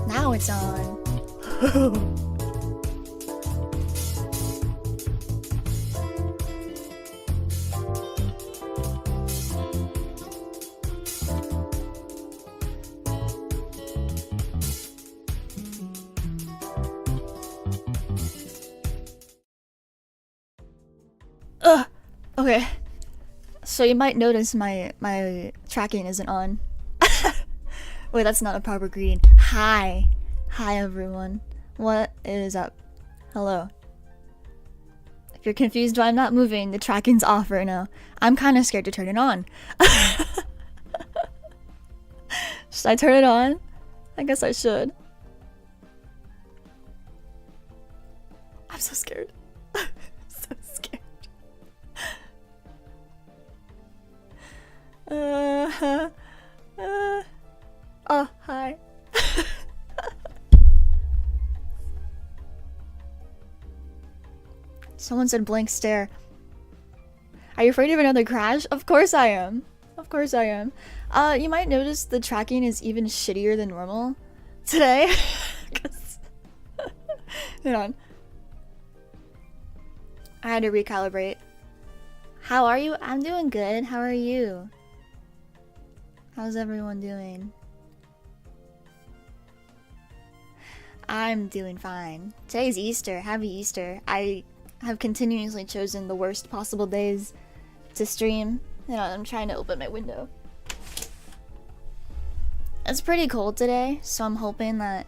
Now it's on. Okay. So you might notice my tracking isn't on. Wait, that's not a proper greeting. Hi everyone. What is up? Hello. If you're confused why I'm not moving, the tracking's off right now. I'm kind of scared to turn it on. Should I turn it on? I guess I should. I'm so scared. So scared. Oh, hi. Someone said blank stare. Are you afraid of another crash? Of course I am. Of course I am. You might notice the tracking is even shittier than normal today. Hold on. I had to recalibrate. How are you? I'm doing good. How are you? How's everyone doing? I'm doing fine. Today's Easter. Happy Easter. I have continuously chosen the worst possible days to stream. You know, I'm trying to open my window. It's pretty cold today, so I'm hoping that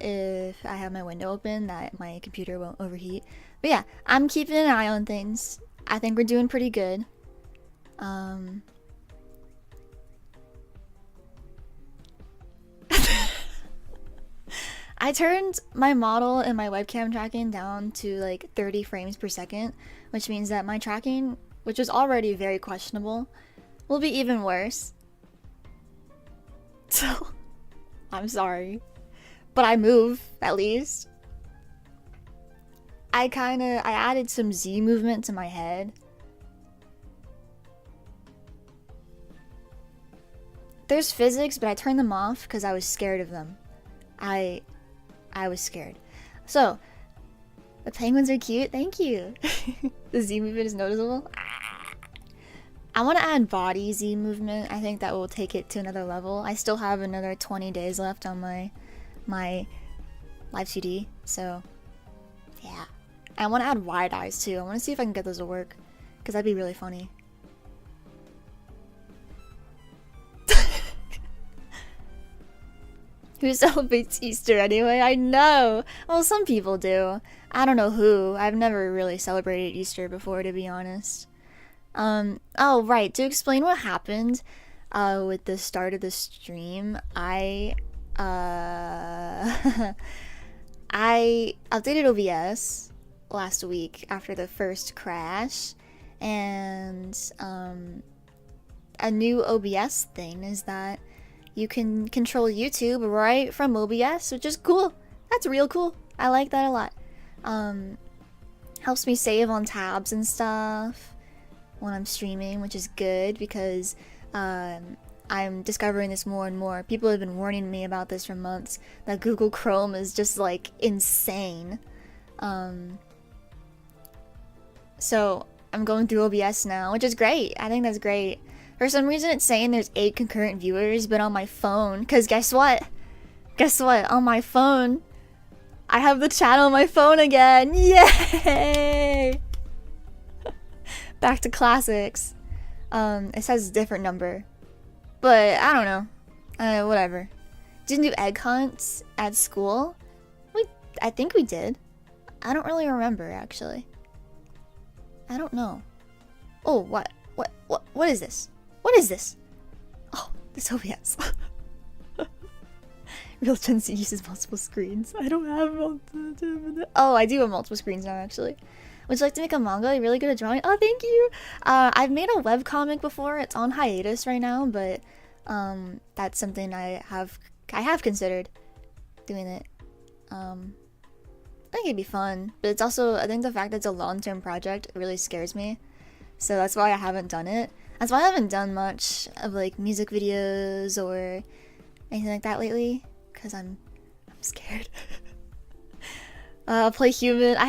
if I have my window open that my computer won't overheat. But yeah, I'm keeping an eye on things. I think we're doing pretty good. I turned my model and my webcam tracking down to like 30 frames per second, which means that my tracking, which is already very questionable, will be even worse. So, I'm sorry. But I move, at least. I added some Z movement to my head. There's physics, but I turned them off because I was scared of them. I was scared. So, the penguins are cute. Thank you. The Z movement is noticeable. I want to add body Z movement. I think that will take it to another level. I still have another 20 days left on my live CD. So, yeah. I want to add wide eyes too. I want to see if I can get those to work, because that'd be really funny. Who celebrates Easter anyway? I know! Well, some people do. I don't know who. I've never really celebrated Easter before, to be honest. Oh, right. To explain what happened with the start of the stream, I updated OBS last week after the first crash, and a new OBS thing is that you can control YouTube right from OBS, which is cool. That's real cool. I like that a lot. Helps me save on tabs and stuff when I'm streaming, which is good because I'm discovering this more and more. People have been warning me about this for months, that Google Chrome is just like insane. So I'm going through OBS now, which is great. I think that's great. For some reason it's saying there's 8 concurrent viewers, but on my phone, because guess what? Guess what? On my phone, I have the chat on my phone again. Yay! Back to classics. It says a different number. But I don't know. Whatever. Didn't do egg hunts at school? I think we did. I don't really remember, actually. I don't know. Oh, what is this? What is this? Oh, this OBS. Real Gen Z uses multiple screens. I don't have multiple. Oh, I do have multiple screens now, actually. Would you like to make a manga? You're really good at drawing. Oh, thank you. I've made a webcomic before. It's on hiatus right now, but that's something I have considered doing it. I think it'd be fun, but it's also, I think the fact that it's a long-term project really scares me. So that's why I haven't done it. That's why I haven't done much of like music videos or anything like that lately, because I'm scared. Play Human. I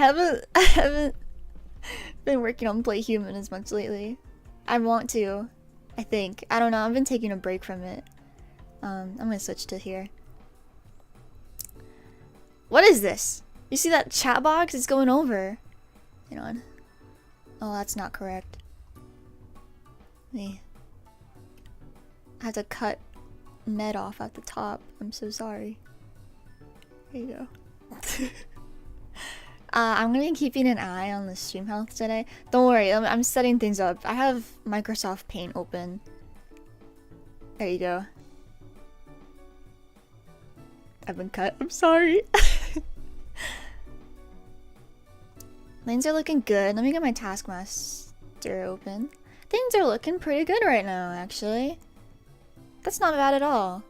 haven't been working on Play Human as much lately. I want to, I think. I don't know, I've been taking a break from it. I'm gonna switch to here. What is this? You see that chat box? It's going over. Hang on. Oh, that's not correct. I have to cut Ned off at the top. I'm so sorry. There you go. I'm gonna be keeping an eye on the stream health today. Don't worry, I'm setting things up. I have Microsoft Paint open. There you go. I've been cut. I'm sorry. Lanes are looking good. Let me get my Taskmaster open. Things are looking pretty good right now, actually. That's not bad at all.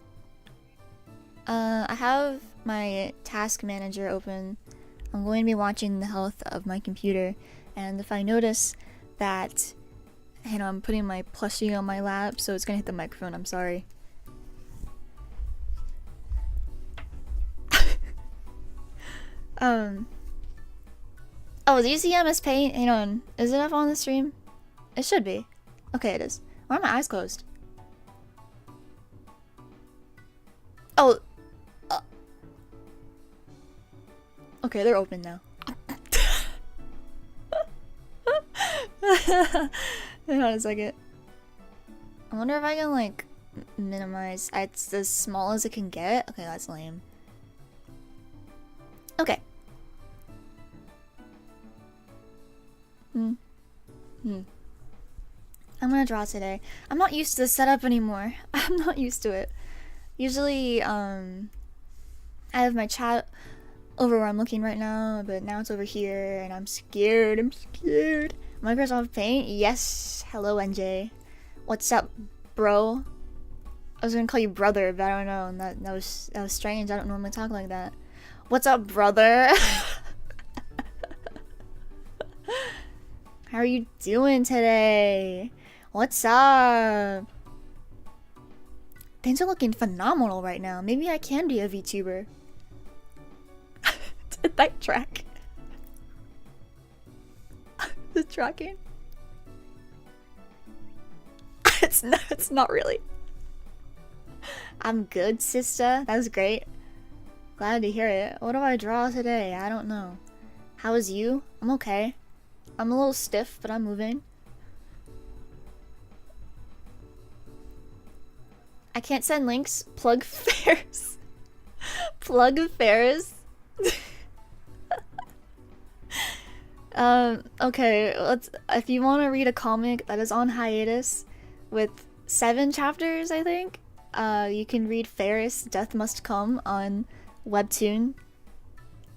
I have my task manager open. I'm going to be watching the health of my computer, and if I notice that, you know, I'm putting my plushie on my lap, so it's gonna hit the microphone. I'm sorry. Oh, do you see MS Paint? Hang on. Is it up on the stream? It should be. Okay, it is. Why are my eyes closed? Oh. Okay, they're open now. Hang on a second. I wonder if I can, like, minimize. It's as small as it can get. Okay, that's lame. Okay. I'm gonna draw today. I'm not used to this setup anymore. I'm not used to it. Usually, I have my chat over where I'm looking right now, but now it's over here, and I'm scared. I'm scared. Microsoft Paint? Yes. Hello, NJ. What's up, bro? I was gonna call you brother, but I don't know. That was strange. I don't normally talk like that. What's up, brother? How are you doing today? What's up? Things are looking phenomenal right now. Maybe I can be a VTuber. Did that track? The tracking? It's not really. I'm good, sister. That was great. Glad to hear it. What do I draw today? I don't know. How is you? I'm okay. I'm a little stiff, but I'm moving. I can't send links. Plug Ferris. Plug Ferris. Okay, if you want to read a comic that is on hiatus with 7 chapters, I think, you can read Ferris Death Must Come on Webtoon.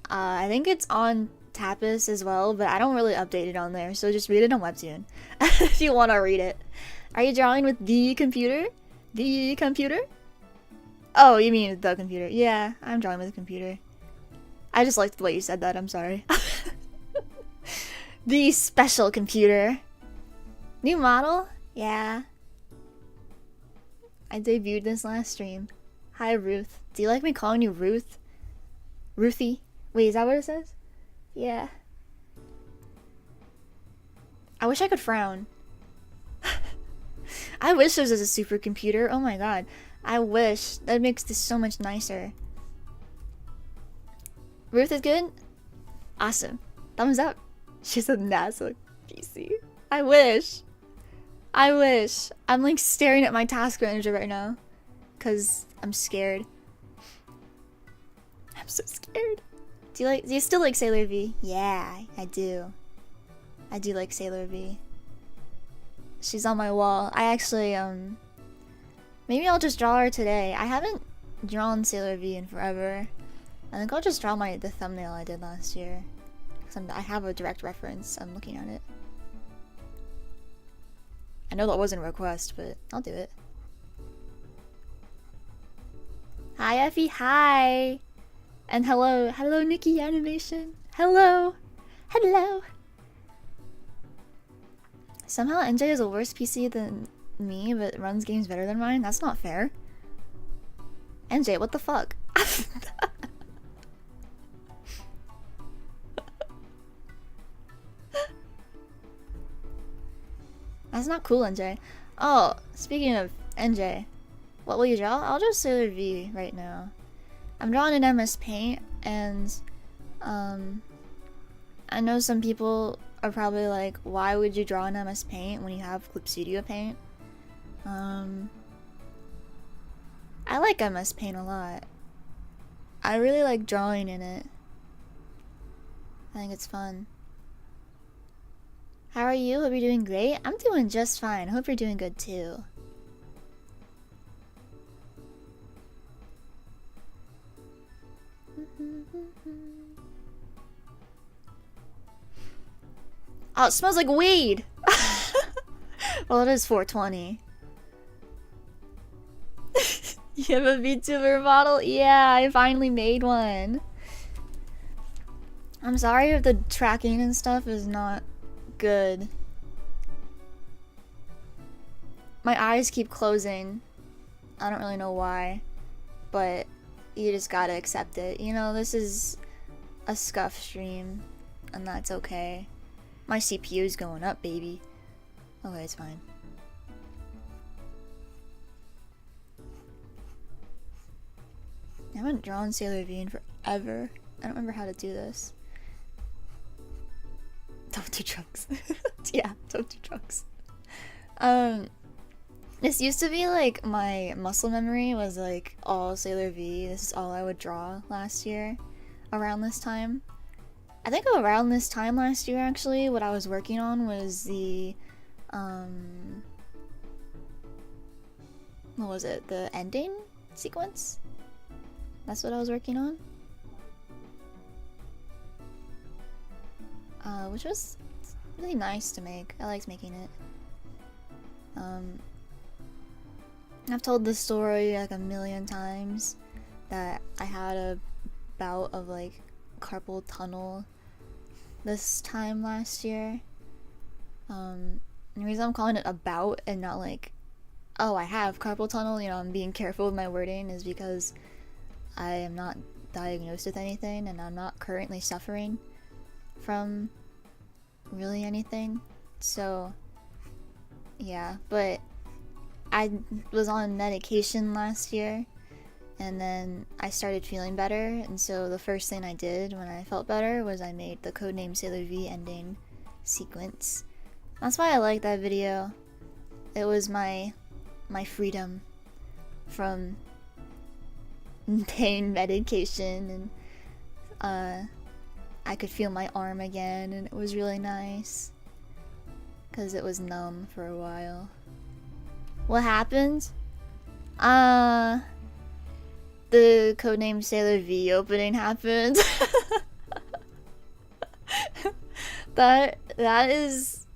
I think it's on Tapas as well, but I don't really update it on there, so just read it on Webtoon if you want to read it. Are you drawing with the computer? The computer? Oh, you mean the computer. Yeah, I'm drawing with a computer. I just liked the way you said that, I'm sorry. The special computer. New model? Yeah. I debuted this last stream. Hi, Ruth. Do you like me calling you Ruth? Ruthie? Wait, is that what it says? Yeah. I wish I could frown. I wish there was a supercomputer. Oh my god. I wish. That makes this so much nicer. Ruth is good? Awesome. Thumbs up. She's a NASA PC. I wish. I wish. I'm like staring at my task manager right now. Cause I'm scared. I'm so scared. Do you still like Sailor V? Yeah, I do. I do like Sailor V. She's on my wall. I actually, maybe I'll just draw her today. I haven't drawn Sailor V in forever. I think I'll just draw the thumbnail I did last year. Cause I have a direct reference. I'm looking at it. I know that wasn't a request, but I'll do it. Hi, Effie. Hi. And hello. Hello, Nikki Animation. Hello. Hello. Somehow NJ is a worse PC than me, but runs games better than mine? That's not fair. NJ, what the fuck? That's not cool, NJ. Oh, speaking of NJ, what will you draw? I'll draw Sailor V right now. I'm drawing in MS Paint, and I know some people are probably like, why would you draw in MS Paint when you have Clip Studio Paint? I like MS Paint a lot. I really like drawing in it. I think it's fun. How are you? Hope you're doing great. I'm doing just fine. Hope you're doing good too. Oh, it smells like weed! Well, it is 420. You have a VTuber model? Yeah, I finally made one. I'm sorry if the tracking and stuff is not good. My eyes keep closing. I don't really know why, but you just gotta accept it. You know, this is a scuff stream, and that's okay. My CPU is going up, baby. Okay, it's fine. I haven't drawn Sailor V in forever. I don't remember how to do this. Don't do drugs. Yeah, don't do drugs. This used to be like my muscle memory was like all Sailor V. This is all I would draw last year around this time. I think around this time last year, actually, what I was working on was the, what was it? The ending sequence? That's what I was working on. Which was really nice to make. I liked making it. I've told this story like a million times that I had a bout of like carpal tunnel this time last year. The reason I'm calling it a bout and not like, oh, I have carpal tunnel, you know, I'm being careful with my wording, is because I am not diagnosed with anything and I'm not currently suffering from really anything. So yeah, but I was on medication last year and then I started feeling better, and so the first thing I did when I felt better was I made the codename Sailor V ending sequence. That's why I like that video. It was my freedom from pain medication, and I could feel my arm again, and it was really nice because it was numb for a while. What happened? The codename Sailor V opening happened. That is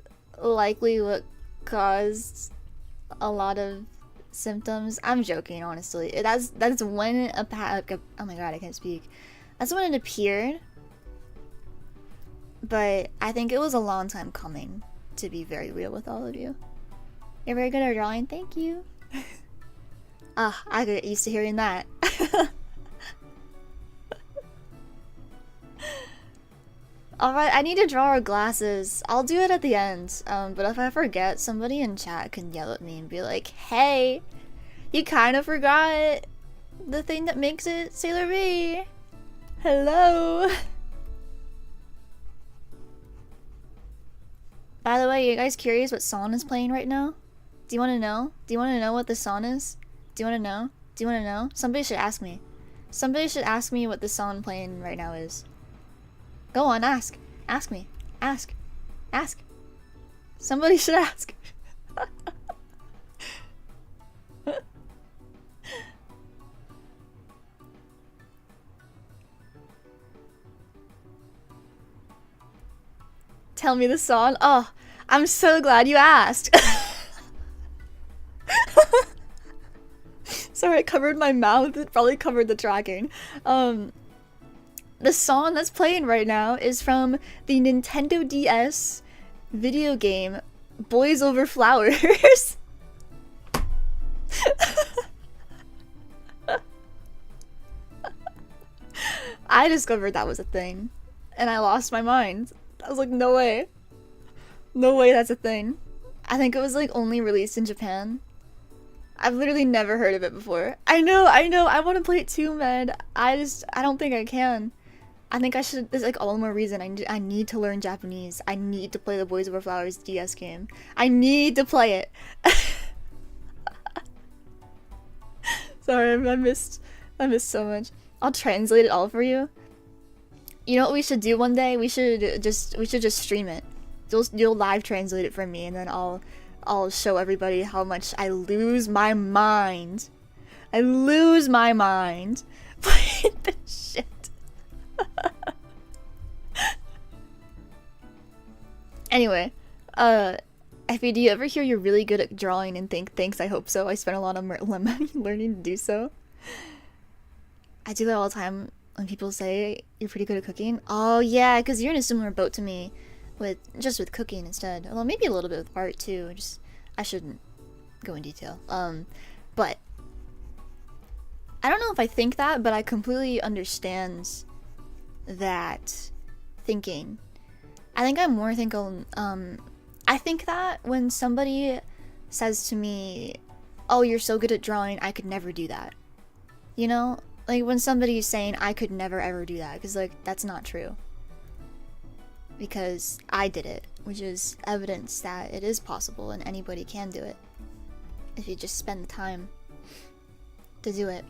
likely what caused a lot of symptoms. I'm joking, honestly. That's when oh my god, I can't speak. That's when it appeared. But I think it was a long time coming, to be very real with all of you. You're very good at drawing, thank you. Ah, I get used to hearing that. Alright, I need to draw our glasses. I'll do it at the end. But if I forget, somebody in chat can yell at me and be like, hey, you kind of forgot the thing that makes it Sailor V. Hello. By the way, you guys curious what song is playing right now? Do you want to know? Do you want to know what the song is? Do you want to know? Do you want to know? Somebody should ask me. Somebody should ask me what the song playing right now is. Go on, ask. Ask me. Ask. Ask. Somebody should ask. Tell me the song. Oh, I'm so glad you asked. Sorry, I covered my mouth. It probably covered the tracking. The song that's playing right now is from the Nintendo DS video game Boys Over Flowers. I discovered that was a thing, and I lost my mind. I was like, no way. No way that's a thing. I think it was like only released in Japan. I've literally never heard of it before. I know, I want to play it too, man. I don't think I can. I think I should. There's like all the more reason I need to learn Japanese. I need to play the Boys Over Flowers DS game. I need to play it. Sorry, I missed so much. I'll translate it all for you. You know what we should do one day? We should just stream it. You'll live translate it for me, and then I'll show everybody how much I lose my mind. I lose my mind playing this shit. Anyway, Effie, do you ever hear you're really good at drawing and think, thanks, I hope so. I spent a lot of money learning to do so. I do that all the time when people say you're pretty good at cooking. Oh yeah, because you're in a similar boat to me with cooking instead. Well, maybe a little bit with art too. I shouldn't go in detail. But I don't know if I think that, but I completely understand that thinking. I think I'm more thinking, I think that when somebody says to me, oh, you're so good at drawing, I could never do that. You know? Like when somebody's saying, I could never ever do that, because like, that's not true. Because I did it, which is evidence that it is possible and anybody can do it. If you just spend the time to do it.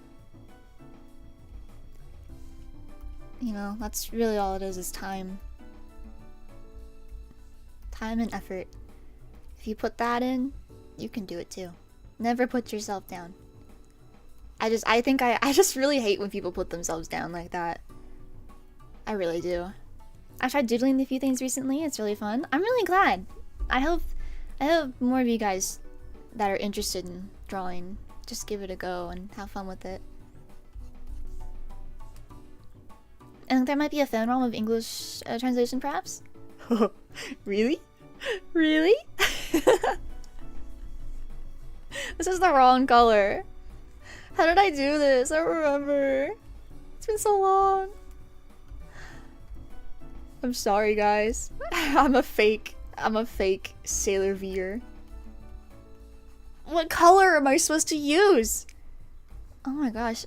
You know, that's really all it is time. Time and effort. If you put that in, you can do it too. Never put yourself down. I just really hate when people put themselves down like that. I really do. I've tried doodling a few things recently. It's really fun. I'm really glad. I hope more of you guys that are interested in drawing just give it a go and have fun with it. And there might be a fan ROM of English translation, perhaps? Really? Really? This is the wrong color. How did I do this? I don't remember. It's been so long. I'm sorry, guys. I'm a fake Sailor Veer. What color am I supposed to use? Oh my gosh.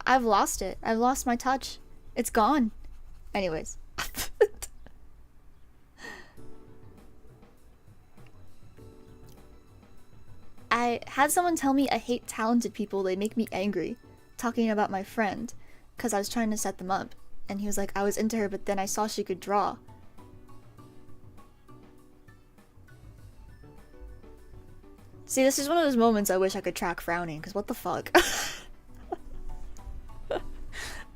I've lost it. I've lost my touch. It's gone. Anyways. I had someone tell me I hate talented people. They make me angry. Talking about my friend. Because I was trying to set them up. And he was like, I was into her, but then I saw she could draw. See, this is one of those moments I wish I could track frowning, because what the fuck?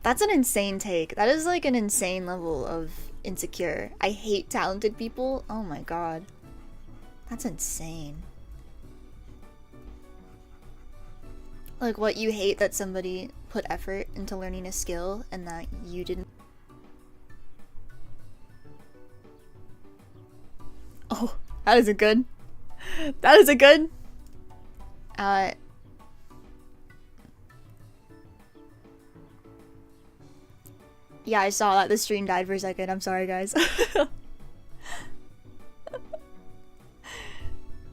That's an insane take. That is like an insane level of insecure. I hate talented people? Oh my god. That's insane. Like what, you hate that somebody put effort into learning a skill and that you didn't? Oh, that isn't good. That isn't good. Yeah, I saw that. The stream died for a second. I'm sorry, guys.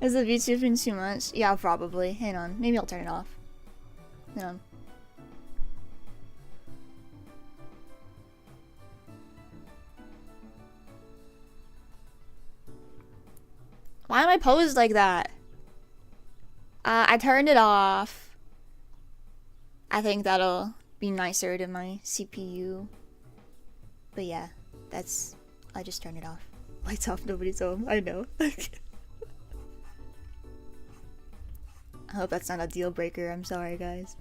Is the VTube been too much? Yeah, probably. Hang on. Maybe I'll turn it off. Hang on. Why am I posed like that? I turned it off. I think that'll be nicer to my CPU. But yeah, that's... I just turned it off. Lights off, nobody's home. I know. I hope that's not a deal breaker. I'm sorry, guys.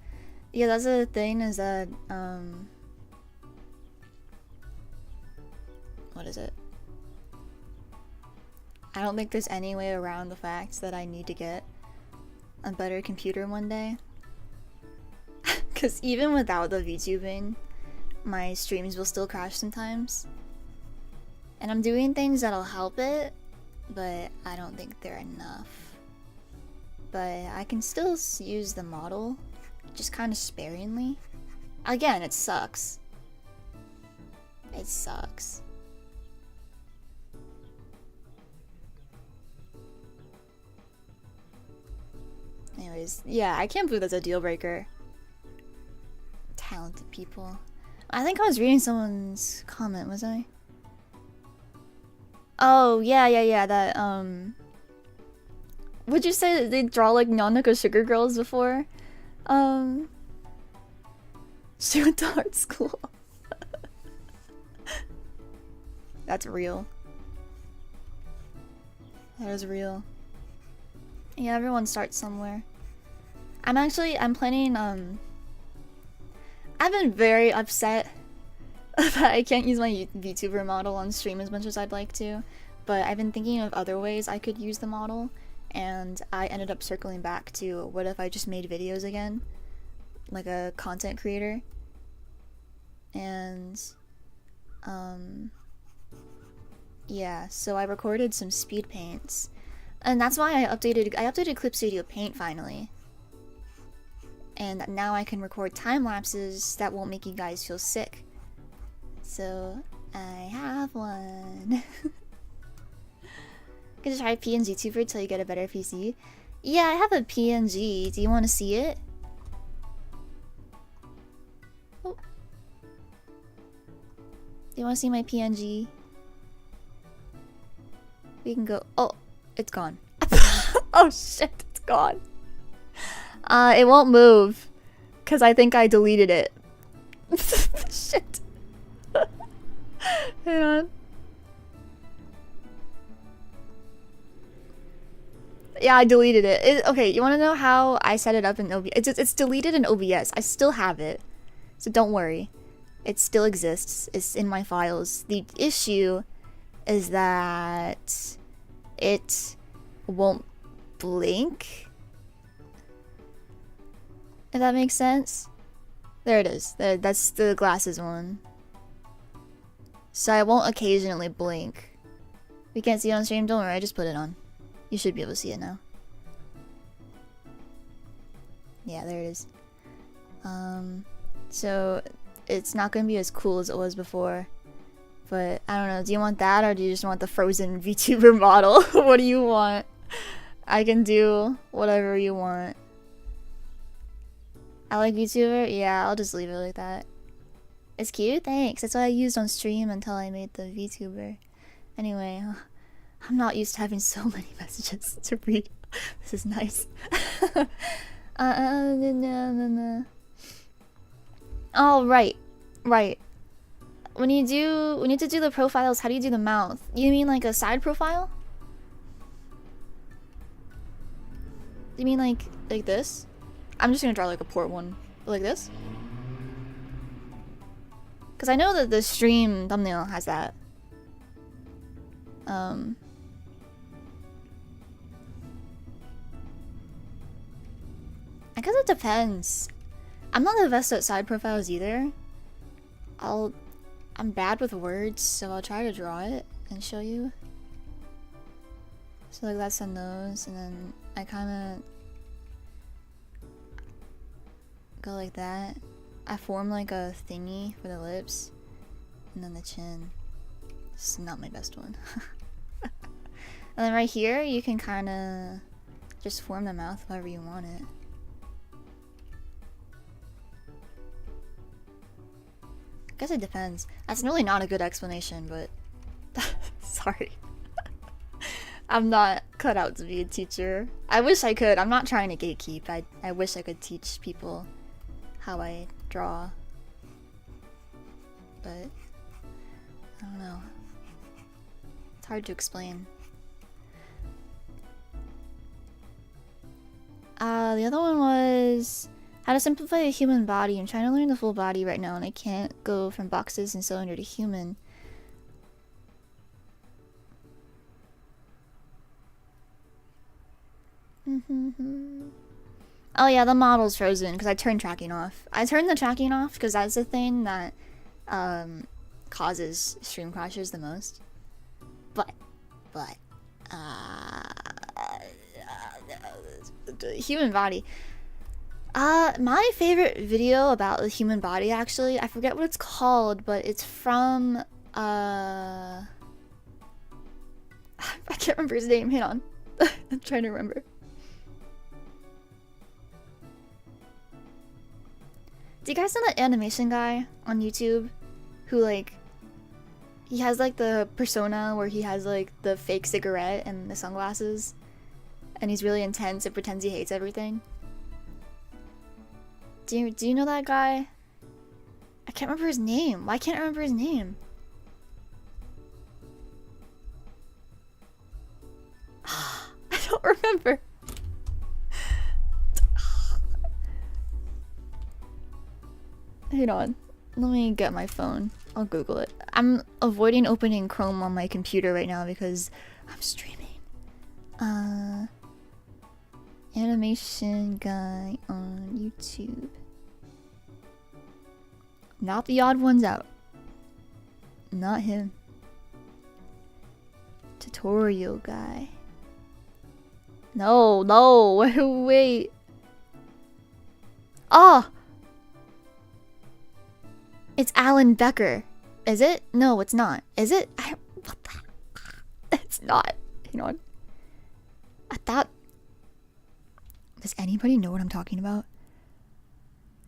Yeah, that's the thing, is that, what is it? I don't think there's any way around the fact that I need to get a better computer one day. Because even without the VTubing, my streams will still crash sometimes. And I'm doing things that'll help it, but I don't think they're enough. But I can still use the model, just kind of sparingly. Again, it sucks. It sucks. Anyways, yeah, I can't believe that's a deal breaker. Talented people. I think I was reading someone's comment, was I? Oh, yeah, that, would you say that they draw like Nanaka Sugar Girls before? She went to art school. That's real. That is real. Yeah, everyone starts somewhere. I'm planning, I've been very upset that I can't use my VTuber model on stream as much as I'd like to, but I've been thinking of other ways I could use the model, and I ended up circling back to what if I just made videos again, like a content creator, and, yeah, so I recorded some speed paints, and that's why I updated Clip Studio Paint finally. And now I can record time lapses that won't make you guys feel sick. So I have one. Can you try PNG tuber till you get a better PC? Yeah, I have a PNG. Do you want to see it? Oh. Do you want to see my PNG? We can go. Oh, it's gone. Oh shit, it's gone. It won't move, because I think I deleted it. Shit. Hang on. Yeah, I deleted it. Okay, you want to know how I set it up in OBS? It's deleted in OBS. I still have it, so don't worry. It still exists. It's in my files. The issue is that it won't blink. If that makes sense. There it is. That's the glasses one. So I won't occasionally blink. If you can't see it on stream, don't worry, I just put it on. You should be able to see it now. Yeah, there it is. So it's not gonna be as cool as it was before. But I don't know, do you want that or do you just want the frozen VTuber model? What do you want? I can do whatever you want. I like VTuber? Yeah, I'll just leave it like that. It's cute? Thanks. That's what I used on stream until I made the VTuber. Anyway, I'm not used to having so many messages to read. This is nice. Oh, right. Right. When you need to do the profiles, how do you do the mouth? You mean like a side profile? You mean like this? I'm just gonna draw like a port one, like this. Cause I know that the stream thumbnail has that. I guess it depends. I'm not the best at side profiles either. I'm bad with words, so I'll try to draw it and show you. So like that's the nose, and then I kinda go like that. I form like a thingy for the lips, And then the chin. This is not my best one. And then right here, you can kind of just form the mouth however you want it. I guess it depends. That's really not a good explanation, but sorry. I'm not cut out to be a teacher. I wish I could. I'm not trying to gatekeep. I wish I could teach people how I draw. But I don't know. It's hard to explain. The other one was how to simplify a human body. I'm trying to learn the full body right now, and I can't go from boxes and cylinder to human. Oh yeah, the model's frozen because I turned tracking off. I turned the tracking off because that's the thing that causes stream crashes the most. But the human body. My favorite video about the human body, actually, I forget what it's called, but it's from I can't remember his name. Hang on. I'm trying to remember. Do you guys know that animation guy on YouTube who, like, he has like the persona where he has like the fake cigarette and the sunglasses and he's really intense and pretends he hates everything? Do you know that guy? I can't remember his name. Why can't I remember his name? I don't remember. Hang on. Let me get my phone. I'll Google it. I'm avoiding opening Chrome on my computer right now because I'm streaming. Animation guy on YouTube. Not the odd ones out. Not him. Tutorial guy. No, wait. Oh! It's Alan Becker. Is it? No, it's not. Is it? What the? It's not. Hang on. I thought... Does anybody know what I'm talking about?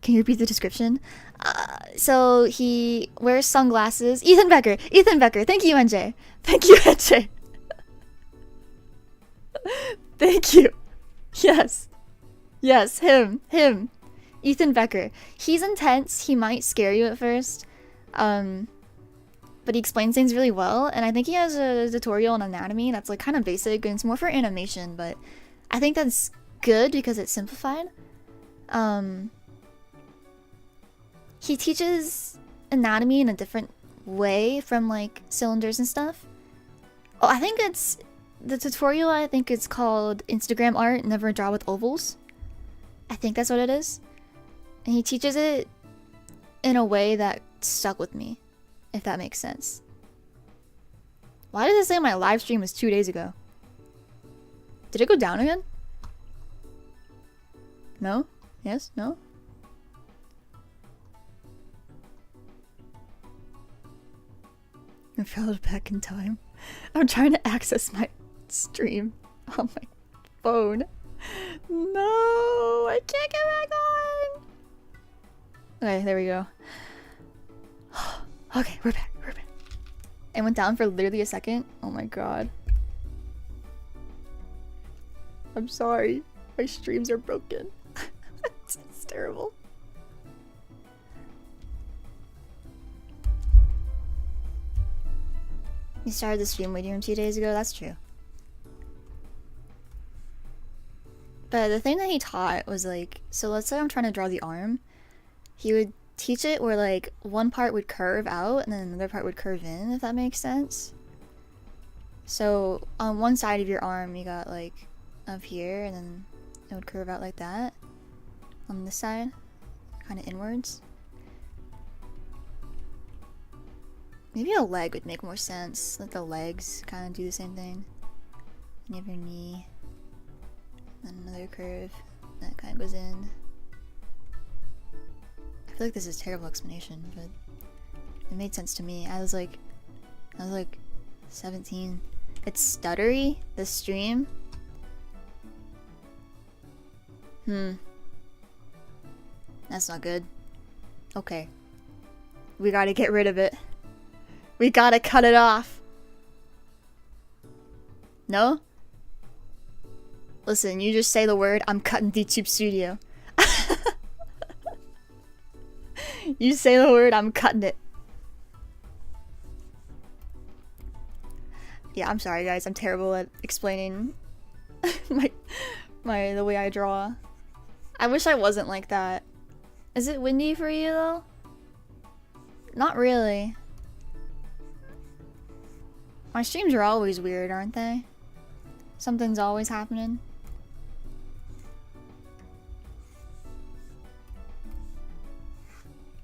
Can you repeat the description? So he wears sunglasses. Ethan Becker. Thank you, NJ. Thank you, NJ. Thank you. Yes. Yes, him. Ethan Becker. He's intense. He might scare you at first. But he explains things really well. And I think he has a tutorial on anatomy that's like kind of basic and it's more for animation, but I think that's good because it's simplified. He teaches anatomy in a different way from like cylinders and stuff. Oh, I think it's the tutorial. I think it's called Instagram art, never draw with ovals. I think that's what it is. And he teaches it in a way that stuck with me, if that makes sense. Why does it say my live stream was 2 days ago? Did it go down again? No? Yes? No? I traveled back in time. I'm trying to access my stream on my phone. No, I can't get back on. Okay, there we go. Okay, we're back. It went down for literally a second. Oh my god. I'm sorry. My streams are broken. It's terrible. You started the stream waiting room 2 days ago? That's true. But the thing that he taught was like, so let's say I'm trying to draw the arm. He would teach it where like one part would curve out and then another part would curve in, if that makes sense. So on one side of your arm you got like up here and then it would curve out like that. On this side, kind of inwards. Maybe a leg would make more sense. Let the legs kind of do the same thing. And you have your knee. Then another curve that kind of goes in. I feel like this is a terrible explanation, but It made sense to me. I was like 17. It's stuttery, the stream. That's not good. Okay. We gotta get rid of it. We gotta cut it off. No? Listen, you just say the word, I'm cutting DTube Studio. You say the word, I'm cutting it. Yeah, I'm sorry guys, I'm terrible at explaining the way I draw. I wish I wasn't like that. Is it windy for you though? Not really. My streams are always weird, aren't they? Something's always happening.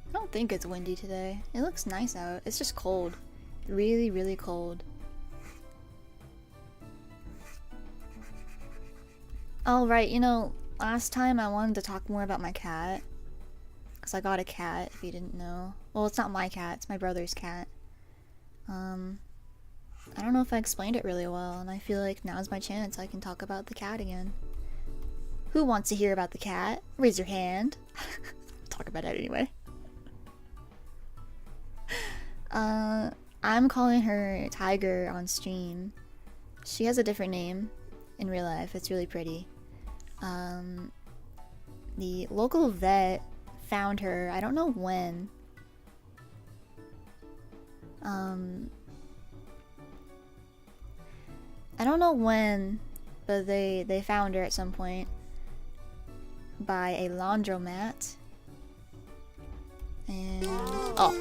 I don't think it's windy today. It looks nice out. It's just cold. Really, really cold. Oh, right, you know, last time I wanted to talk more about my cat. Because I got a cat, if you didn't know. Well, it's not my cat, it's my brother's cat. I don't know if I explained it really well, and I feel like now's my chance. I can talk about the cat again. Who wants to hear about the cat? Raise your hand. Talk about it anyway. I'm calling her Tiger on stream. She has a different name in real life. It's really pretty. The local vet found her, I don't know when. I don't know when, but they found her at some point by a laundromat. And oh.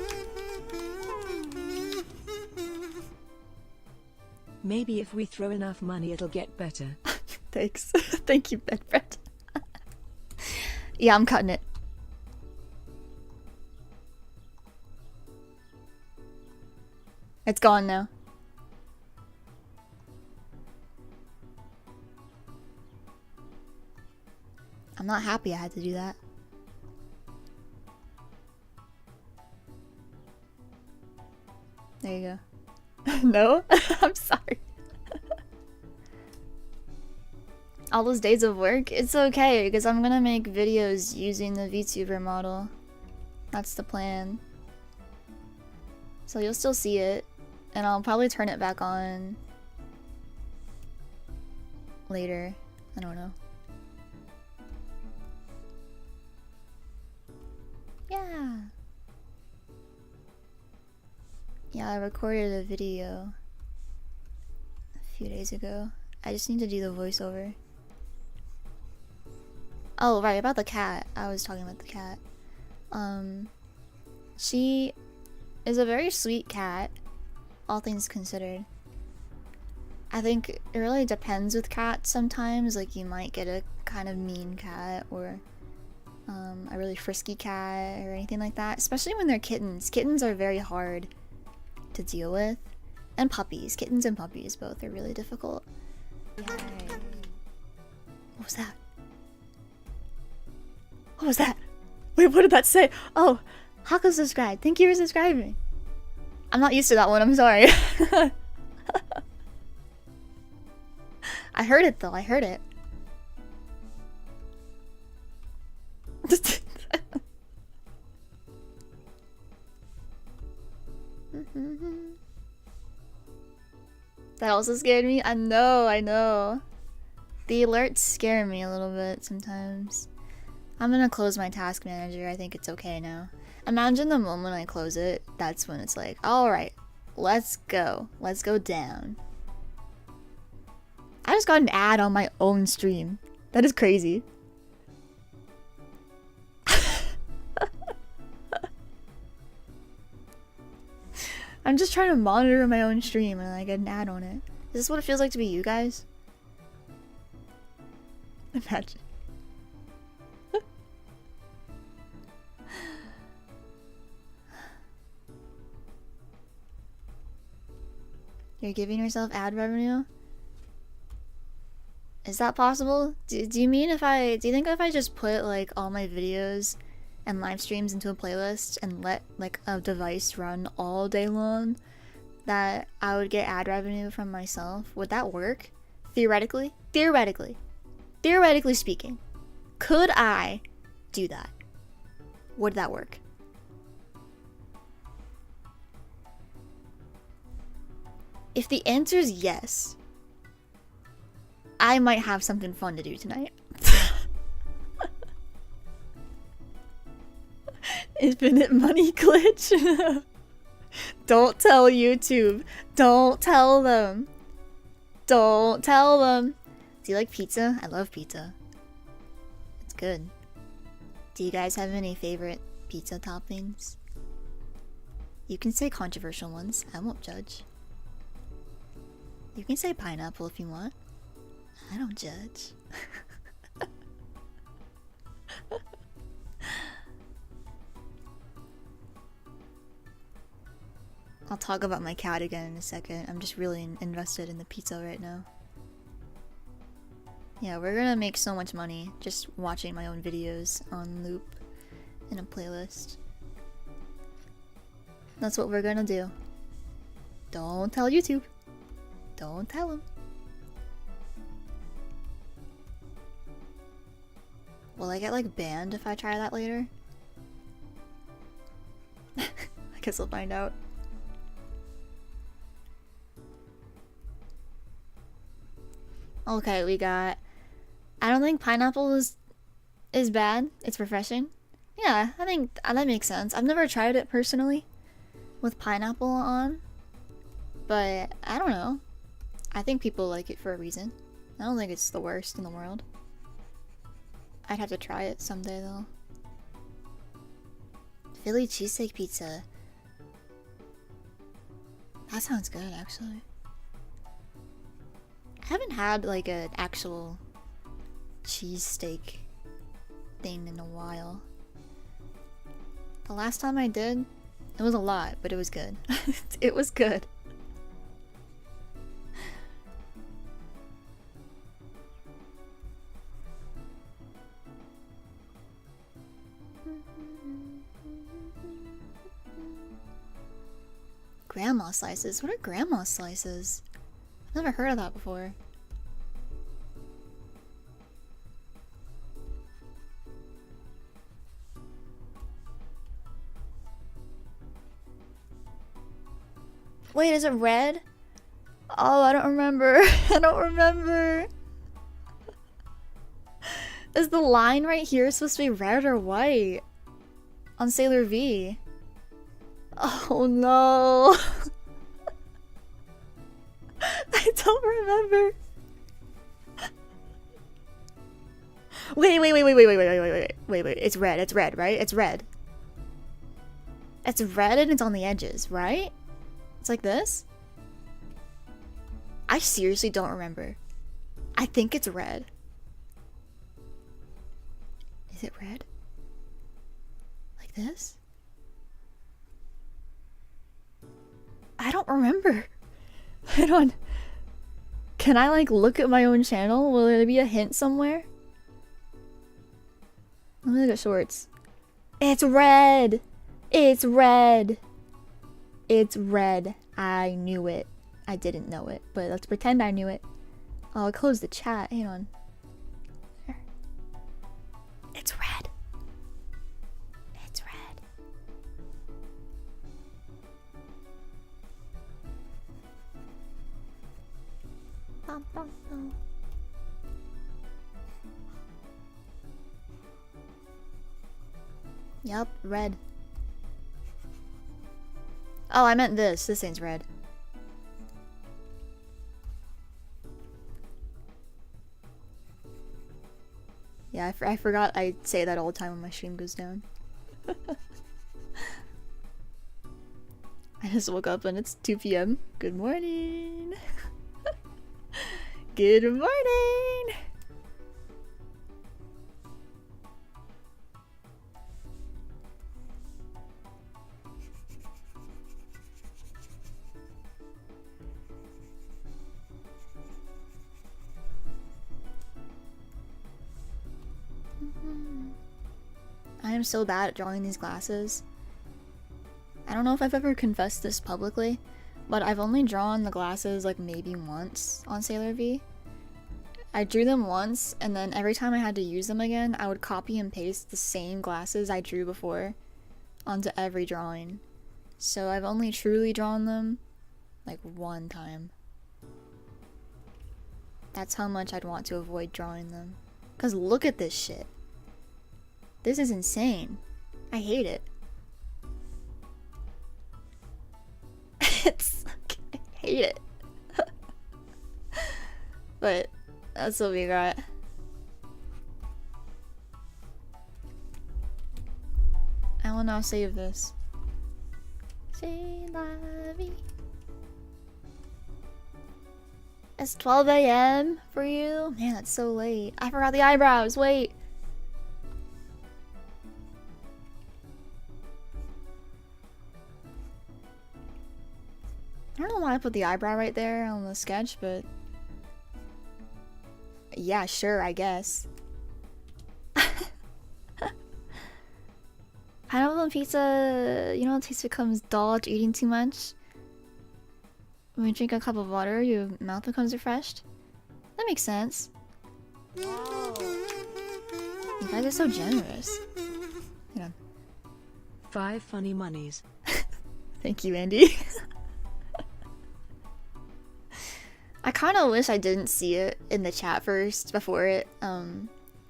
Maybe if we throw enough money it'll get better. Thanks. Thank you, Bedfred. Yeah, I'm cutting it. It's gone now. I'm not happy I had to do that. There you go. No? I'm sorry. All those days of work? It's okay, because I'm gonna make videos using the VTuber model. That's the plan. So you'll still see it, and I'll probably turn it back on later. I don't know. Yeah. Yeah, I recorded a video a few days ago. I just need to do the voiceover. Oh, right, about the cat. I was talking about the cat. She is a very sweet cat, all things considered. I think it really depends with cats sometimes. Like, you might get a kind of mean cat or a really frisky cat or anything like that. Especially when they're kittens. Kittens are very hard to deal with. And puppies. Kittens and puppies both are really difficult. Yay. What was that? What was that? Wait, what did that say? Oh, Hako subscribed. Thank you for subscribing. I'm not used to that one, I'm sorry. I heard it though, I heard it. That also scared me? I know. The alerts scare me a little bit sometimes. I'm gonna close my task manager. I think it's okay now. Imagine the moment I close it, that's when it's like, alright, let's go. Let's go down. I just got an ad on my own stream. That is crazy. I'm just trying to monitor my own stream and I get an ad on it. Is this what it feels like to be you guys? Imagine. You're giving yourself ad revenue? Is that possible? Do you mean if I... Do you think if I just put like all my videos and live streams into a playlist and let like a device run all day long, that I would get ad revenue from myself. Would that work? Theoretically speaking, could I do that? Would that work? If the answer is yes, I might have something fun to do tonight. Infinite money glitch. Don't tell YouTube. Don't tell them. Don't tell them. Do you like pizza? I love pizza. It's good. Do you guys have any favorite pizza toppings? You can say controversial ones. I won't judge. You can say pineapple if you want. I don't judge. I'll talk about my cat again in a second. I'm just really invested in the pizza right now. Yeah, we're gonna make so much money just watching my own videos on loop in a playlist. That's what we're gonna do. Don't tell YouTube. Don't tell them. Will I get like banned if I try that later? I guess we'll find out. Okay, we got... I don't think pineapple is bad. It's refreshing. Yeah, I think that makes sense. I've never tried it personally with pineapple on, but I don't know. I think people like it for a reason. I don't think it's the worst in the world. I'd have to try it someday though. Philly cheesesteak pizza. That sounds good actually. I haven't had like an actual cheesesteak thing in a while. The last time I did, it was a lot, but it was good. It was good. Grandma slices? What are grandma slices? I've never heard of that before. Wait, is it red? Oh, I don't remember. I don't remember. Is the line right here supposed to be red or white? On Sailor V. Oh no. I don't remember. Wait. It's red, right? It's red. It's red and it's on the edges, right? It's like this? I seriously don't remember. I think it's red. Is it red? Like this? I don't remember. I don't... Can I like look at my own channel? Will there be a hint somewhere? Let me look at shorts. It's red! It's red! It's red. I knew it. I didn't know it, but let's pretend I knew it. Oh, I closed the chat. Hang on. There. It's red. It's red. Bum, bum, bum. Yup, red. Oh, I meant this. This thing's red. Yeah, I forgot I say that all the time when my stream goes down. I just woke up and it's 2 p.m. Good morning. Good morning. I am so bad at drawing these glasses. I don't know if I've ever confessed this publicly, but I've only drawn the glasses like maybe once on Sailor V. I drew them once, and then every time I had to use them again, I would copy and paste the same glasses I drew before onto every drawing. So I've only truly drawn them like one time. That's how much I'd want to avoid drawing them. 'Cause look at this shit. This is insane. I hate it. I hate it. But that's what we got. I will now save this. C'est la vie. It's 12 a.m. for you? Man, that's so late. I forgot the eyebrows. Wait. I don't know why I put the eyebrow right there on the sketch, but yeah, sure, I guess. Pineapple on pizza, you know, taste becomes dull after eating too much. When you drink a cup of water, your mouth becomes refreshed. That makes sense. You guys are so generous. Hang on. 5 funny monies. Thank you, Andy. I kind of wish I didn't see it in the chat first before it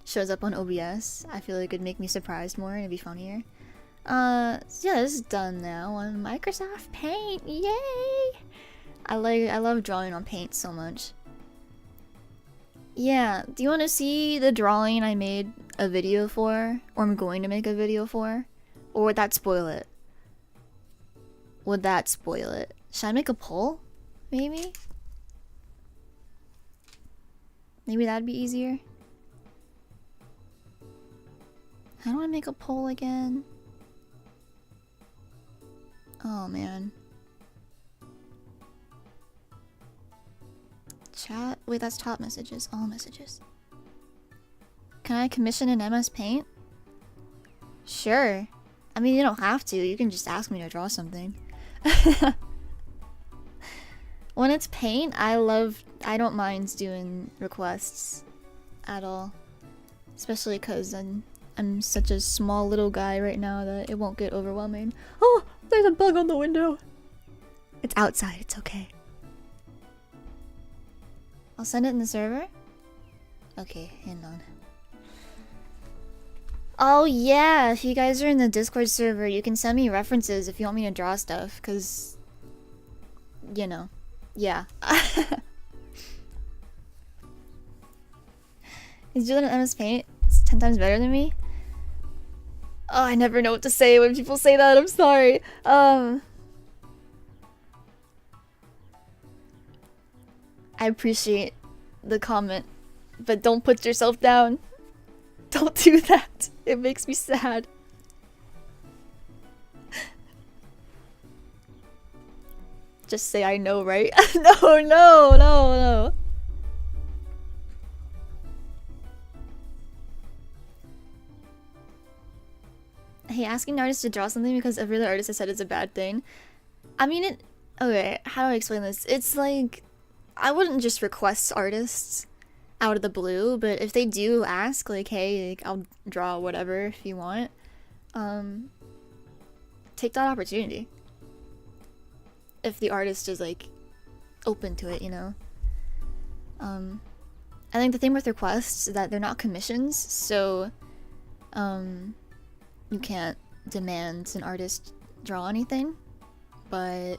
shows up on OBS. I feel like it'd make me surprised more and it'd be funnier. So yeah, this is done now on Microsoft Paint. Yay! I love drawing on Paint so much. Yeah, do you want to see the drawing I made a video for, or I'm going to make a video for, or would that spoil it? Would that spoil it? Should I make a poll? Maybe? Maybe that'd be easier. How do I make a poll again? Oh man. Chat? Wait, that's top messages. All messages. Can I commission an MS Paint? Sure. I mean, you don't have to. You can just ask me to draw something. When it's Paint, I don't mind doing requests at all. Especially because I'm such a small little guy right now that it won't get overwhelming. Oh, there's a bug on the window. It's outside, it's okay. I'll send it in the server? Okay, hang on. Oh yeah, if you guys are in the Discord server, you can send me references if you want me to draw stuff, cause... You know. Yeah. Is Julian at MS Paint 10 times better than me? Oh, I never know what to say when people say that, I'm sorry. I appreciate the comment, but don't put yourself down. Don't do that. It makes me sad. Just say I know, right? No. Hey, asking artists to draw something because every other artist has said it's a bad thing. I mean, okay, how do I explain this? It's like, I wouldn't just request artists out of the blue, but if they do ask, like, hey, like, I'll draw whatever if you want, take that opportunity. If the artist is, like, open to it, you know? I think the thing with requests is that they're not commissions, so, you can't demand an artist draw anything, but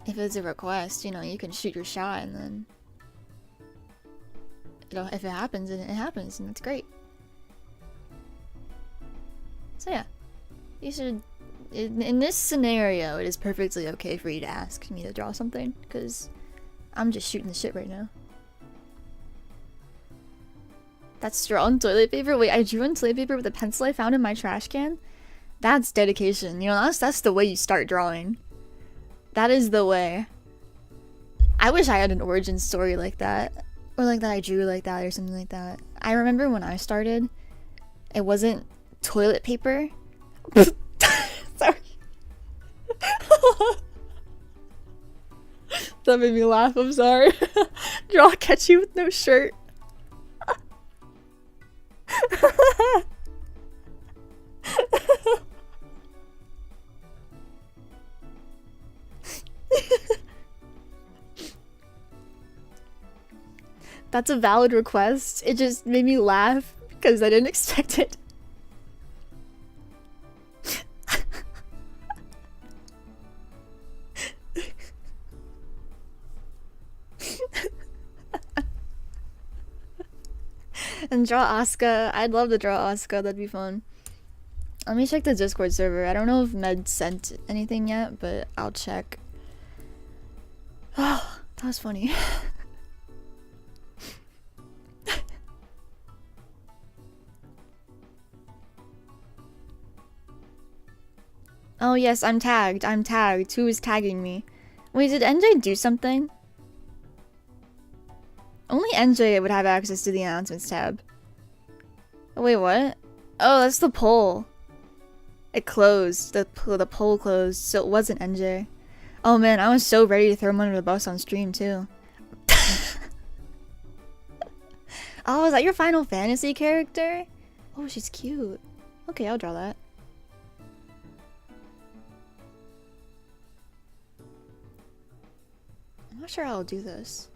if it's a request, you know, you can shoot your shot and then, you know, if it happens, then it happens, and that's great. So yeah, you should, in this scenario, it is perfectly okay for you to ask me to draw something, because I'm just shooting the shit right now. That's drawn toilet paper? Wait, I drew on toilet paper with a pencil I found in my trash can? That's dedication, you know, that's the way you start drawing. That is the way. I wish I had an origin story like that. Or like that I drew like that or something like that. I remember when I started, It wasn't toilet paper. Sorry. That made me laugh, I'm sorry. Draw sketchy with no shirt. That's a valid request. It just made me laugh because I didn't expect it. And draw Asuka. I'd love to draw Asuka, that'd be fun. Let me check the Discord server. I don't know if Med sent anything yet, but I'll check. Oh, that was funny. Oh yes, I'm tagged. I'm tagged. Who is tagging me? Wait, did NJ do something? Only NJ would have access to the announcements tab. Oh, wait, what? Oh, that's the poll. It closed. The poll closed, so it wasn't NJ. Oh man, I was so ready to throw him under the bus on stream too. Oh, is that your Final Fantasy character? Oh, she's cute. Okay, I'll draw that. I'm not sure how I'll do this.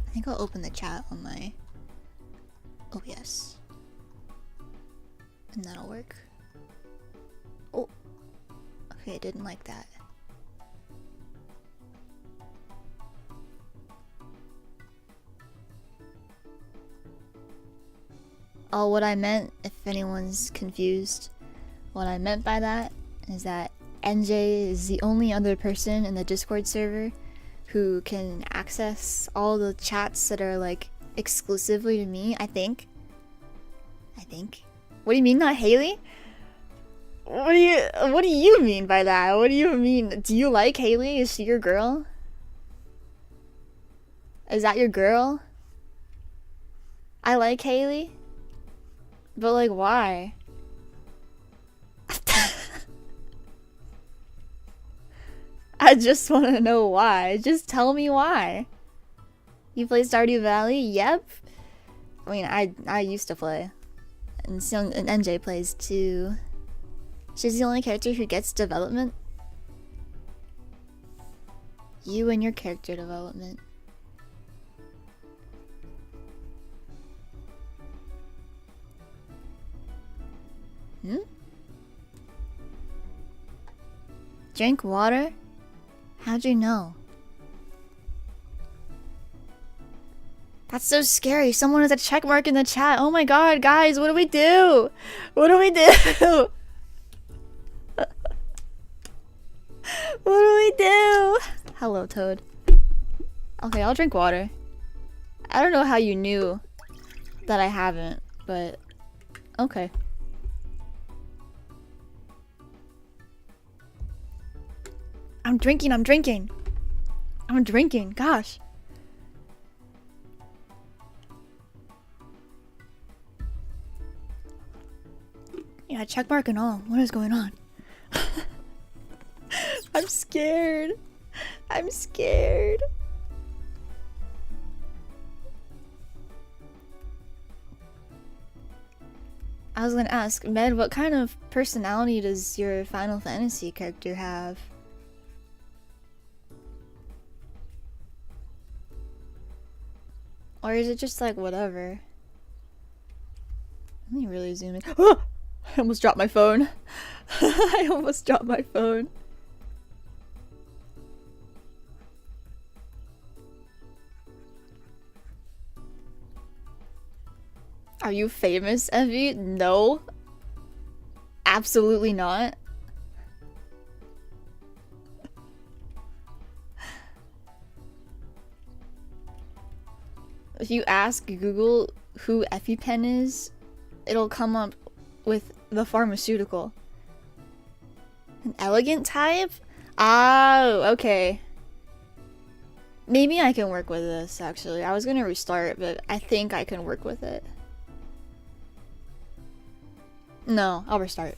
I think I'll open the chat on my OBS. And that'll work. Oh. Okay, I didn't like that. Oh, what I meant, if anyone's confused, what I meant by that is that NJ is the only other person in the Discord server who can access all the chats that are like exclusively to me, I think. What do you mean, not Haley? What do you mean by that? What do you mean? Do you like Haley? Is she your girl? Is that your girl? I like Haley. But like, why? I just want to know why. Just tell me why. You play Stardew Valley? Yep. I mean, I used to play. And NJ plays too. She's the only character who gets development. You and your character development. Hmm? Drink water? How'd you know? That's so scary. Someone has a check mark in the chat. Oh my god, guys, what do we do? What do we do? What do we do? Hello, Toad. Okay, I'll drink water. I don't know how you knew that I haven't, but okay. I'm drinking. Gosh. Yeah, check mark and all. What is going on? I'm scared. I'm scared. I was gonna ask, Med, what kind of personality does your Final Fantasy character have? Or is it just like whatever? Let me really zoom in. Oh! I almost dropped my phone. I almost dropped my phone. Are you famous, Evie? No. Absolutely not. If you ask Google who ephiepen is, it'll come up with the pharmaceutical. An elegant type? Oh, okay. Maybe I can work with this, actually. I was gonna restart, but I think I can work with it. No, I'll restart.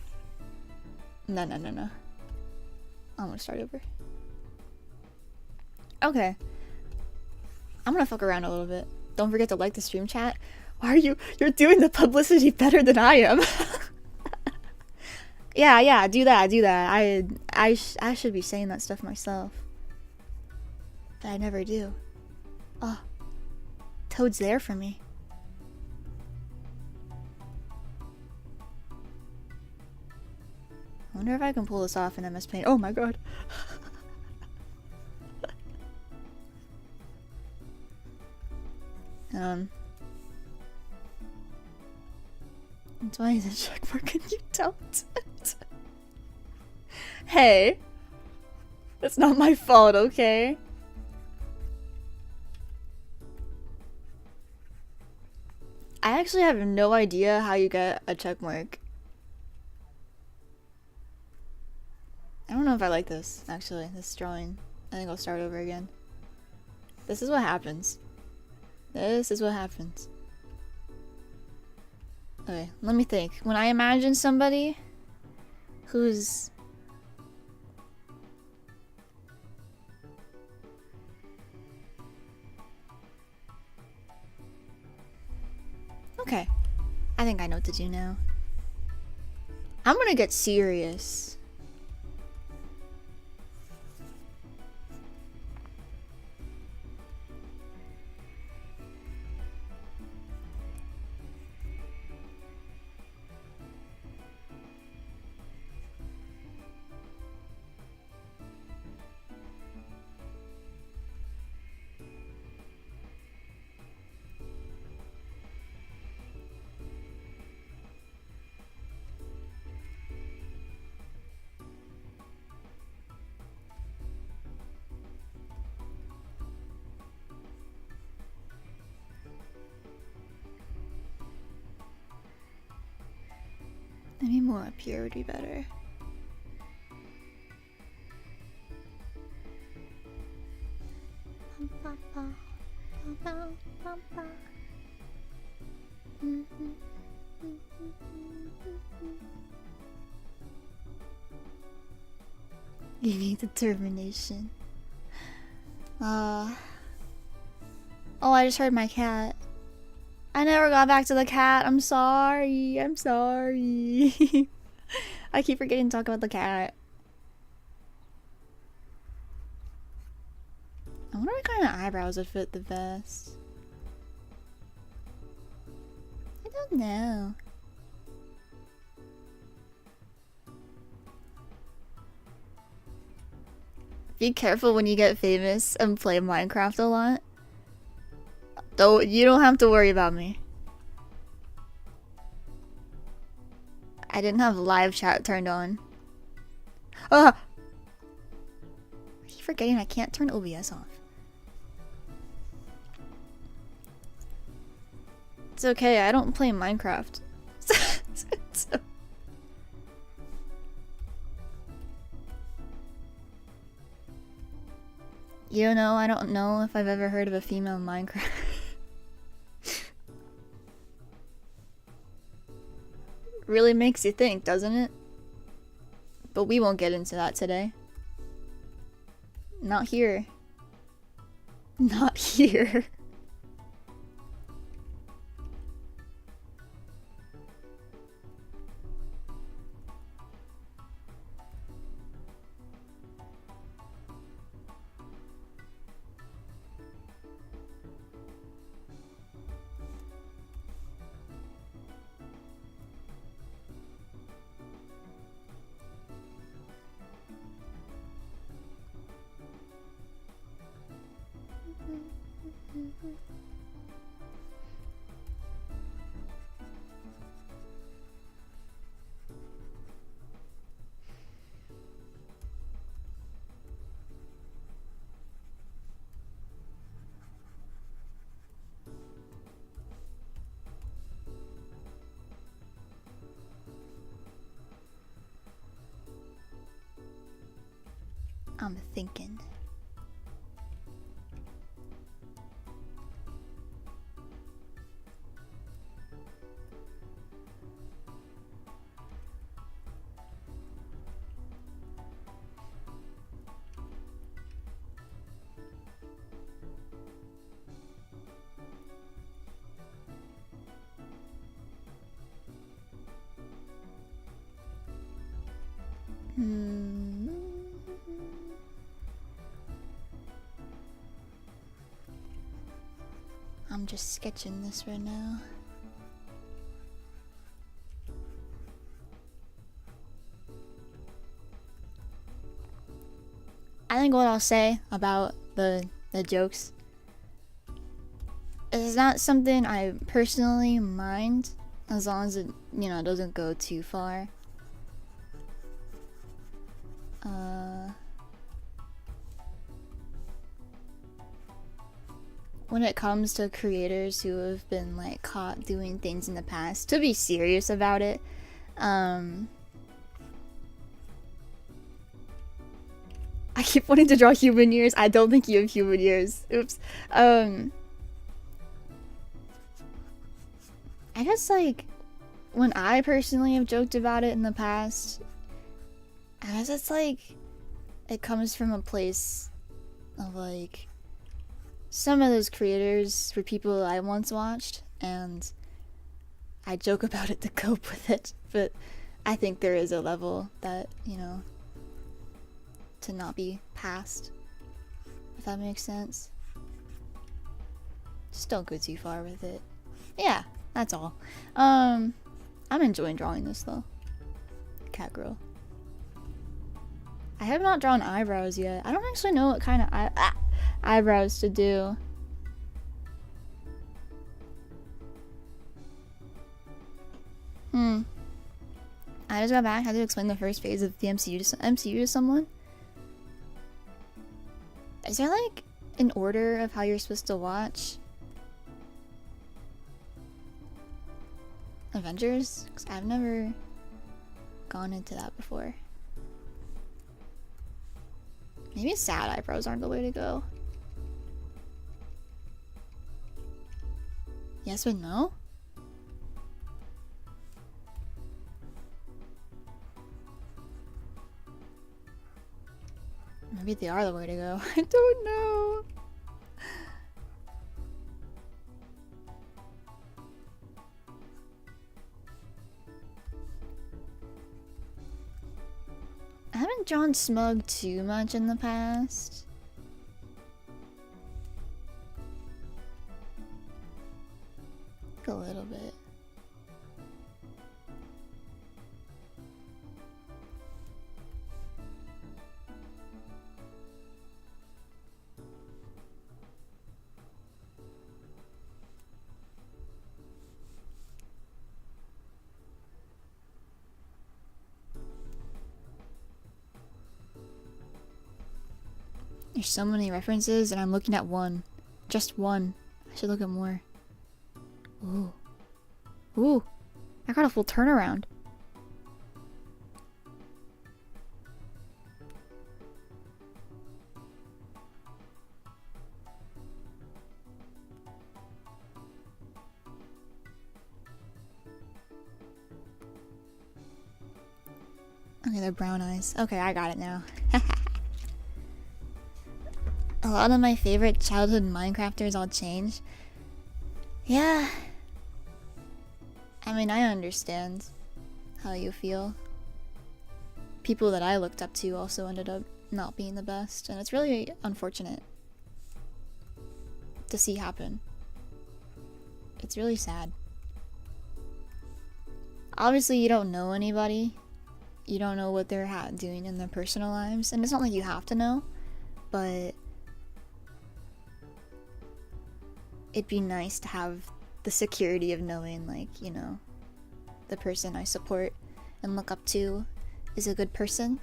No. I'm gonna start over. Okay. I'm gonna fuck around a little bit. Don't forget to like the stream chat. Why are you? You're doing the publicity better than I am. Yeah, do that. I should be saying that stuff myself. But I never do. Oh. Toad's there for me. I wonder if I can pull this off in MS Paint. Oh my god. That's why he's a checkmark and you don't. Hey. That's not my fault, okay? I actually have no idea how you get a checkmark. I don't know if I like this, actually, this drawing. I think I'll start over again. This is what happens. This is what happens. Okay, let me think. When I imagine somebody who's... Okay, I think I know what to do now. I'm gonna get serious. Maybe more up here would be better. You need determination. Oh, I just heard my cat. I never got back to the cat. I'm sorry. I'm sorry. I keep forgetting to talk about the cat. I wonder what kind of eyebrows would fit the best. I don't know. Be careful when you get famous and play Minecraft a lot. Though you don't have to worry about me. I didn't have live chat turned on. Ah! I keep forgetting I can't turn OBS off. It's okay, I don't play Minecraft. So... You don't know? I don't know if I've ever heard of a female Minecraft. Really makes you think, doesn't it? But we won't get into that today. Not here. Not here. I'm thinking. I'm just sketching this right now. I think what I'll say about the jokes is not something I personally mind, as long as it, you know, doesn't go too far. When it comes to creators who have been like caught doing things in the past, to be serious about it. I keep wanting to draw human ears. I don't think you have human ears. Oops. I guess like when I personally have joked about it in the past, I guess it's like it comes from a place of like some of those creators were people I once watched, and I joke about it to cope with it, but I think there is a level that, you know, to not be passed, if that makes sense. Just don't go too far with it. Yeah, that's all. I'm enjoying drawing this though. Cat girl. I have not drawn eyebrows yet. I don't actually know what kind of eyebrows to do. I just got back. I had to explain the first phase of the MCU to someone. Is there like an order of how you're supposed to watch Avengers? Because I've never gone into that before. Maybe sad eyebrows aren't the way to go. Yes or no? Maybe they are the way to go. I don't know. I haven't drawn smug too much in the past. A little bit. There's so many references and I'm looking at one. Just one. I should look at more. Ooh. Ooh. I got a full turnaround. Okay, they're brown eyes. Okay, I got it now. A lot of my favorite childhood Minecrafters all change. Yeah. I mean, I understand how you feel. People that I looked up to also ended up not being the best, and it's really unfortunate to see happen. It's really sad. Obviously, you don't know anybody. You don't know what they're doing in their personal lives, and it's not like you have to know, but it'd be nice to have the security of knowing, like, you know, the person I support and look up to is a good person.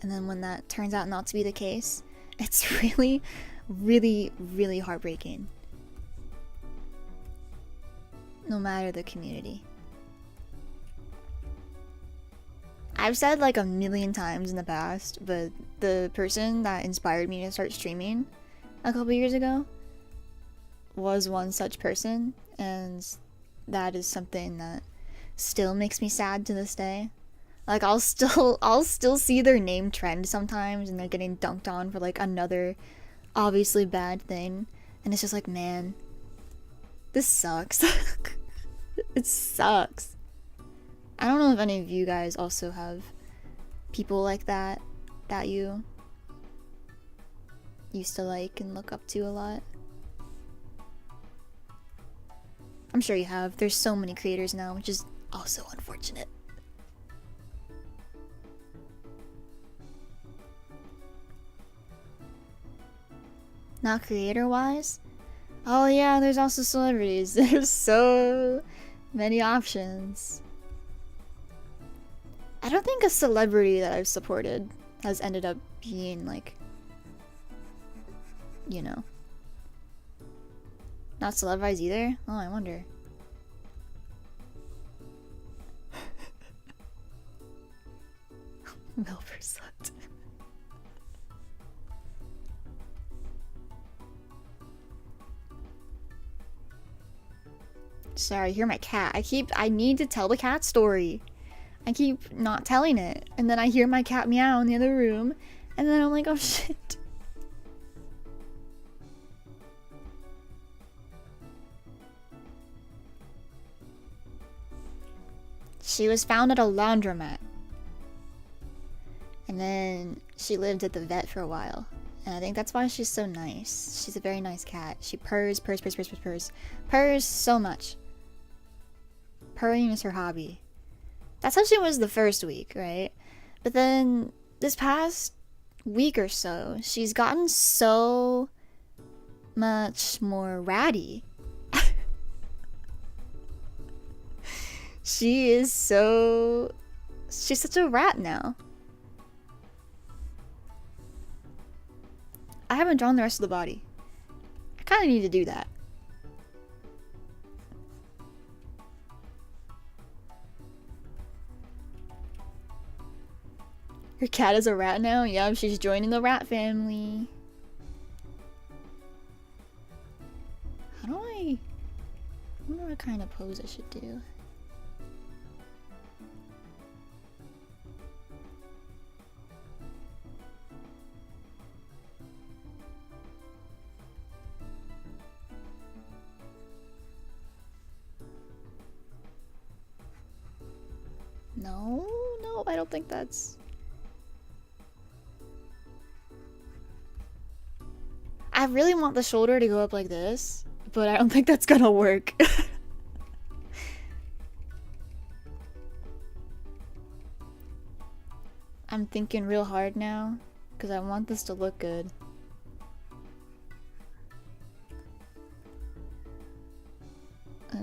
And then when that turns out not to be the case, it's really, really, really heartbreaking. No matter the community. I've said like a million times in the past, but the person that inspired me to start streaming a couple years ago was one such person, and that is something that still makes me sad to this day. Like I'll still see their name trend sometimes, and they're getting dunked on for like another obviously bad thing, and it's just like, man, this sucks. It sucks. I don't know if any of you guys also have people like that you used to like and look up to a lot. I'm sure you have. There's so many creators now, which is also unfortunate. Not creator-wise? Oh yeah, there's also celebrities. There's so many options. I don't think a celebrity that I've supported has ended up being like, you know, not celebrized either? Oh, I wonder. Melver sucked. Sorry, hear my cat. I need to tell the cat story. I keep not telling it. And then I hear my cat meow in the other room. And then I'm like, oh shit. She was found at a laundromat. And then she lived at the vet for a while. And I think that's why she's so nice. She's a very nice cat. She purrs, purrs, purrs, purrs, purrs, purrs. Purrs so much. Purring is her hobby. That's how she was the first week, right? But then this past week or so, she's gotten so much more ratty. She's such a rat now. I haven't drawn the rest of the body. I kind of need to do that. Your cat is a rat now? Yup, she's joining the rat family. I wonder what kind of pose I should do. No, I don't think that's... I really want the shoulder to go up like this, but I don't think that's gonna work. I'm thinking real hard now, because I want this to look good.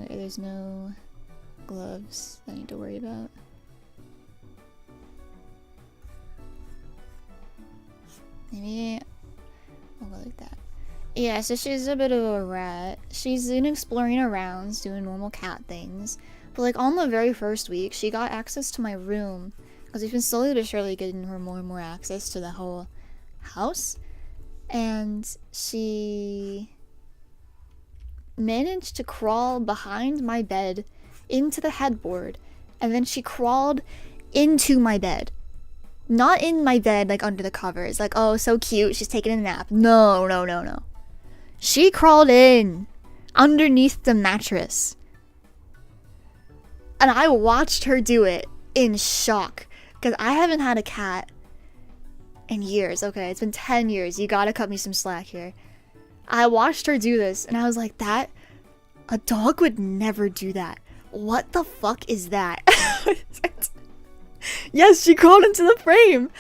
There's no gloves I need to worry about. Maybe I'll go like that. Yeah, so she's a bit of a rat. She's in exploring around, doing normal cat things. But like on the very first week, she got access to my room. Because we've been slowly but surely getting her more and more access to the whole house. And she managed to crawl behind my bed into the headboard. And then she crawled into my bed. Not in my bed, like under the covers. Like, oh, so cute, she's taking a nap. No. She crawled in underneath the mattress. And I watched her do it in shock. Because I haven't had a cat in years. Okay, it's been 10 years. You gotta cut me some slack here. I watched her do this and I was like, a dog would never do that. What the fuck is that? Yes, she crawled into the frame.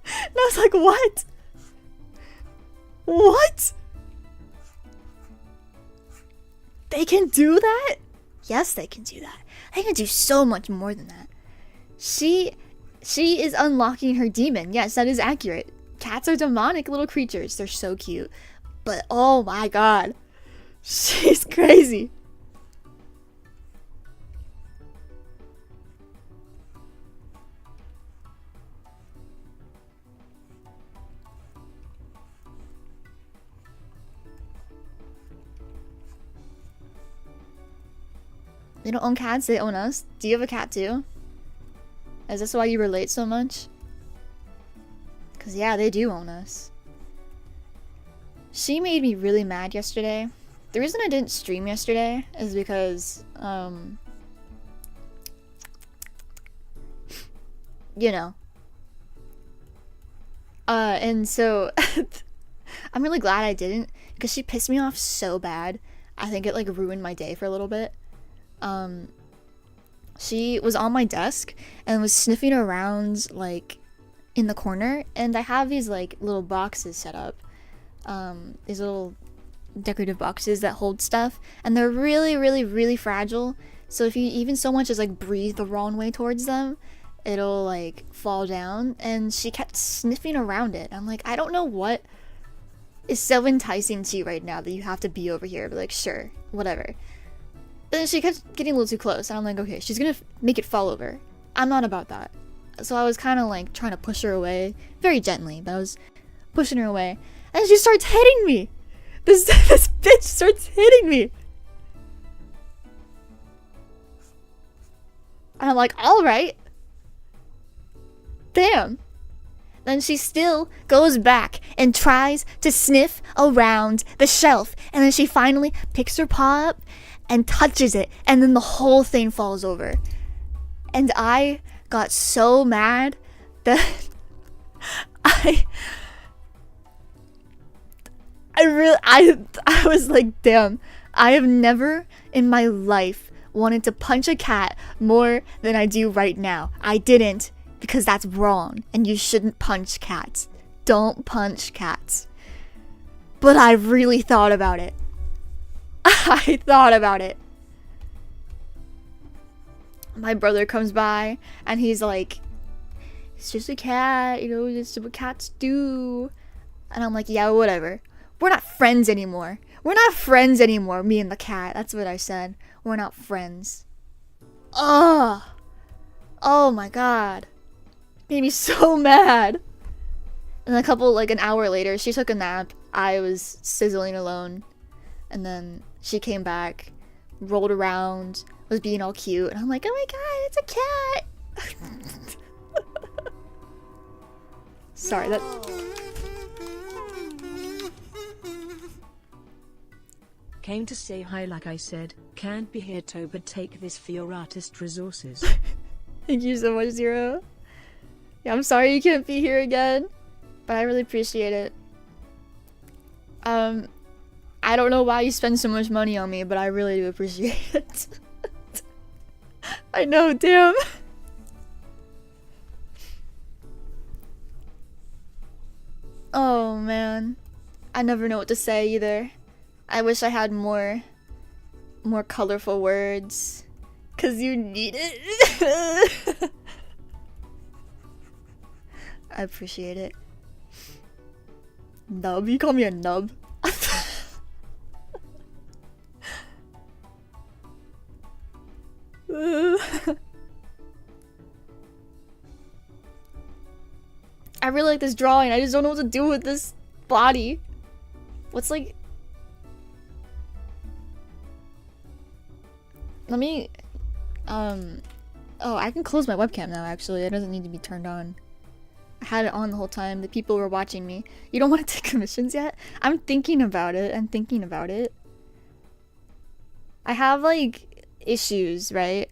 And I was like, what? What? They can do that? Yes, they can do that. They can do so much more than that. She is unlocking her demon. Yes, that is accurate. Cats are demonic little creatures. They're so cute. But oh my god. She's crazy. They don't own cats, they own us. Do you have a cat too? Is this why you relate so much? Because yeah, they do own us. She made me really mad yesterday. The reason I didn't stream yesterday is because, you know. And so, I'm really glad I didn't. because she pissed me off so bad. I think it like ruined my day for a little bit. She was on my desk and was sniffing around like in the corner, and I have these like little boxes set up, these little decorative boxes that hold stuff, and they're really fragile, so if you even so much as like breathe the wrong way towards them, it'll like fall down. And she kept sniffing around it. I'm like, I don't know what is so enticing to you right now that you have to be over here, but like, sure, whatever. Then she kept getting a little too close, and I'm like, okay, she's gonna make it fall over. I'm not about that. So I was kind of like trying to push her away, very gently, but I was pushing her away, and she starts hitting me. This bitch starts hitting me. And I'm like, alright. Damn. Then she still goes back and tries to sniff around the shelf. And then she finally picks her paw up and touches it. And then the whole thing falls over. And I got so mad that I was like, damn, I have never in my life wanted to punch a cat more than I do right now. I didn't, because that's wrong, and you shouldn't punch cats. Don't punch cats. But I really thought about it. I thought about it. My brother comes by, and he's like, it's just a cat, you know, it's what cats do. And I'm like, yeah, whatever. We're not friends anymore. We're not friends anymore, me and the cat. That's what I said. We're not friends. Ugh. Oh my god. Made me so mad. And an hour later, she took a nap. I was sizzling alone. And then she came back, rolled around, was being all cute. And I'm like, oh my god, it's a cat. Sorry, that... Came to say hi like I said, can't be here to but take this for your artist resources. Thank you so much, Zero. Yeah, I'm sorry you can't be here again, but I really appreciate it. I don't know why you spend so much money on me, but I really do appreciate it. I know, damn. Oh man, I never know what to say either. I wish I had more colorful words, 'cause you need it. I appreciate it. Nub? You call me a nub? I really like this drawing. I just don't know what to do with this body. What's like... Let me... Oh, I can close my webcam now, actually. It doesn't need to be turned on. I had it on the whole time. The people were watching me. You don't want to take commissions yet? I'm thinking about it. I have, like, issues, right?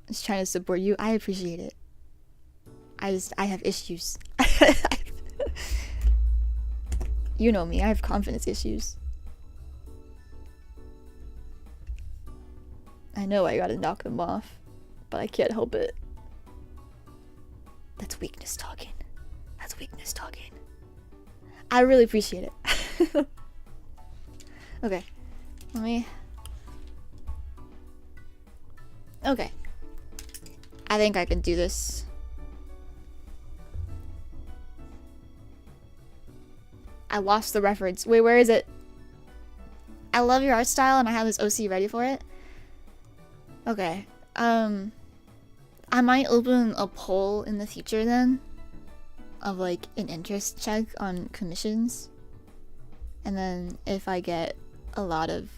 Just trying to support you. I appreciate it. I have issues. You know me. I have confidence issues. I know I gotta knock them off, but I can't help it. That's weakness talking. That's weakness talking. I really appreciate it. Okay. Let me... Okay. I think I can do this. I lost the reference. Wait, where is it? I love your art style and I have this OC ready for it. Okay. I might open a poll in the future then of like an interest check on commissions. And then if I get a lot of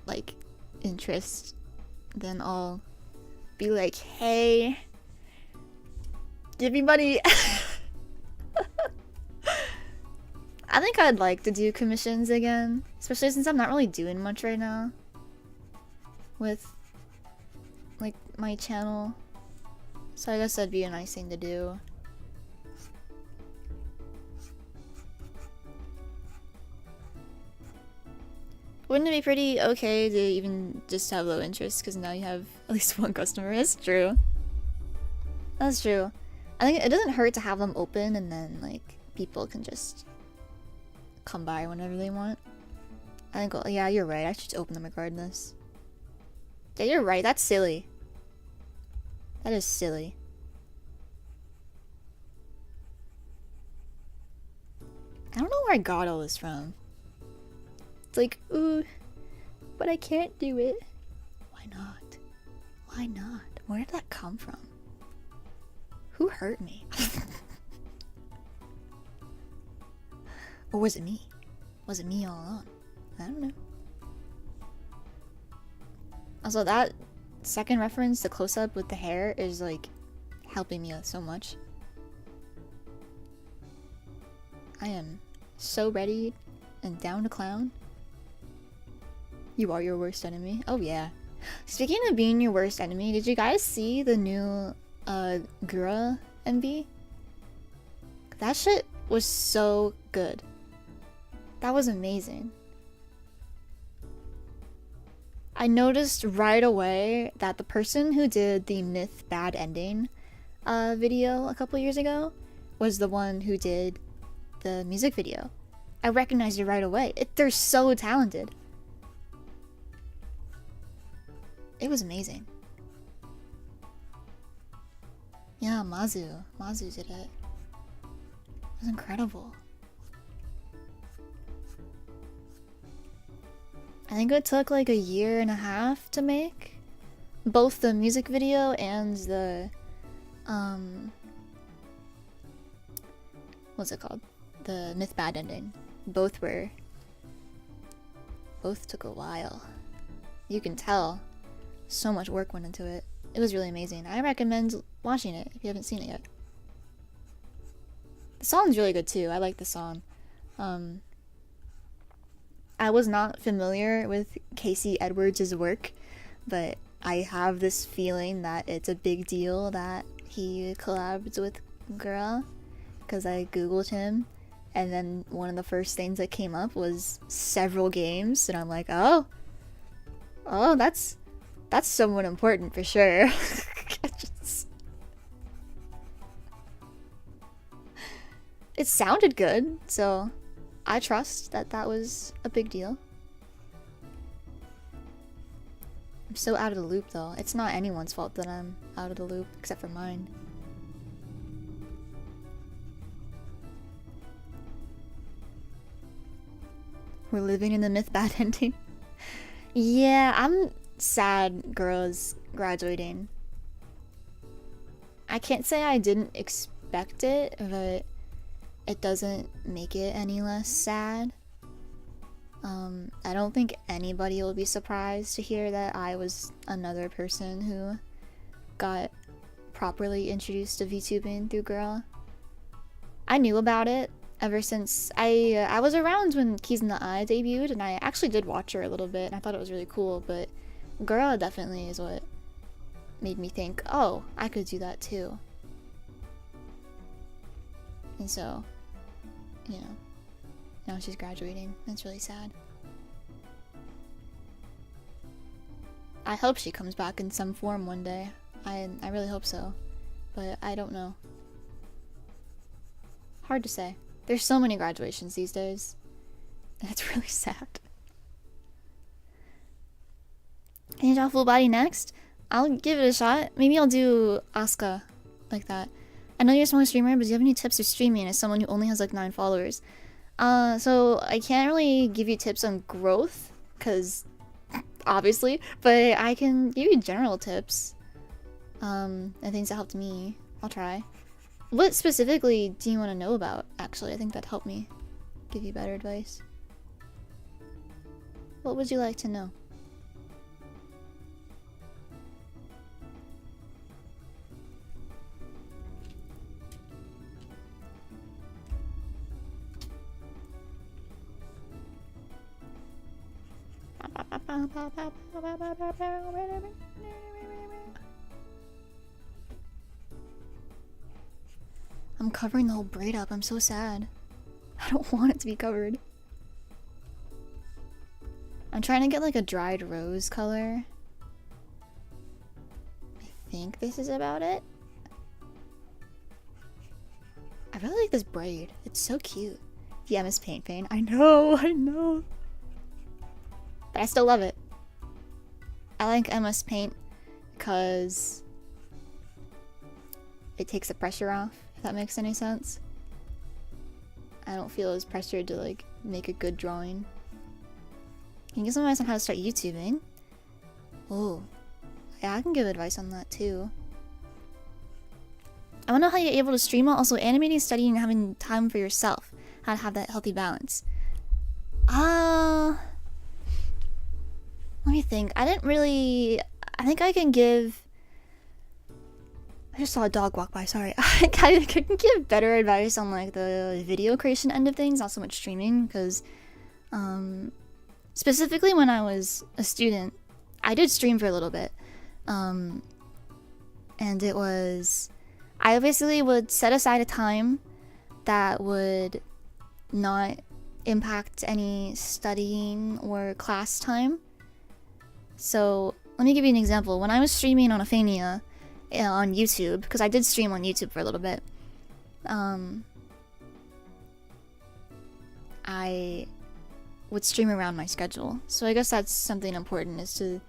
like interest, then I'll be like, hey, give me money. I think I'd like to do commissions again, especially since I'm not really doing much right now with like my channel. So I guess that'd be a nice thing to do. Wouldn't it be pretty okay to even just have low interest because now you have at least one customer? That's true. That's true. I think it doesn't hurt to have them open and then like people can just come by whenever they want. I think, well, yeah, you're right. I should open them regardless. Yeah, you're right. That's silly. That is silly. I don't know where I got all this from. It's like, ooh, but I can't do it. Why not? Why not? Where did that come from? Who hurt me? Or was it me? Was it me all along? I don't know. Also, that second reference, the close-up with the hair, is like helping me so much. I am so ready and down to clown. You are your worst enemy. Oh yeah. Speaking of being your worst enemy, did you guys see the new Gura MV? That shit was so good. That was amazing. I noticed right away that the person who did the Myth Bad Ending video a couple years ago was the one who did the music video. I recognized it right away. They're so talented. It was amazing. Yeah, Mazu did it. It was incredible. I think it took like 1.5 years to make. Both the music video and the what's it called? The Myth Bad Ending. Both took a while. You can tell so much work went into it. It was really amazing. I recommend watching it if you haven't seen it yet. The song's really good too. I like the song. I was not familiar with Casey Edwards' work, but I have this feeling that it's a big deal that he collabs with Gura, because I googled him, and then one of the first things that came up was several games, and I'm like, oh, that's someone important for sure. It sounded good, so I trust that that was a big deal. I'm so out of the loop though. It's not anyone's fault that I'm out of the loop, except for mine. We're living in the Myth Bad Ending. Yeah, I'm sad Gura's graduating. I can't say I didn't expect it, but it doesn't make it any less sad. I don't think anybody will be surprised to hear that I was another person who got properly introduced to VTubing through Gura. I knew about it ever since I was around when Keys in the Eye debuted, and I actually did watch her a little bit, and I thought it was really cool, but Gura definitely is what made me think, oh, I could do that too. And so, you know, now she's graduating. It's really sad. I hope she comes back in some form one day. I really hope so, but I don't know. Hard to say. There's so many graduations these days, and it's really sad. Can you draw full body next? I'll give it a shot. Maybe I'll do Asuka like that. I know you're a smaller streamer, but do you have any tips for streaming as someone who only has like 9 followers? So I can't really give you tips on growth, because obviously, but I can give you general tips. And things that helped me. I'll try. What specifically do you want to know about, actually? I think that'd help me give you better advice. What would you like to know? I'm covering the whole braid up. I'm so sad. I don't want it to be covered. I'm trying to get like a dried rose color. I think this is about it. I really like this braid. It's so cute. The MS Paint. I know. But I still love it. I like MS Paint because it takes the pressure off, if that makes any sense. I don't feel as pressured to like make a good drawing. Can you give some advice on how to start YouTubing? Oh, yeah, I can give advice on that too. I want to know how you're able to stream while also animating, studying, and having time for yourself. How to have that healthy balance. Let me think. I think I can give... I just saw a dog walk by, sorry. I can give better advice on like the video creation end of things, not so much streaming, because specifically when I was a student, I did stream for a little bit. And it was... I basically would set aside a time that would not impact any studying or class time. So let me give you an example. When I was streaming on Aphania on YouTube, because I did stream on YouTube for a little bit, I would stream around my schedule. So I guess that's something important, is to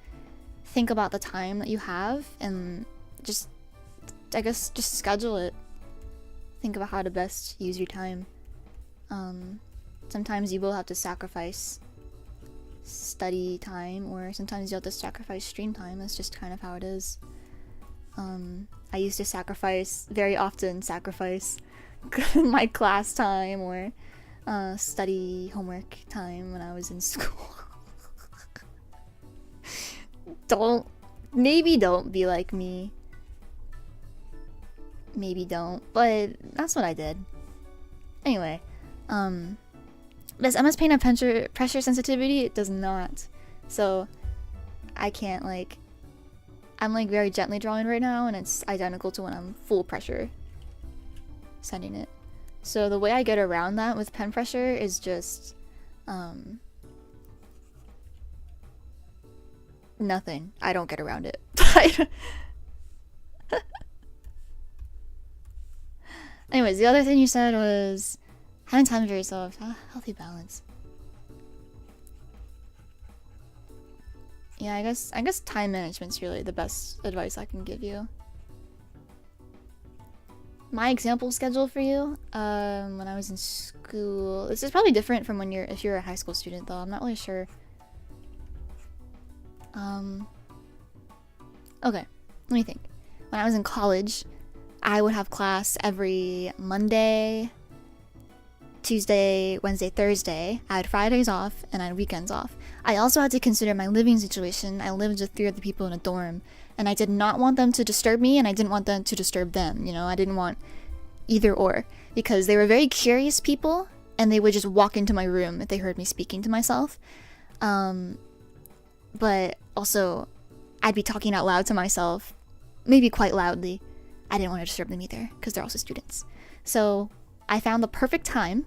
think about the time that you have and just, I guess, just schedule it. Think about how to best use your time. Sometimes you will have to sacrifice study time, or sometimes you'll have to sacrifice stream time. That's just kind of how it is. I used to very often sacrifice my class time or study homework time when I was in school. Don't be like me. Maybe don't, but that's what I did. Anyway, does MS Paint have pressure sensitivity? It does not. So I can't I'm like very gently drawing right now, and it's identical to when I'm full pressure sending it. So the way I get around that with pen pressure is just nothing. I don't get around it. Anyways, the other thing you said was having time for yourself. Healthy balance. Yeah, I guess time management's really the best advice I can give you. My example schedule for you, when I was in school, this is probably different from if you're a high school student though, I'm not really sure. Okay, let me think. When I was in college, I would have class every Monday, Tuesday, Wednesday, Thursday. I had Fridays off and I had weekends off. I also had to consider my living situation. I lived with 3 other people in a dorm, and I did not want them to disturb me, and I didn't want them to disturb them. You know, I didn't want either or, because they were very curious people, and they would just walk into my room if they heard me speaking to myself. But also, I'd be talking out loud to myself, maybe quite loudly. I didn't want to disturb them either, because they're also students. So I found the perfect time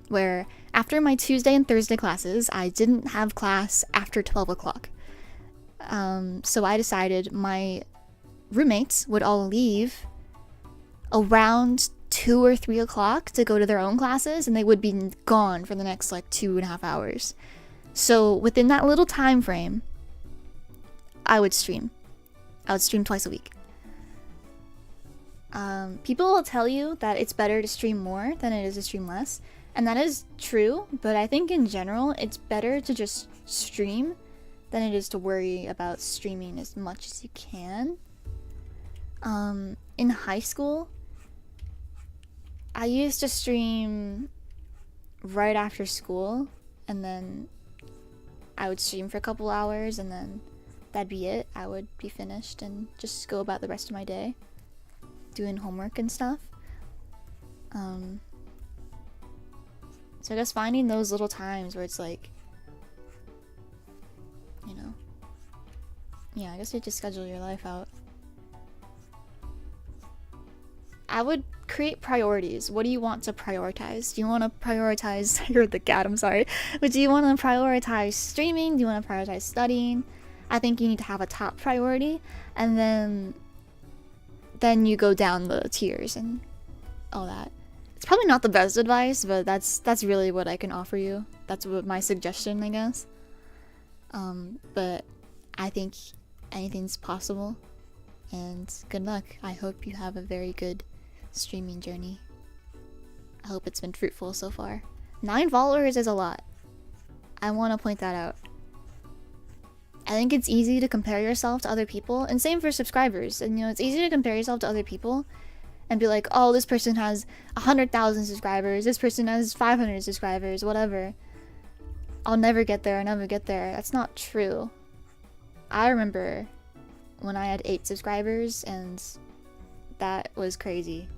where after my Tuesday and Thursday classes, I didn't have class after 12 o'clock. So I decided my roommates would all leave around 2 or 3 o'clock to go to their own classes, and they would be gone for the next 2.5 hours. So within that little time frame, I would stream. I would stream twice a week. People will tell you that it's better to stream more than it is to stream less, and that is true, but I think in general it's better to just stream than it is to worry about streaming as much as you can. In high school, I used to stream right after school, and then I would stream for a couple hours, and then that'd be it. I would be finished and just go about the rest of my day doing homework and stuff. So I guess finding those little times where it's yeah, I guess you have to schedule your life out. I would create priorities. What do you want to prioritize? Do you want to prioritize you're the cat, I'm sorry. But do you want to prioritize streaming? Do you want to prioritize studying? I think you need to have a top priority, and then you go down the tiers and all that. It's probably not the best advice, but that's really what I can offer you. That's what my suggestion, I guess. But I think anything's possible, and good luck. I hope you have a very good streaming journey. I hope it's been fruitful so far. 9 followers is a lot. I want to point that out. I think it's easy to compare yourself to other people, and same for subscribers. And you know, it's easy to compare yourself to other people and be like, oh, this person has 100,000 subscribers, this person has 500 subscribers, whatever. I'll never get there, I'll never get there. That's not true. I remember when I had 8 subscribers, and that was crazy.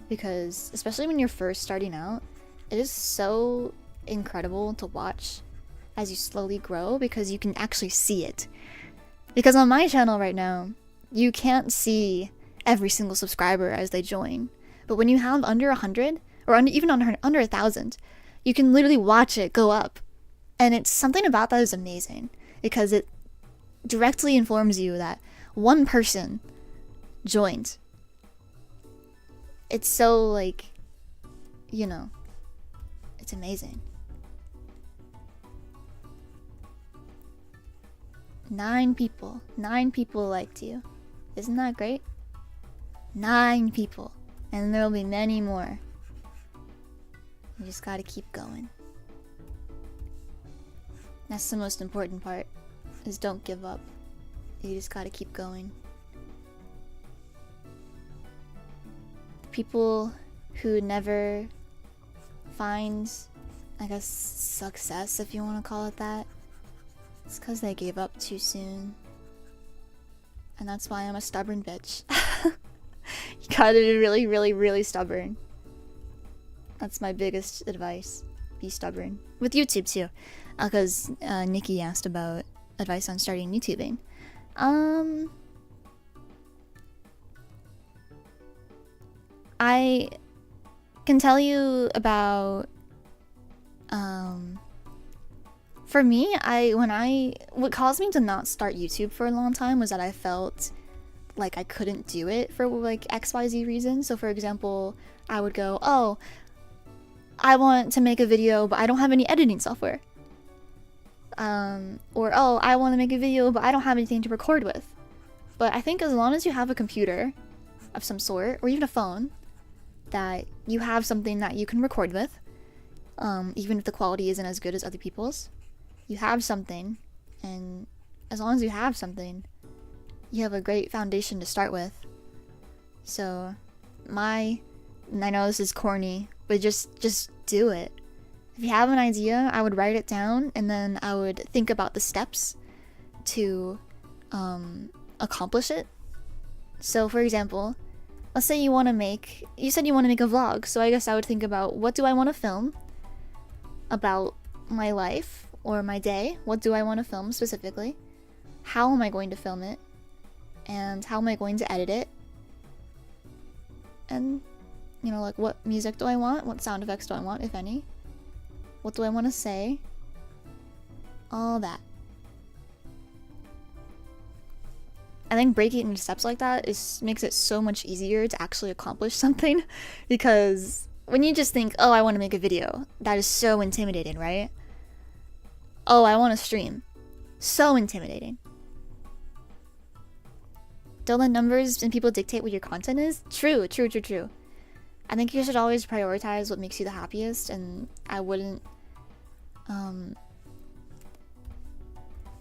Because, especially when you're first starting out, it is so incredible to watch as you slowly grow, because you can actually see it. Because on my channel right now, you can't see every single subscriber as they join. But when you have under 100, or even under 1,000, you can literally watch it go up. And it's something about that is amazing, because it directly informs you that one person joined. It's so, like, you know, it's amazing. 9 people liked you. Isn't that great? 9 people. And there'll be many more. You just gotta keep going. That's the most important part, is don't give up. You just gotta keep going. The people who never find, I guess, success, if you want to call it that, it's because they gave up too soon. And that's why I'm a stubborn bitch. You gotta be really, really, really stubborn. That's my biggest advice. Be stubborn. With YouTube too. Because Nikki asked about advice on starting YouTubing. I can tell you about for me, what caused me to not start YouTube for a long time was that I felt like I couldn't do it for like XYZ reasons. So for example, I would go, oh, I want to make a video but I don't have any editing software. Or oh, I want to make a video but I don't have anything to record with. But I think as long as you have a computer of some sort, or even a phone, that you have something that you can record with, even if the quality isn't as good as other people's, you have something, and as long as you have something, you have a great foundation to start with. So and I know this is corny, but just do it. If you have an idea, I would write it down, and then I would think about the steps to accomplish it. So for example, let's say you said you want to make a vlog, so I guess I would think about, what do I want to film about my life or my day? What do I want to film specifically? How am I going to film it? And how am I going to edit it? And, you know, like, what music do I want? What sound effects do I want, if any? What do I want to say? All that. I think breaking it into steps like that makes it so much easier to actually accomplish something. Because when you just think, oh, I want to make a video, that is so intimidating, right? Oh, I want to stream. So intimidating. Don't let numbers and people dictate what your content is. True. I think you should always prioritize what makes you the happiest, and I wouldn't...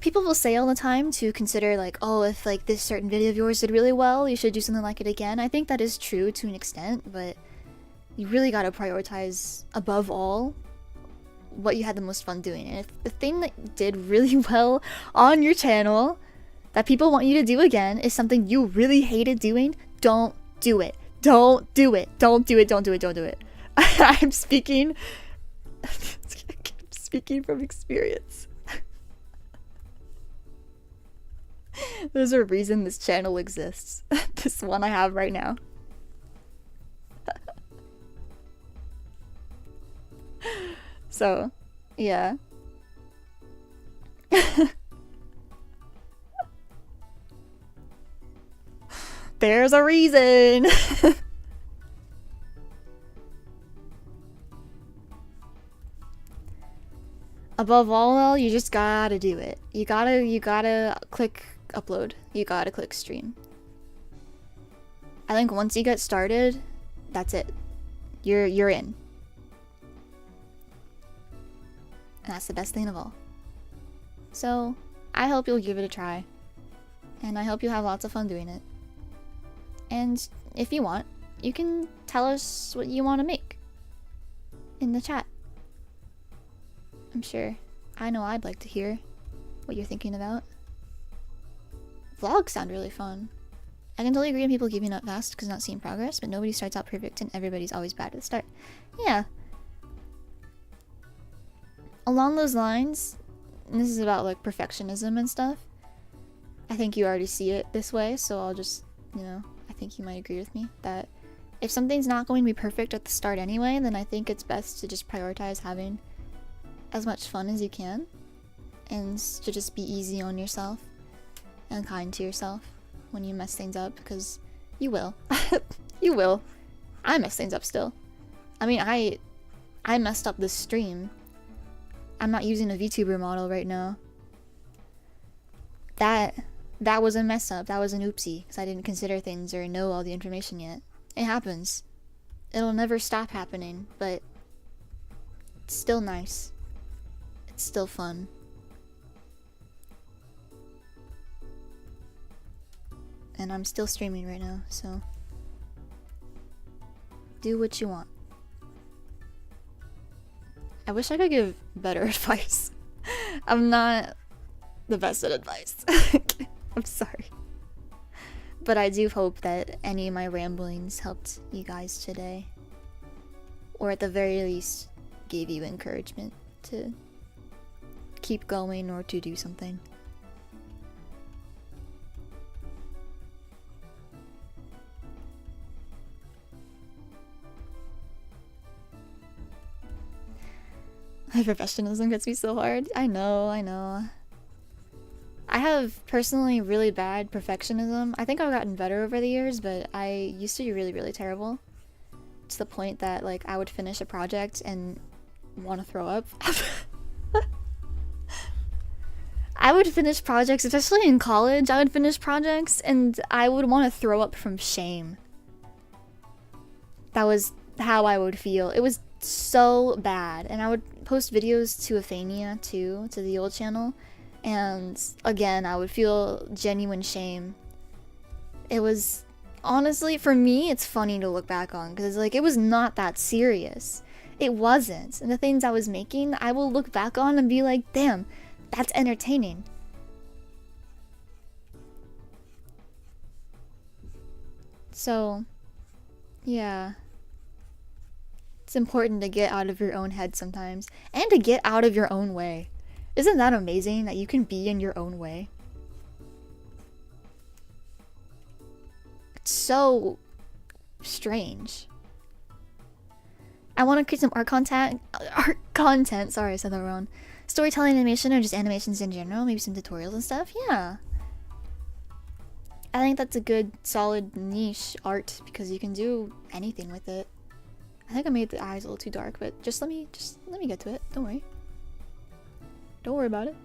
People will say all the time to consider, like, oh, if like this certain video of yours did really well, you should do something like it again. I think that is true to an extent, but you really gotta prioritize above all what you had the most fun doing. And if the thing that did really well on your channel that people want you to do again is something you really hated doing, don't do it. Don't do it. Don't do it. Don't do it. Don't do it. I'm speaking from experience. There's a reason this channel exists. This one I have right now. So, yeah. There's a reason. Above all, though, you just gotta do it. You gotta click upload. You gotta click stream. I think once you get started, that's it. You're in. And that's the best thing of all. So, I hope you'll give it a try. And I hope you have lots of fun doing it. And if you want, you can tell us what you want to make in the chat. I'm sure. I know I'd like to hear what you're thinking about. Vlogs sound really fun. I can totally agree on people giving up fast because not seeing progress, but nobody starts out perfect and everybody's always bad at the start. Yeah. Along those lines, and this is about like perfectionism and stuff, I think you already see it this way, so I'll just, you know, I think you might agree with me that if something's not going to be perfect at the start anyway, then I think it's best to just prioritize having as much fun as you can and to just be easy on yourself and kind to yourself when you mess things up, because you will. You will. I mess things up still. I mean, I messed up this stream. I'm not using a VTuber model right now. That was a mess up. That was an oopsie because I didn't consider things or know all the information yet. It happens. It'll never stop happening, but it's still nice. It's still fun. And I'm still streaming right now, so do what you want. I wish I could give better advice. I'm not the best at advice. I'm sorry. But I do hope that any of my ramblings helped you guys today. Or at the very least, gave you encouragement to keep going or to do something. My perfectionism gets me so hard. I know. I have personally really bad perfectionism. I think I've gotten better over the years, but I used to be really, really terrible. To the point that, like, I would finish a project and want to throw up. I would finish projects, especially in college, I would finish projects and I would want to throw up from shame. That was how I would feel. It was so bad. And I would post videos to Ephania too, to the old channel. And again, I would feel genuine shame. It was, honestly, for me, it's funny to look back on because like it was not that serious. It wasn't. And the things I was making, I will look back on and be like, damn, that's entertaining. So, yeah. It's important to get out of your own head sometimes and to get out of your own way. Isn't that amazing that you can be in your own way? It's so strange. I want to create some art content. Sorry, I said that wrong. Storytelling, animation, or just animations in general. Maybe some tutorials and stuff. Yeah. I think that's a good, solid niche art because you can do anything with it. I think I made the eyes a little too dark, but just let me get to it. Don't worry. Don't worry about it.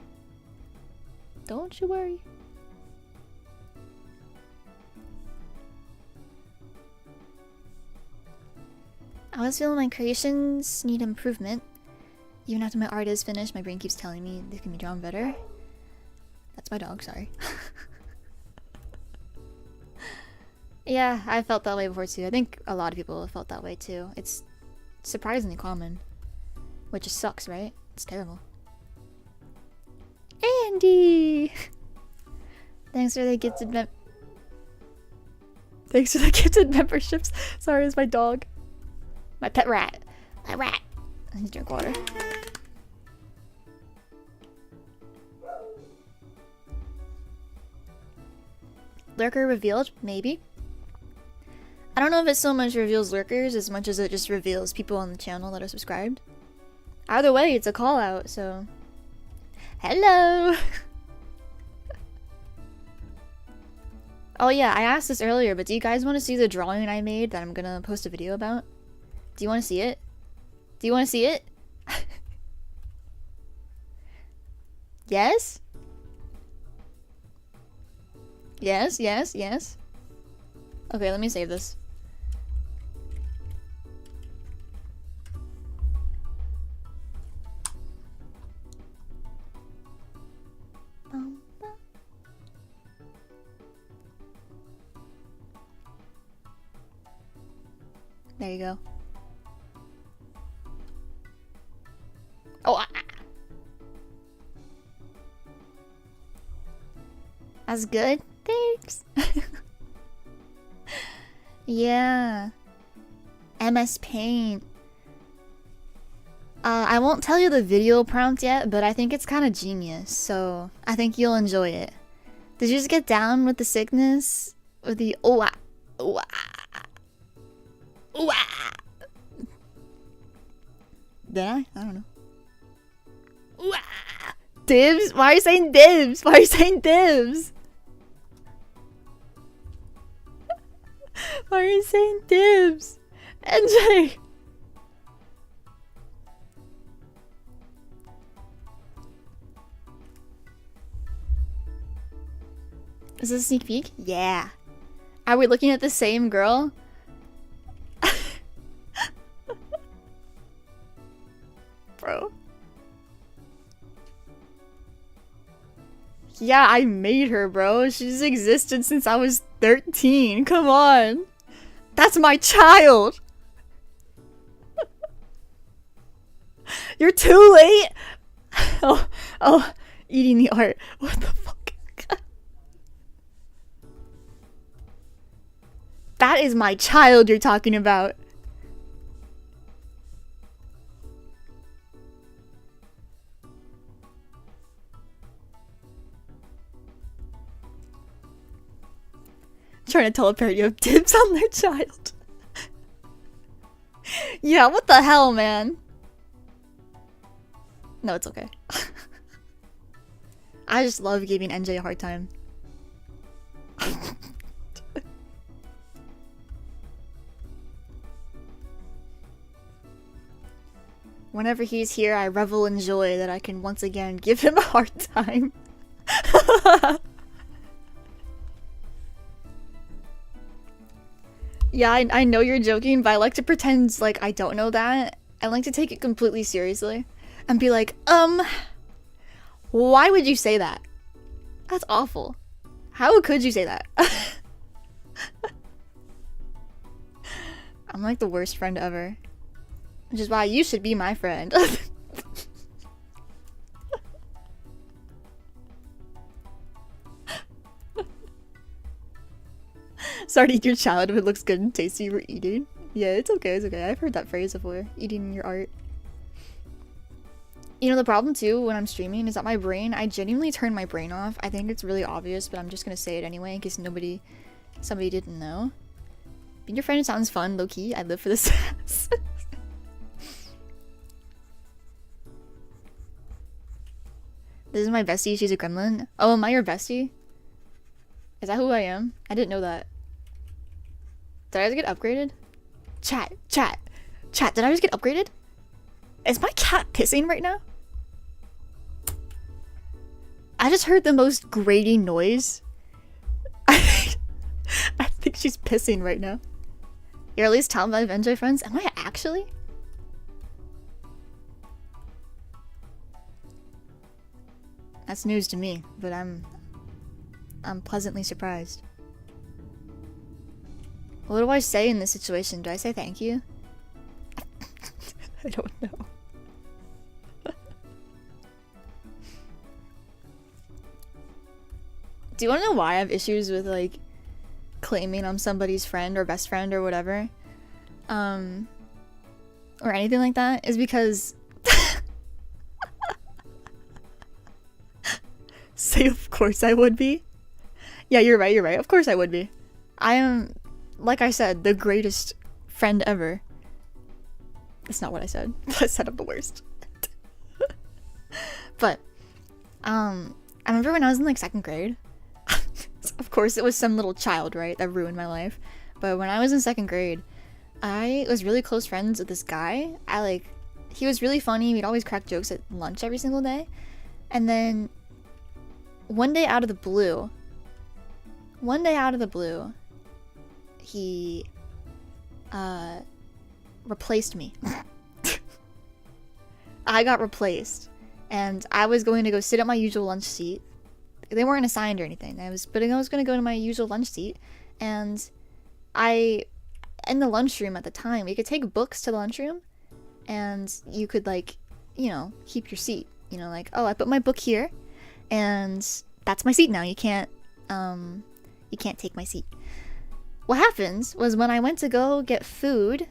Don't you worry. I always feel my creations need improvement. Even after my art is finished, my brain keeps telling me this can be drawn better. That's my dog, sorry. Yeah, I felt that way before too. I think a lot of people have felt that way too. It's surprisingly common. Which just sucks, right? It's terrible. Andy! Thanks for the gifted memberships. Sorry, it's my dog. My pet rat. My rat. I need to drink water. Lurker revealed? Maybe. I don't know if it so much reveals lurkers as much as it just reveals people on the channel that are subscribed. Either way, it's a call out, so. Hello! Oh yeah, I asked this earlier, but do you guys want to see the drawing I made that I'm gonna post a video about? Do you want to see it? Do you want to see it? Yes? Yes, yes, yes. Okay, let me save this. There you go. Oh, that's good. Thanks. Yeah. MS Paint. I won't tell you the video prompt yet, but I think it's kind of genius, so I think you'll enjoy it. Did you just get down with the sickness? With the oh ah, oh ah, oh ah. Did I? I don't know. Ooh, ah. Dibs? Why are you saying dibs? Why are you saying dibs? Why are you saying dibs? NJ! Is this a sneak peek? Yeah. Are we looking at the same girl? Bro. Yeah, I made her, bro. She's existed since I was 13. Come on. That's my child. You're too late. Oh, eating the art. What the fuck? That is my child you're talking about. Trying to tell a parent you have dibs on their child. Yeah, what the hell, man? No, it's okay. I just love giving NJ a hard time. Whenever he's here, I revel in joy that I can once again give him a hard time. Yeah, I know you're joking, but I like to pretend like I don't know that. I like to take it completely seriously and be like, why would you say that? That's awful. How could you say that? I'm like the worst friend ever. Which is why you should be my friend. Sorry to eat your child if it looks good and tasty you were eating. Yeah, it's okay, it's okay. I've heard that phrase before. Eating your art. You know, the problem too when I'm streaming is that my brain, I genuinely turn my brain off. I think it's really obvious, but I'm just gonna say it anyway in case somebody didn't know. Being your friend sounds fun, low-key. I live for this. This is my bestie, she's a gremlin. Oh, am I your bestie? Is that who I am? I didn't know that. Did I just get upgraded? Chat, did I just get upgraded? Is my cat pissing right now? I just heard the most grating noise. I think she's pissing right now. You're at least telling my Venjo friends? Am I actually? That's news to me, but I'm pleasantly surprised. What do I say in this situation? Do I say thank you? I don't know. Do you want to know why I have issues with like claiming I'm somebody's friend or best friend or whatever? Or anything like that? Is because say of course I would be. Yeah, you're right. Of course I would be. I am, like I said, the greatest friend ever. That's not what I said. I said I'm the worst. But I remember when I was in like 2nd grade. Of course, it was some little child, right, that ruined my life. But when I was in 2nd grade, I was really close friends with this guy. He was really funny. We'd always crack jokes at lunch every single day. And then one day out of the blue, he replaced me. I got replaced, and I was going to go sit at my usual lunch seat. They weren't assigned or anything. I was going to go to my usual lunch seat, and in the lunchroom at the time, you could take books to the lunchroom, and you could keep your seat. Oh, I put my book here, and that's my seat now. You can't take my seat. What happened was when I went to go get food,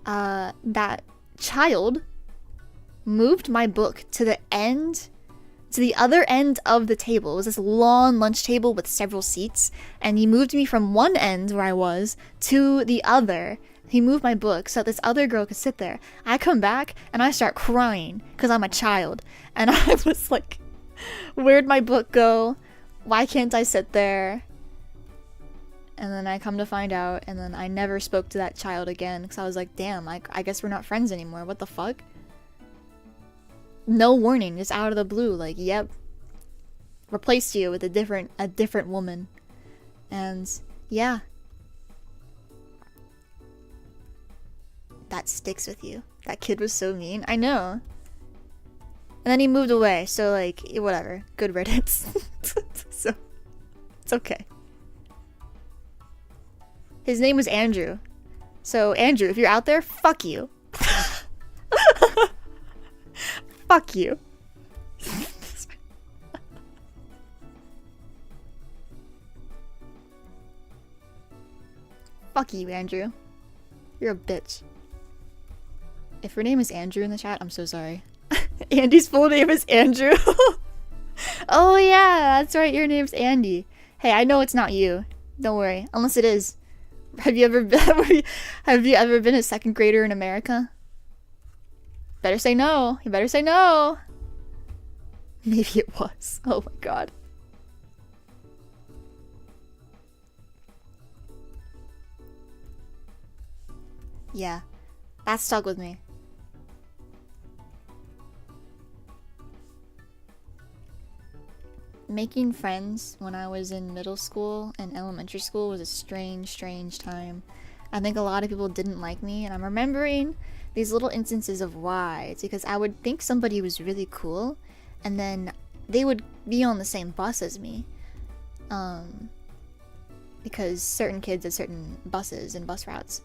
that child moved my book to the other end of the table. It was this long lunch table with several seats, and he moved me from one end where I was to the other. He moved my book so this other girl could sit there. I come back and I start crying because I'm a child, and I was like, where'd my book go? Why can't I sit there? And then I come to find out, and then I never spoke to that child again because I was like, damn, I guess we're not friends anymore. What the fuck? No warning, just out of the blue, like, yep, replaced you with a different woman. And yeah, that sticks with you. That kid was so mean. I know. And then he moved away, so like, whatever, good riddance. So it's okay. His name was Andrew. So Andrew, if you're out there, fuck you. Fuck you. Fuck you, Andrew. You're a bitch. If your name is Andrew in the chat, I'm so sorry. Andy's full name is Andrew. Oh yeah, that's right, your name's Andy. Hey, I know it's not you. Don't worry, unless it is. Have you ever been a 2nd grader in America? Better say no. You better say no. Maybe it was. Oh my god. Yeah, that stuck with me. Making friends when I was in middle school and elementary school was a strange time. I think a lot of people didn't like me, and I'm remembering these little instances of why. It's because I would think somebody was really cool, and then they would be on the same bus as me. Because certain kids had certain buses and bus routes.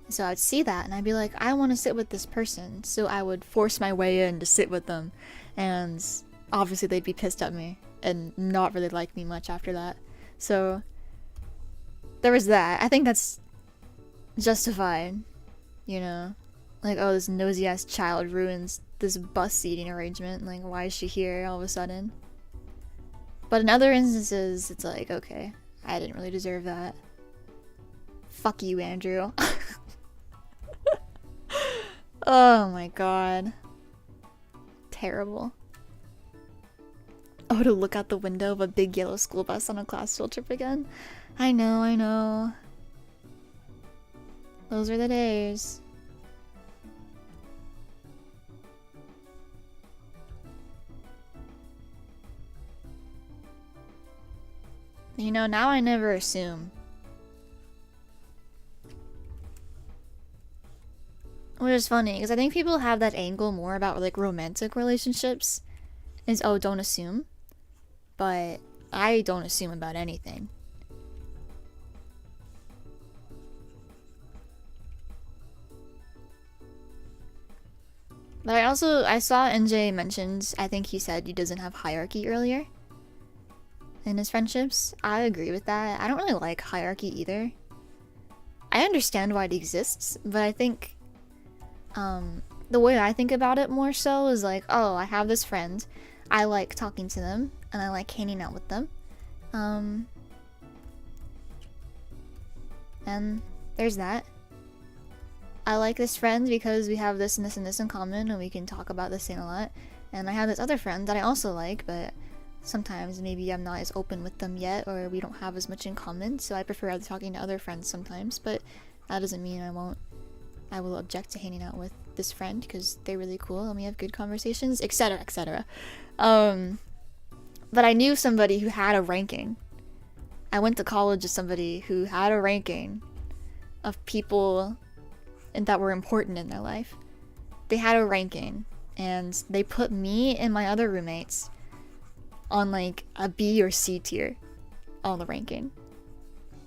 So I'd see that, and I'd be like, I want to sit with this person. So I would force my way in to sit with them, and obviously they'd be pissed at me and not really like me much after that. So there was that. I think that's justified, you know? Like, oh, this nosy ass child ruins this bus seating arrangement. Like, why is she here all of a sudden? But in other instances, it's like, okay, I didn't really deserve that. Fuck you, Andrew. Oh my god. Terrible. Oh, to look out the window of a big yellow school bus on a class field trip again? I know. Those are the days. You know, now I never assume. Which is funny, because I think people have that angle more about, like, romantic relationships. Is, oh, don't assume. But I don't assume about anything. But I saw NJ mentioned, I think he said he doesn't have hierarchy earlier in his friendships. I agree with that. I don't really like hierarchy either. I understand why it exists, but I think the way I think about it more so is like, oh, I have this friend, I like talking to them, and I like hanging out with them. And there's that. I like this friend because we have this and this and this in common, and we can talk about this thing a lot. And I have this other friend that I also like, but sometimes maybe I'm not as open with them yet, or we don't have as much in common, so I prefer talking to other friends sometimes, but that doesn't mean I will object to hanging out with this friend, because they're really cool and we have good conversations, etc, etc. But I knew somebody who had a ranking. I went to college with somebody who had a ranking of people and that were important in their life. They had a ranking, and they put me and my other roommates on like a B or C tier on the ranking.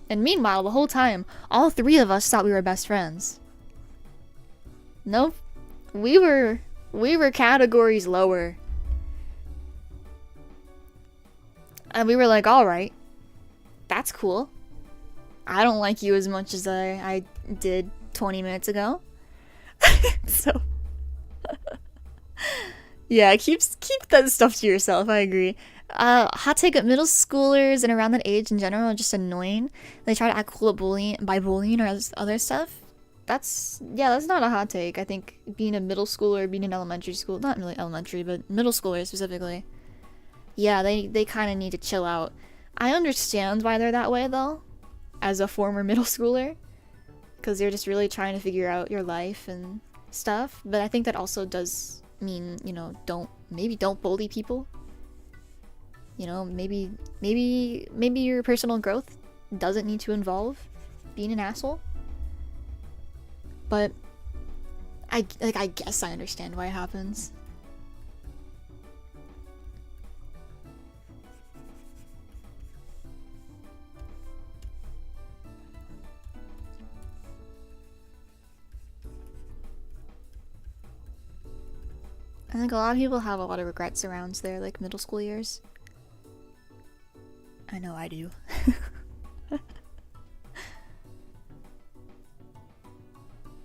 And meanwhile, the whole time, all three of us thought we were best friends. Nope. We were categories lower. And we were like, alright, that's cool. I don't like you as much as I did 20 minutes ago. So yeah, keep that stuff to yourself, I agree. Hot take at middle schoolers and around that age in general are just annoying. They try to act cool by bullying or other stuff. That's not a hot take. I think being a middle schooler, being in elementary school, not really elementary, but middle schooler specifically, yeah, they kind of need to chill out. I understand why they're that way though, as a former middle schooler, because you're just really trying to figure out your life and stuff. But I think that also does mean, you know, don't bully people. You know, maybe your personal growth doesn't need to involve being an asshole. But I guess I understand why it happens. I think a lot of people have a lot of regrets around their like middle school years. I know I do.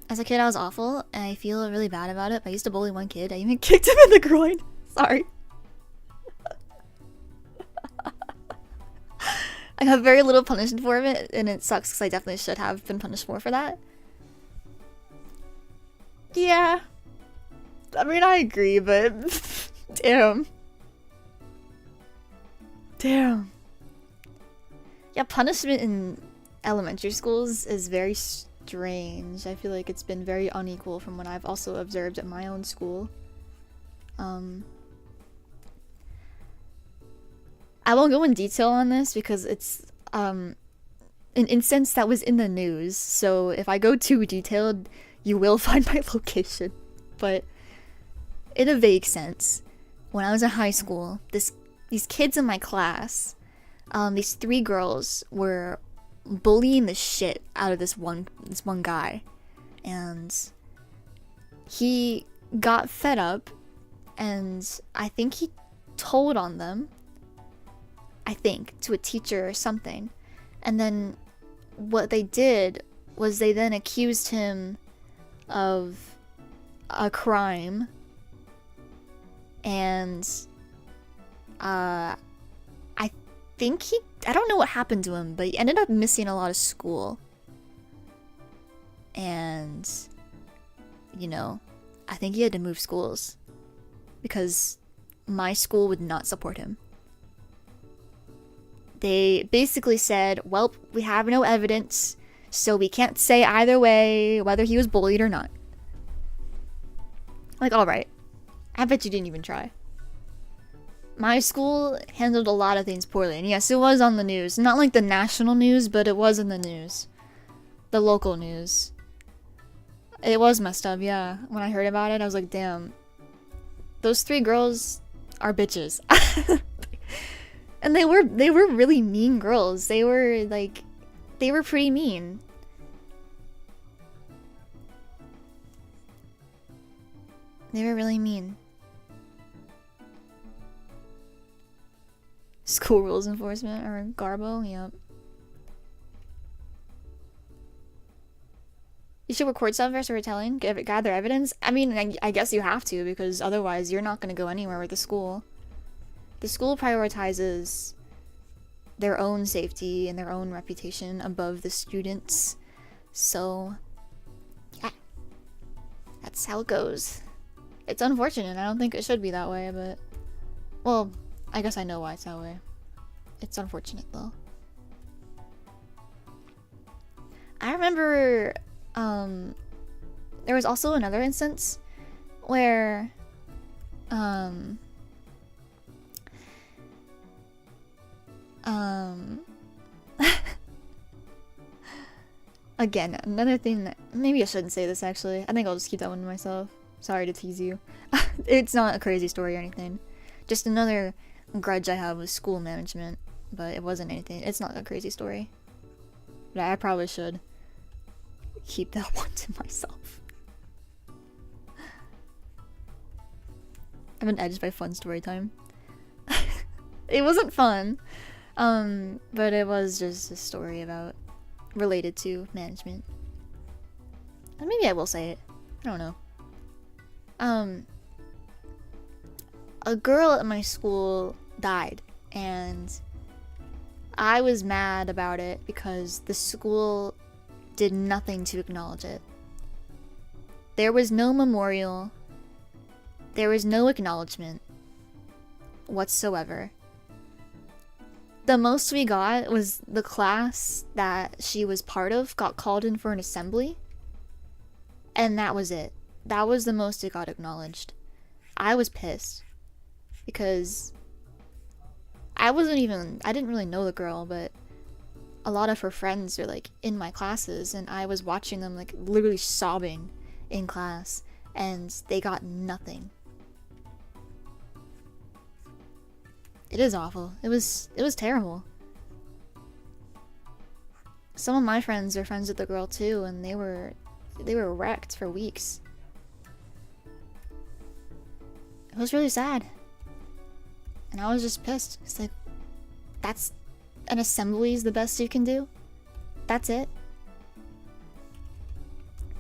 As a kid, I was awful, and I feel really bad about it. I used to bully one kid. I even kicked him in the groin. Sorry. I have very little punishment for it, and it sucks because I definitely should have been punished more for that. Yeah. I mean, I agree, but damn. Damn. Yeah, punishment in elementary schools is very strange. I feel like it's been very unequal from what I've also observed at my own school. I won't go in detail on this because it's an instance that was in the news, so if I go too detailed, you will find my location. But in a vague sense, when I was in high school, these kids in my class, these three girls were bullying the shit out of this one guy, and he got fed up, and I think he told on them, I think, to a teacher or something. And then what they did was they then accused him of a crime, and I don't know what happened to him, but he ended up missing a lot of school. And, you know, I think he had to move schools because my school would not support him. They basically said, well, we have no evidence, so we can't say either way whether he was bullied or not. Like, alright. I bet you didn't even try. My school handled a lot of things poorly, and yes, it was on the news. Not like the national news, but it was in the news. The local news. It was messed up, yeah. When I heard about it, I was like, damn. Those three girls are bitches. And they were really mean girls. They were pretty mean. They were really mean. School rules enforcement or Garbo, yep. You should record stuff for storytelling, gather evidence. I mean, I guess you have to, because otherwise you're not going to go anywhere with the school. The school prioritizes their own safety and their own reputation above the students. So, yeah. That's how it goes. It's unfortunate. I don't think it should be that way, but... Well, I guess I know why it's that way. It's unfortunate, though. I remember, there was also another instance where, again, another thing that, maybe I shouldn't say this actually. I think I'll just keep that one to myself. Sorry to tease you. It's not a crazy story or anything. Just another grudge I have with school management, but it wasn't anything. It's not a crazy story. But I probably should keep that one to myself. I've been edged by fun story time. It wasn't fun, but it was just a story about related to management. And maybe I will say it. I don't know. A girl at my school died, and I was mad about it because the school did nothing to acknowledge it. There was no memorial. There was no acknowledgement whatsoever. The most we got was the class that she was part of got called in for an assembly, and that was it. That was the most it got acknowledged. I was pissed because I didn't really know the girl, but a lot of her friends are like in my classes, and I was watching them like literally sobbing in class, and they got nothing. It is awful. It was terrible. Some of my friends are friends with the girl too, and they were wrecked for weeks. It was really sad. And I was just pissed. It's like, that's an assembly is the best you can do? That's it?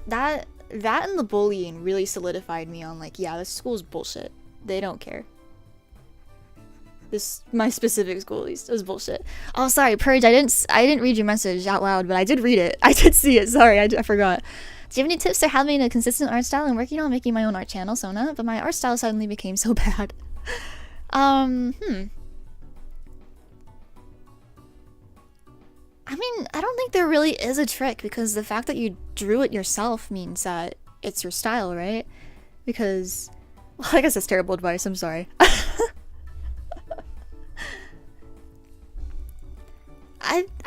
That and the bullying really solidified me on like, yeah, this school's bullshit. They don't care. My specific school at least, it was bullshit. Oh, sorry, Purge, I didn't read your message out loud, but I did read it. I did see it, sorry, I forgot. Do you have any tips for having a consistent art style? I'm working on making my own art channel, Sona, but my art style suddenly became so bad. I mean, I don't think there really is a trick, because the fact that you drew it yourself means that it's your style, right? Because, well, I guess that's terrible advice, I'm sorry.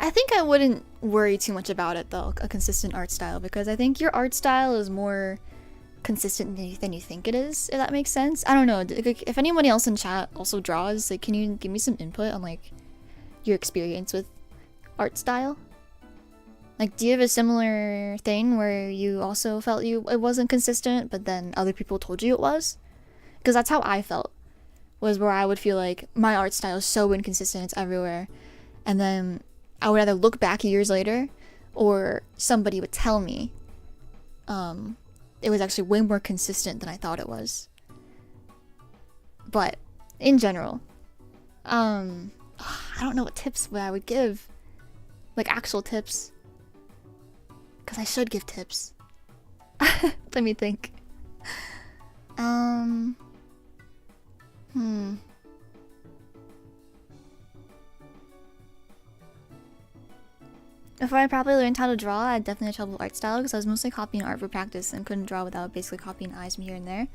I think I wouldn't worry too much about it though, a consistent art style, because I think your art style is more consistent than you think it is, if that makes sense. I don't know, if anybody else in chat also draws, like, can you give me some input on like your experience with art style? Like, do you have a similar thing where you also felt it wasn't consistent, but then other people told you it was? Because that's how I felt, was where I would feel like my art style is so inconsistent, it's everywhere. And then I would either look back years later, or somebody would tell me it was actually way more consistent than I thought it was. But in general, I don't know what tips I would give, like actual tips, because I should give tips. Let me think. Before I properly learned how to draw, I definitely had trouble with art style because I was mostly copying art for practice and couldn't draw without basically copying eyes from here and there.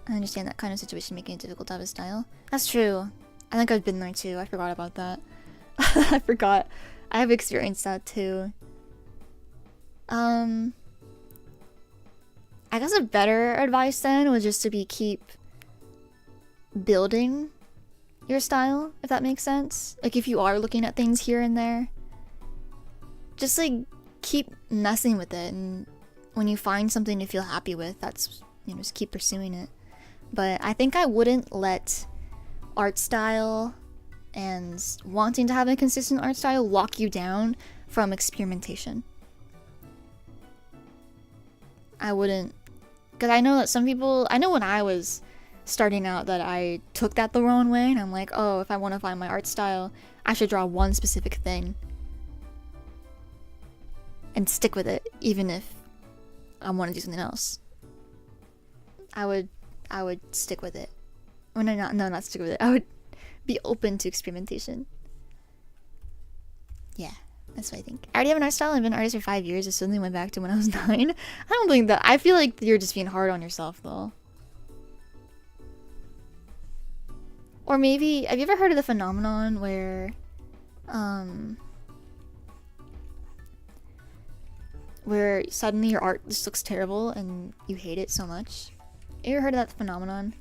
I understand that kind of situation making it difficult to have a style. That's true. I think I've been there too. I forgot about that. I forgot. I have experienced that too. I guess a better advice then was just to keep building your style, if that makes sense. Like, if you are looking at things here and there, just like keep messing with it, and when you find something you feel happy with, that's, you know, just keep pursuing it. But I think I wouldn't let art style and wanting to have a consistent art style lock you down from experimentation. I wouldn't, because I know that some people, I know when I was starting out that I took that the wrong way, and I'm like, oh, if I want to find my art style, I should draw one specific thing and stick with it, even if I want to do something else. I would stick with it. Or no, not stick with it. I would be open to experimentation. Yeah, that's what I think. I already have an art style. I've been an artist for 5 years. I suddenly went back to when I was 9. I don't think that. I feel like you're just being hard on yourself, though. Or maybe, have you ever heard of the phenomenon where suddenly your art just looks terrible and you hate it so much? You ever heard of that phenomenon?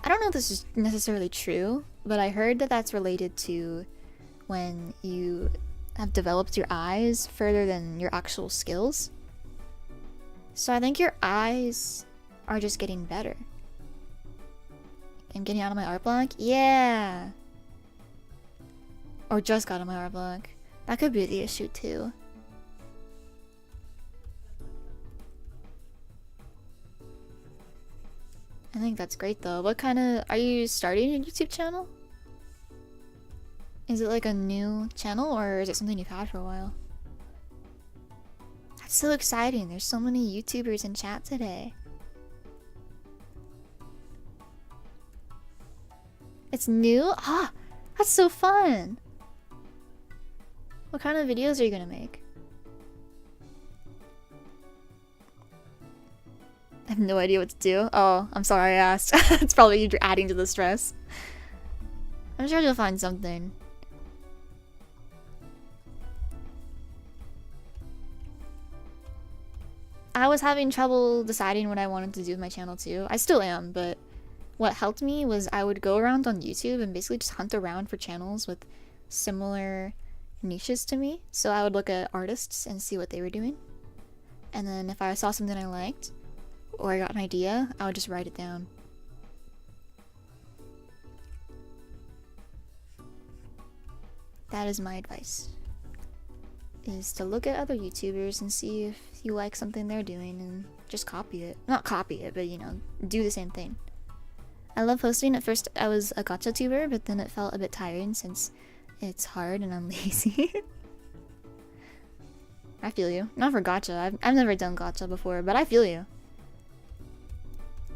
I don't know if this is necessarily true, but I heard that that's related to when you have developed your eyes further than your actual skills. So I think your eyes are just getting better. I'm getting out of my art block? Yeah! Or just got out of my art block. That could be the issue too. I think that's great though. What kind of... Are you starting a YouTube channel? Is it like a new channel or is it something you've had for a while? That's so exciting. There's so many YouTubers in chat today. It's new? Ah! That's so fun! What kind of videos are you gonna make? I have no idea what to do. Oh, I'm sorry I asked. It's probably you're adding to the stress. I'm sure you'll find something. I was having trouble deciding what I wanted to do with my channel too. I still am, but what helped me was I would go around on YouTube and basically just hunt around for channels with similar niches to me. So I would look at artists and see what they were doing. And then if I saw something I liked, or I got an idea, I would just write it down. That is my advice. Is to look at other YouTubers and see if you like something they're doing and just copy it. Not copy it, but you know, do the same thing. I love posting. At first I was a gacha tuber, but then it felt a bit tiring since it's hard and I'm lazy. I feel you. Not for gacha. I've never done gacha before, but I feel you.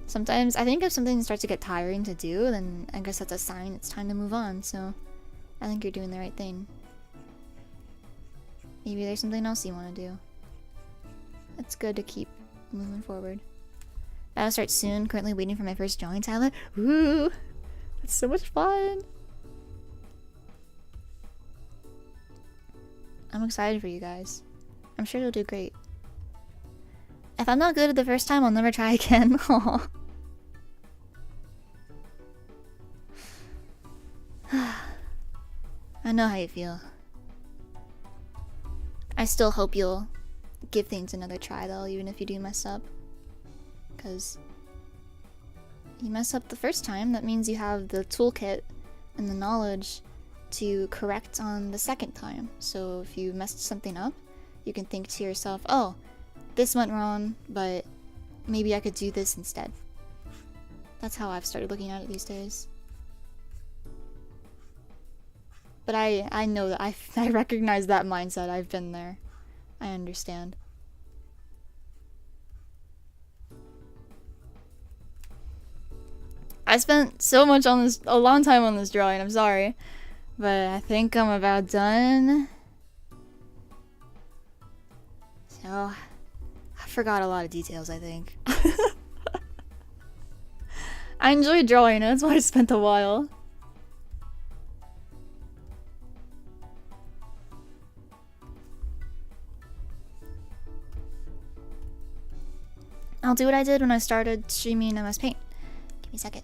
Sometimes I think if something starts to get tiring to do, then I guess that's a sign it's time to move on, so I think you're doing the right thing. Maybe there's something else you want to do. It's good to keep moving forward. That'll start soon. Currently waiting for my first drawing talent. Woo! That's so much fun! I'm excited for you guys. I'm sure you'll do great. If I'm not good at the first time, I'll never try again. Aww. I know how you feel. I still hope you'll give things another try though, even if you do mess up. Because you mess up the first time, that means you have the toolkit and the knowledge to correct on the second time. So if you messed something up, you can think to yourself, oh, this went wrong, but maybe I could do this instead. That's how I've started looking at it these days. But I know that I recognize that mindset. I've been there. I understand. I spent so much on this, a long time on this drawing, I'm sorry. But I think I'm about done. So, I forgot a lot of details, I think. I enjoyed drawing, that's why I spent a while. I'll do what I did when I started streaming MS Paint. Give me a second.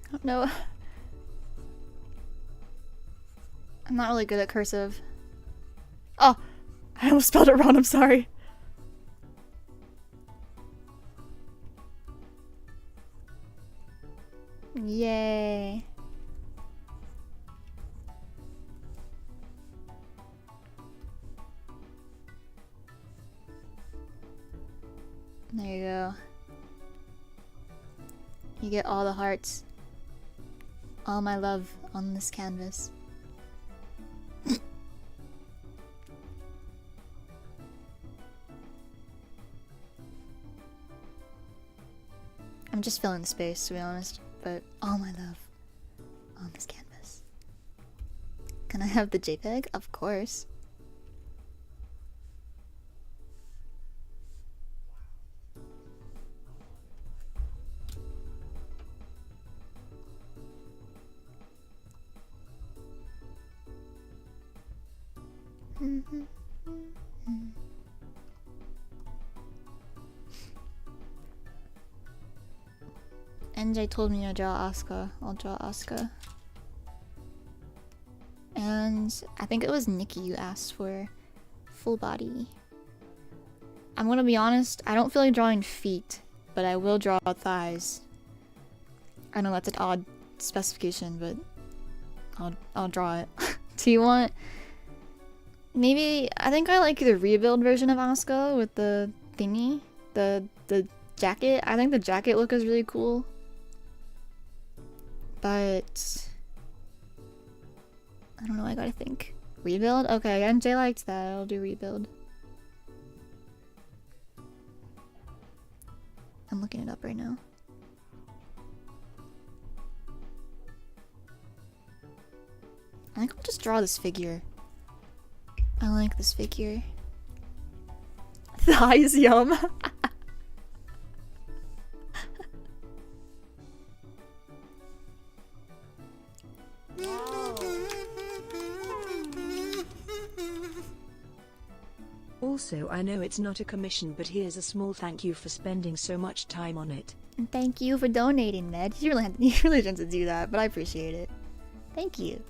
I don't know. I'm not really good at cursive. Oh! I almost spelled it wrong, I'm sorry. Yay. You get all the hearts. All my love on this canvas. I'm just filling the space, to be honest, but all my love on this canvas. Can I have the JPEG? Of course. NJ told me to draw Asuka. I'll draw Asuka. And I think it was Nikki you asked for full body. I'm gonna be honest, I don't feel like drawing feet, but I will draw thighs. I know that's an odd specification, but I'll draw it. Do you want... Maybe... I think I like the rebuild version of Asuka with the thingy. The jacket. I think the jacket look is really cool. But... I don't know, I gotta think. Rebuild? Okay, MJ liked that. I'll do rebuild. I'm looking it up right now. I think I'll just draw this figure. I like this figure. Thighs, yum. Also, I know it's not a commission, but here's a small thank you for spending so much time on it. And thank you for donating, Ned. You really didn't have to do that, but I appreciate it. Thank you.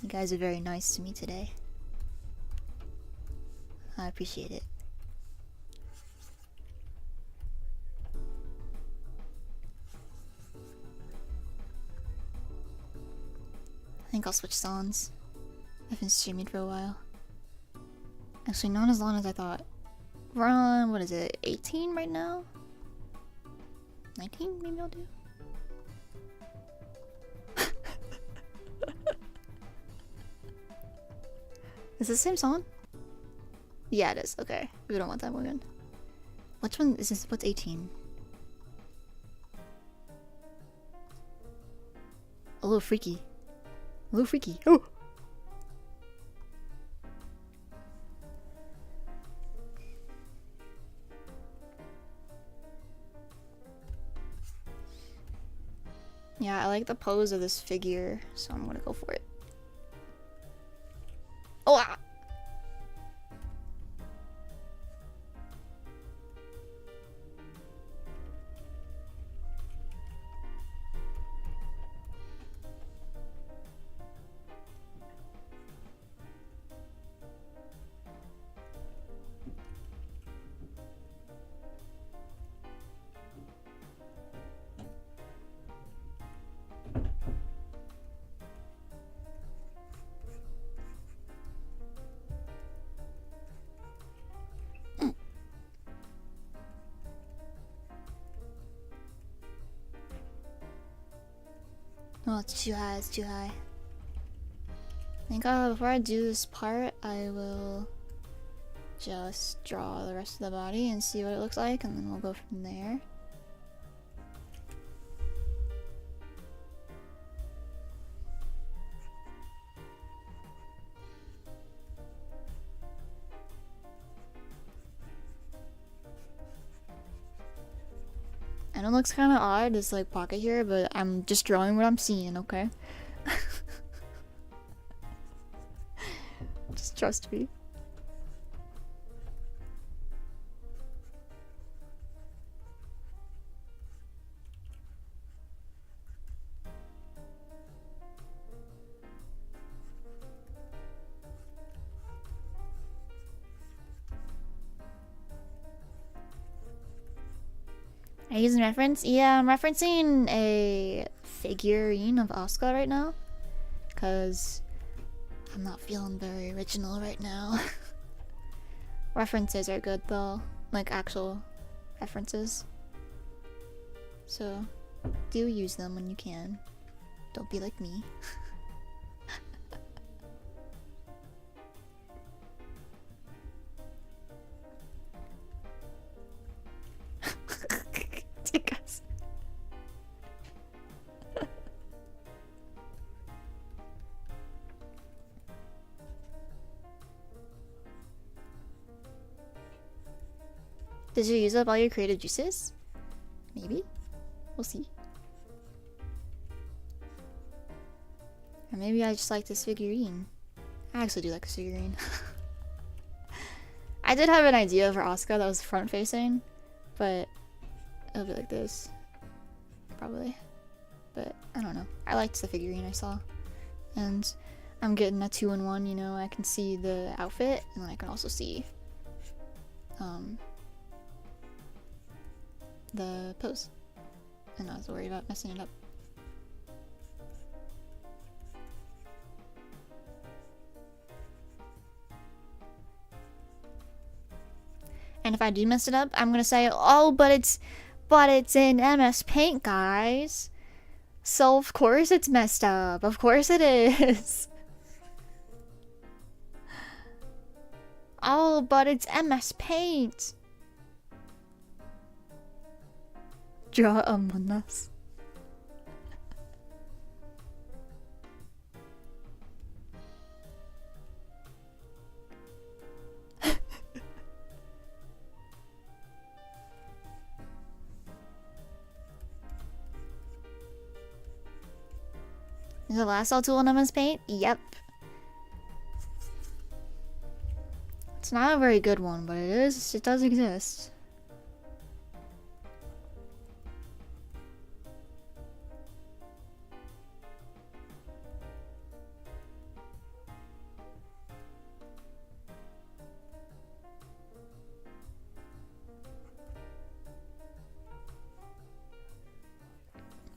You guys are very nice to me today. I appreciate it. I think I'll switch songs. I've been streaming for a while. Actually, not as long as I thought. We're on, what is it, 18 right now? 19 maybe I'll do? Is this the same song? Yeah, it is. Okay. We don't want that one again. Which one is this? What's 18? A little freaky. A little freaky. Oh! Yeah, I like the pose of this figure, so I'm gonna go for it. Oh! Ah! Oh, it's too high, it's too high. I think before I do this part, I will just draw the rest of the body and see what it looks like, and then we'll go from there. I know it looks kind of odd, this like pocket here, but I'm just drawing what I'm seeing, okay? Just trust me. Are you using reference? Yeah, I'm referencing a figurine of Asuka right now. Because I'm not feeling very original right now. References are good though. Like actual references. So do use them when you can. Don't be like me. Chicas. Did you use up all your creative juices? Maybe. We'll see. Or maybe I just like this figurine. I actually do like this figurine. I did have an idea for Asuka that was front facing, but it'll be like this. Probably. But I don't know. I liked the figurine I saw. And I'm getting a 2-in-1, you know, I can see the outfit and I can also see the pose. And I was worried about messing it up. And if I do mess it up, I'm gonna say, oh, but it's in MS Paint, guys. So of course it's messed up. Of course it is. Oh, but it's MS Paint. Draw Among Us. Is the last all tool in MS Paint? Yep. It's not a very good one, but it does exist.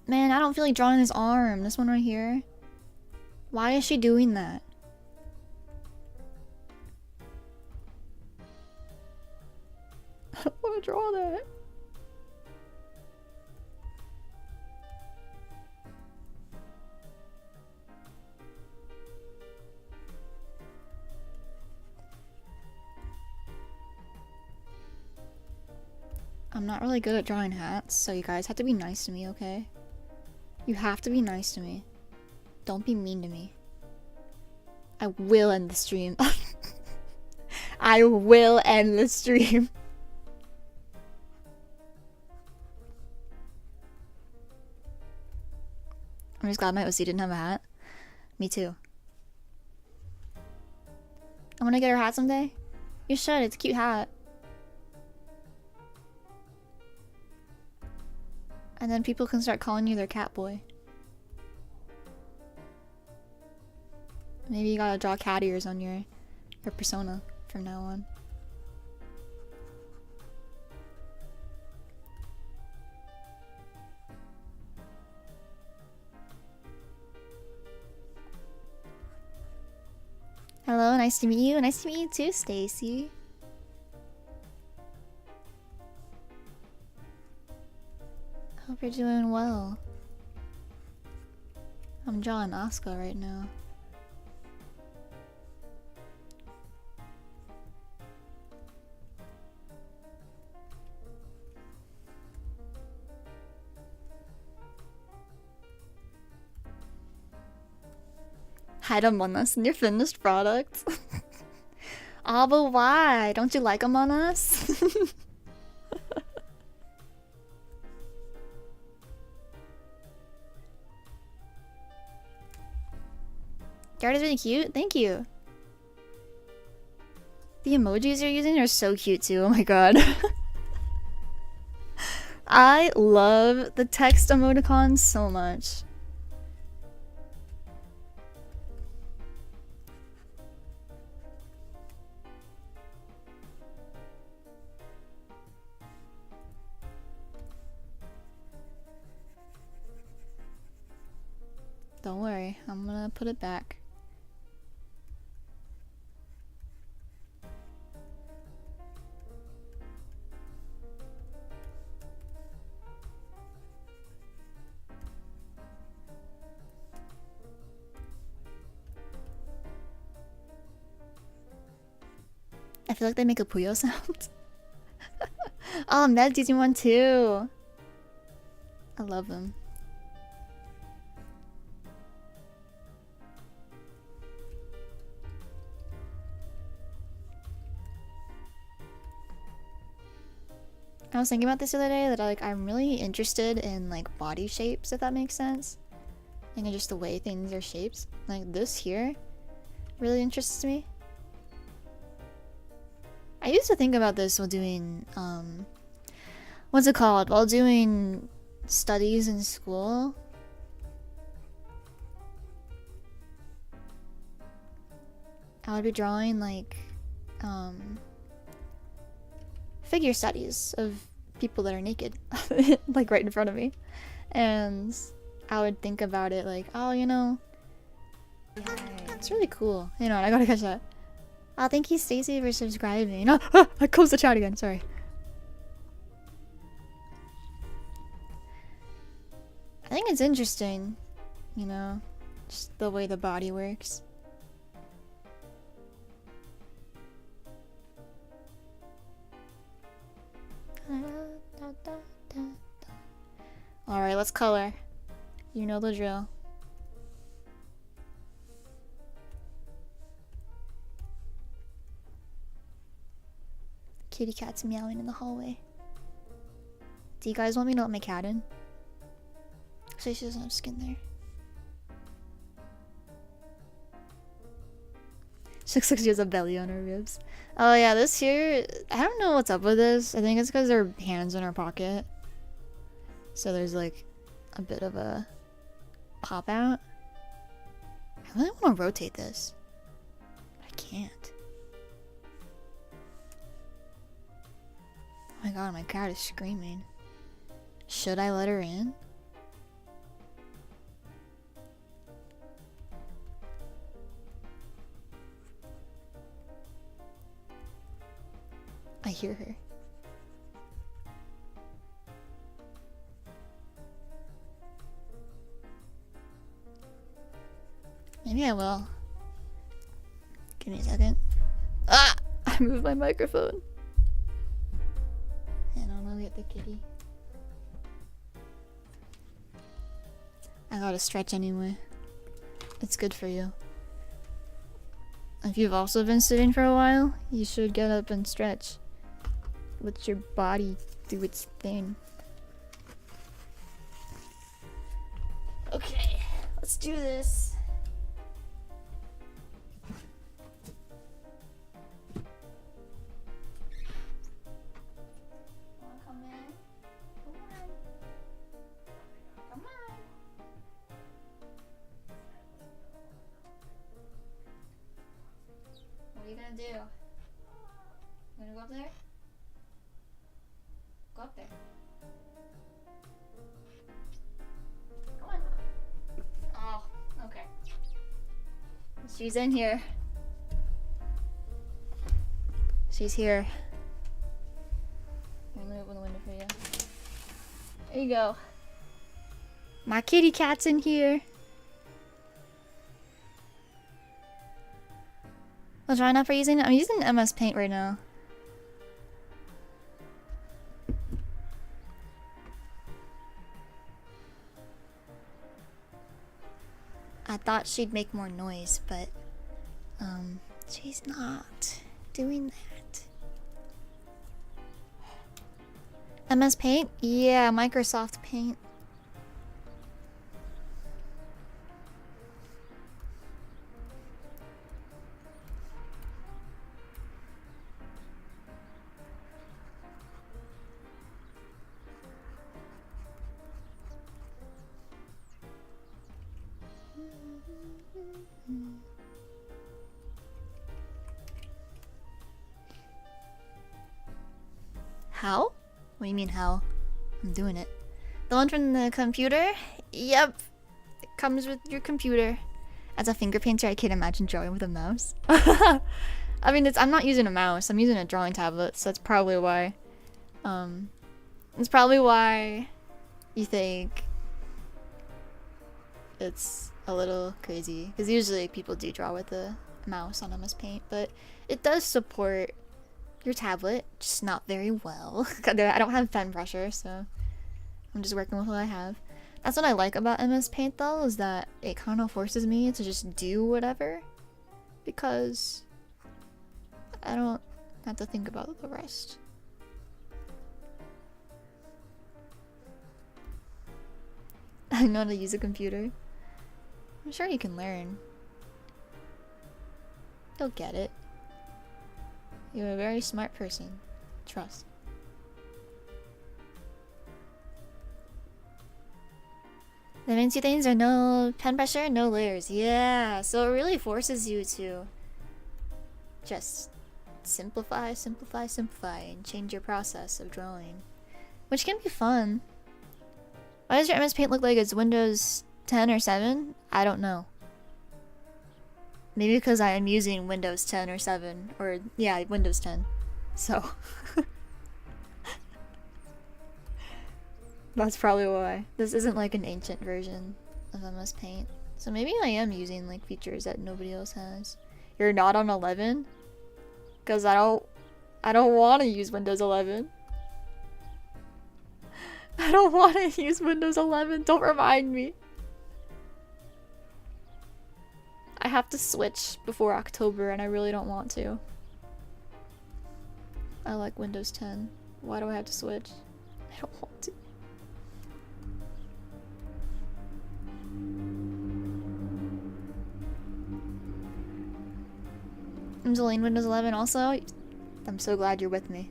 Man, I don't feel like drawing his arm. This one right here. Why is she doing that? I don't want to draw that. I'm not really good at drawing hats, so you guys have to be nice to me, okay? You have to be nice to me. Don't be mean to me. I will end the stream. I will end the stream. I'm just glad my OC didn't have a hat. Me too. I want to get her hat someday. You should. It's a cute hat. And then people can start calling you their cat boy. Maybe you gotta draw cat ears on your persona from now on. Hello, nice to meet you. Nice to meet you too, Stacy. Hope you're doing well. I'm drawing Asuka right now. Hide Among Us in your finished product. Ah, but why? Don't you like Among Us? Your art is really cute. Thank you. The emojis you're using are so cute too. Oh my god. I love the text emoticons so much. Don't worry, I'm gonna put it back. I feel like they make a Puyo sound. Oh, Med's using one too. I love them. I was thinking about this the other day that I'm really interested in like body shapes, if that makes sense. And just the way things are shaped. Like this here really interests me. I used to think about this while doing what's it called? While doing studies in school. I would be drawing like figure studies of people that are naked like right in front of me, and I would think about it like, oh, you know, it's really cool, you know. And I gotta catch that. Oh, thank you, Stacy, for subscribing. No, I closed the chat again. Sorry. I think it's interesting, you know, just the way the body works. Alright, let's color. You know the drill. Kitty cat's meowing in the hallway. Do you guys want me to let my cat in? So she doesn't have skin there. She looks like she has a belly on her ribs. Oh yeah, this here, I don't know what's up with this. I think it's because her hand's in her pocket. So there's like a bit of a pop out. I really want to rotate this. But I can't. Oh my god, my cat is screaming. Should I let her in? I hear her. Maybe I will. Give me a second. Ah! I moved my microphone. And I'm gonna get the kitty. I gotta stretch anyway. It's good for you. If you've also been sitting for a while, you should get up and stretch. Let your body do its thing. Okay, let's do this. Wanna come in? Come on. Come on. What are you gonna do? You gonna go up there? Go up there. Come on. Oh, okay. She's in here. She's here. Let me open the window for you. There you go. My kitty cat's in here. Well, try not for using it. I'm using MS Paint right now. I thought she'd make more noise, but she's not doing that. MS Paint? Yeah, Microsoft Paint. How? What do you mean how? I'm doing it. The one from the computer? Yep. It comes with your computer. As a finger painter, I can't imagine drawing with a mouse. I mean, I'm not using a mouse. I'm using a drawing tablet, so that's probably why. It's probably why you think it's a little crazy. Because usually people do draw with a mouse on MS Paint, but it does support your tablet, just not very well. I don't have pen pressure, so I'm just working with what I have. That's what I like about MS Paint though, is that it kind of forces me to just do whatever, because I don't have to think about the rest. I know how to use a computer. I'm sure you can learn. You'll get it. You're a very smart person. Trust. That means two things are no pen pressure, no layers. Yeah, so it really forces you to just simplify, simplify, simplify, and change your process of drawing. Which can be fun. Why does your MS Paint look like it's Windows 10 or 7? I don't know. Maybe because I am using Windows 10 or 7, or yeah, Windows 10. So that's probably why. This isn't like an ancient version of MS Paint. So maybe I am using like features that nobody else has. You're not on 11? Cause I don't want to use Windows 11. I don't want to use Windows 11. Don't remind me. I have to switch before October and I really don't want to. I like Windows 10. Why do I have to switch? I don't want to. I'm delaying Windows 11 also. I'm so glad you're with me.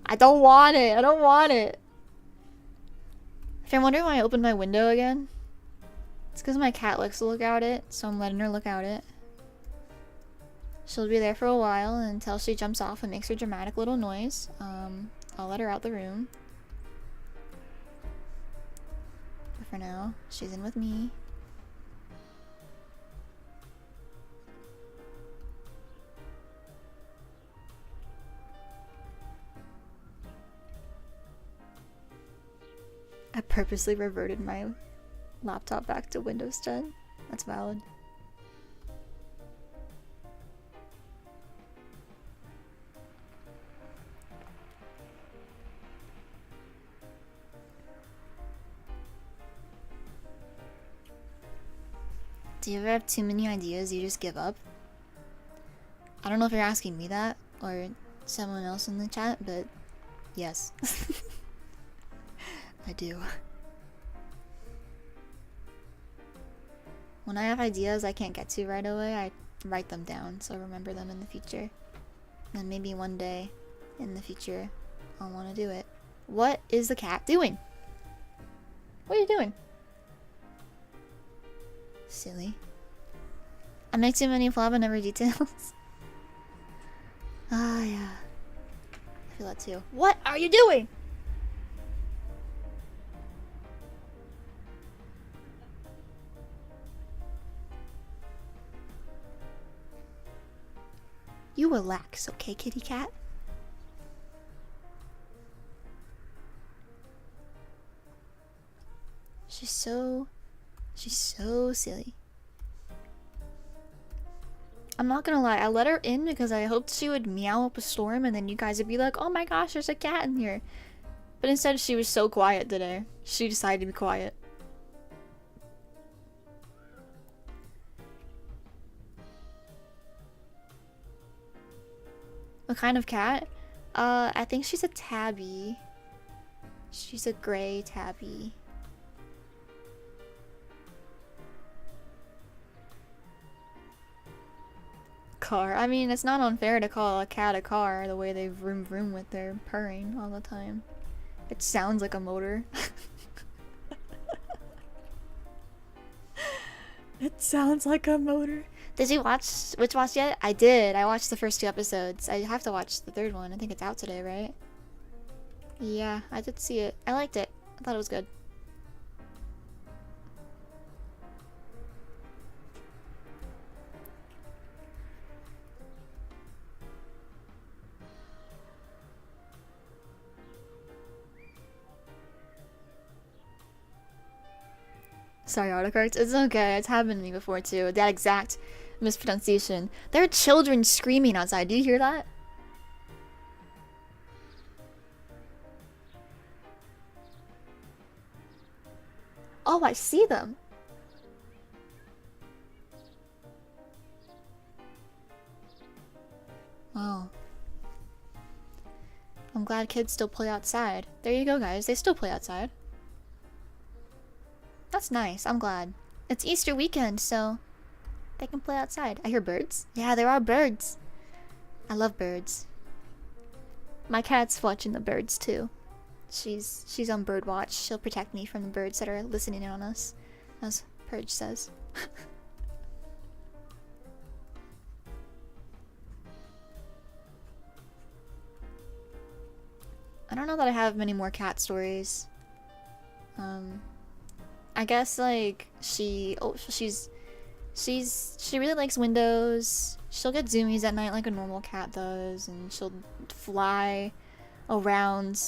I don't want it. I don't want it. If you're wondering why I opened my window again, it's because my cat likes to look out it, so I'm letting her look out it. She'll be there for a while until she jumps off and makes her dramatic little noise. I'll let her out the room. But for now, she's in with me. I purposely reverted my laptop back to Windows 10. That's valid. Do you ever have too many ideas you just give up? I don't know if you're asking me that or someone else in the chat, but yes. I do. When I have ideas I can't get to right away, I write them down so I remember them in the future. And maybe one day in the future I'll want to do it. What is the cat doing? What are you doing? Silly. I make too many flab and never details. Ah, yeah. I feel that too. What are you doing? You relax, okay, kitty cat? She's so silly. I'm not gonna lie, I let her in because I hoped she would meow up a storm and then you guys would be like, oh my gosh, there's a cat in here. But instead she was so quiet today. She decided to be quiet. What kind of cat? I think she's a tabby. She's a gray tabby. Car. I mean, it's not unfair to call a cat a car the way they vroom vroom with their purring all the time. It sounds like a motor. It sounds like a motor. Did you watch Witch Watch yet? I did. I watched the first 2 episodes. I have to watch the 3rd one. I think it's out today, right? Yeah, I did see it. I liked it. I thought it was good. Sorry, autocarts. It's okay. It's happened to me before too. That exact mispronunciation. There are children screaming outside. Do you hear that? Oh, I see them. Wow. I'm glad kids still play outside. There you go, guys. They still play outside. That's nice. I'm glad. It's Easter weekend, so they can play outside. I hear birds. Yeah, there are birds. I love birds. My cat's watching the birds too. She's on bird watch. She'll protect me from the birds that are listening in on us, as Purge says. I don't know that I have many more cat stories. I guess like she really likes windows. She'll get zoomies at night like a normal cat does, and she'll fly around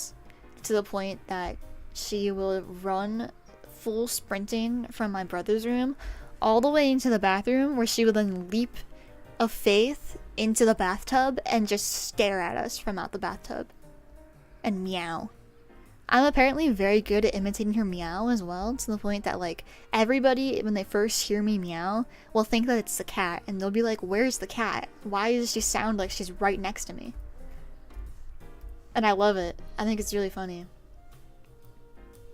to the point that she will run full sprinting from my brother's room all the way into the bathroom, where she would then leap of faith into the bathtub and just stare at us from out the bathtub and meow. I'm apparently very good at imitating her meow as well, to the point that like everybody, when they first hear me meow, will think that it's the cat, and they'll be like, where's the cat? Why does she sound like she's right next to me? And I love it. I think it's really funny.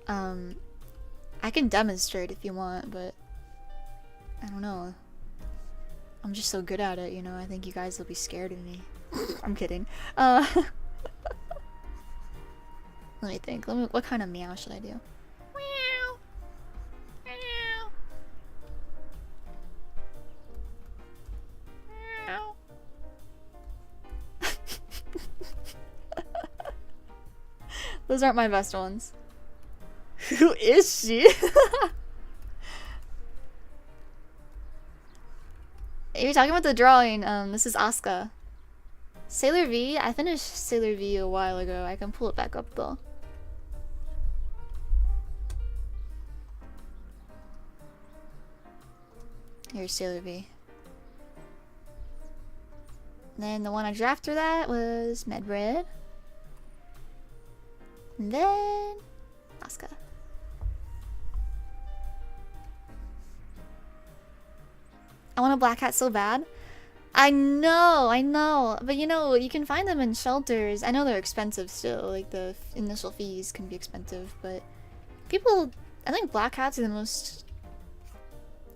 I can demonstrate if you want, but I don't know. I'm just so good at it, you know? I think you guys will be scared of me. I'm kidding. Let me think. What kind of meow should I do? Meow. Meow. Meow. Those aren't my best ones. Who is she? You're talking about the drawing. This is Asuka. Sailor V? I finished Sailor V a while ago. I can pull it back up though. Here's Sailor V. Then the one I drew after that was Medbred. And then Asuka. I want a black cat so bad. I know. But you know, you can find them in shelters. I know they're expensive still. Like the initial fees can be expensive, but people, I think black cats are the most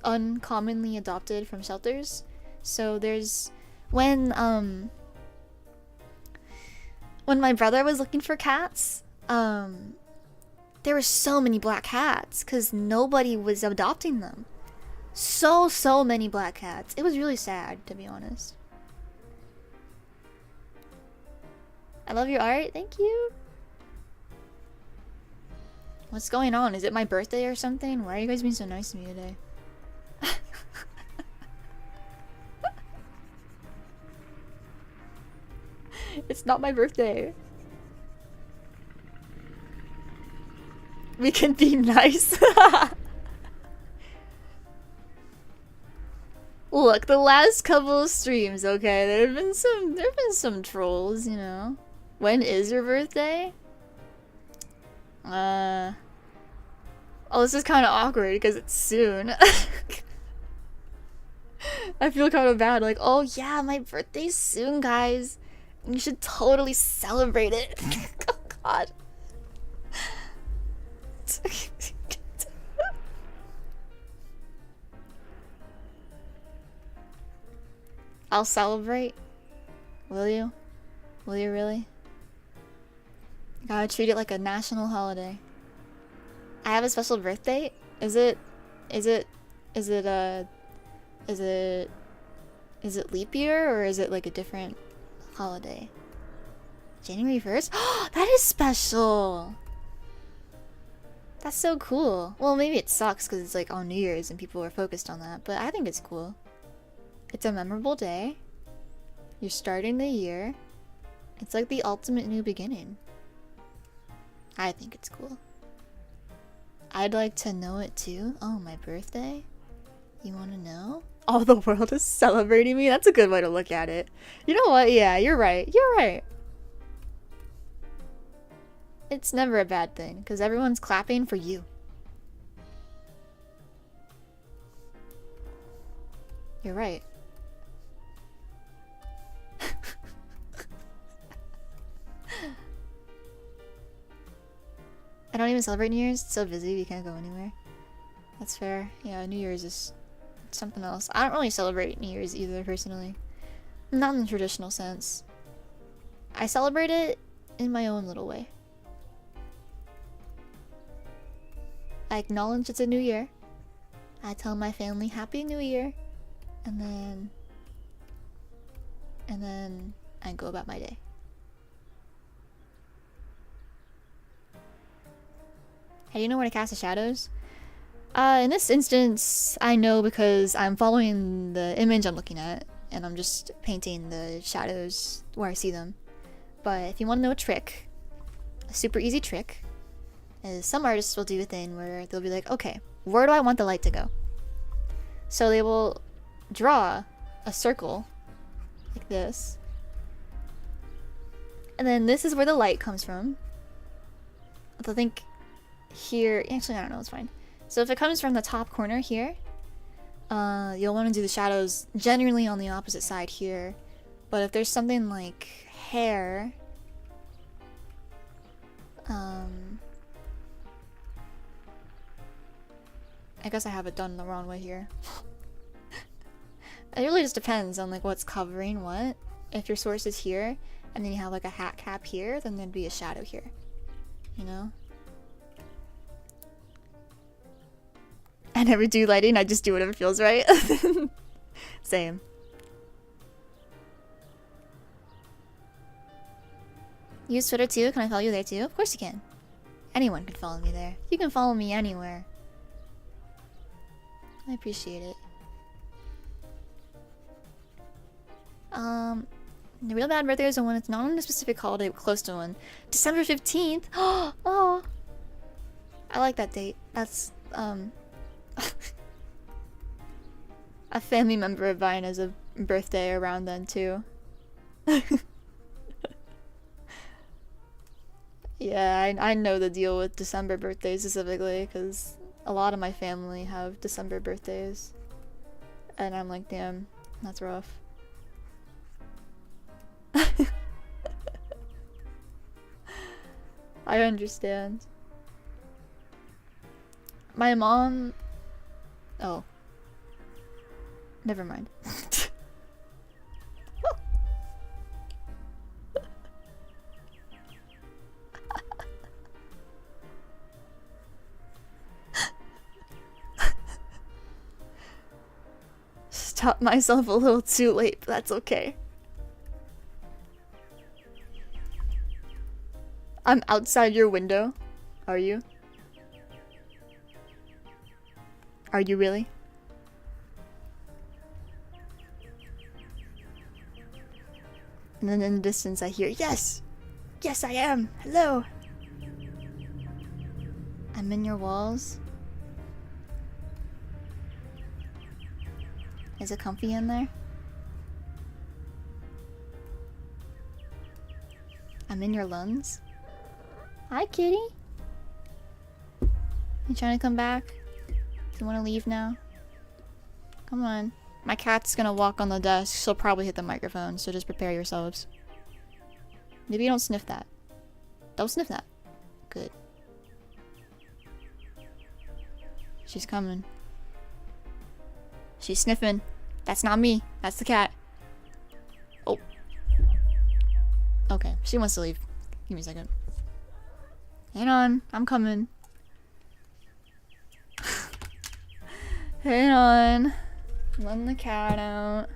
uncommonly adopted from shelters. So there's when my brother was looking for cats, there were so many black cats because nobody was adopting them. So many black cats. It was really sad, to be honest. I love your art. Thank you. What's going on? Is it my birthday or something? Why are you guys being so nice to me today? It's not my birthday. We can be nice. Look, the last couple of streams, okay, there have been some trolls, you know. When is your birthday? Oh, this is kind of awkward because it's soon. I feel kind of bad, like, oh yeah, my birthday's soon, guys. You should totally celebrate it. Oh god. I'll celebrate. Will you? Will you really? You gotta treat it like a national holiday. I have a special birthday? Is it leap year, or is it like a different holiday? January 1st? That is special! That's so cool. Well, maybe it sucks because it's like on New Year's and people are focused on that, but I think it's cool. It's a memorable day. You're starting the year. It's like the ultimate new beginning. I think it's cool. I'd like to know it too. Oh, my birthday? You want to know? All the world is celebrating me? That's a good way to look at it. You know what? Yeah, you're right. You're right. It's never a bad thing because everyone's clapping for you. You're right. I don't even celebrate New Year's. It's so busy, we can't go anywhere. That's fair. Yeah, New Year's is something else. I don't really celebrate New Year's either, personally. Not in the traditional sense. I celebrate it in my own little way. I acknowledge it's a new year. I tell my family Happy New Year. And then I go about my day. How do you know where to cast the shadows? In this instance, I know because I'm following the image I'm looking at, and I'm just painting the shadows where I see them. But if you want to know a trick, a super easy trick, is some artists will do a thing where they'll be like, okay, where do I want the light to go? So they will draw a circle like this. And then this is where the light comes from. I think here, actually I don't know, it's fine. So if it comes from the top corner here, you'll want to do the shadows generally on the opposite side here. But if there's something like hair, I guess I have it done the wrong way here. It really just depends on like what's covering what. If your source is here, and then you have like a hat cap here, then there'd be a shadow here. You know? I never do lighting, I just do whatever feels right. Same. You use Twitter too? Can I follow you there too? Of course you can. Anyone can follow me there. You can follow me anywhere. I appreciate it. The real bad birthdays are when it's not on a specific holiday but close to one. December 15th? Oh! I like that date. That's, a family member of mine has a birthday around then too. Yeah, I know the deal with December birthdays specifically, because a lot of my family have December birthdays. And I'm like, damn, that's rough. I understand. My mom... Oh. Never mind. Stopped myself a little too late, but that's okay. I'm outside your window. Are you? Are you really? And then in the distance I hear, yes! Yes, I am! Hello! I'm in your walls. Is it comfy in there? I'm in your lungs. Hi, kitty. You trying to come back? Do you want to leave now? Come on. My cat's gonna walk on the desk. She'll probably hit the microphone, so just prepare yourselves. Maybe you don't sniff that. Don't sniff that. Good. She's coming. She's sniffing. That's not me. That's the cat. Oh. Okay, she wants to leave. Give me a second. Hang on, I'm coming. Hang on. Letting the cat out.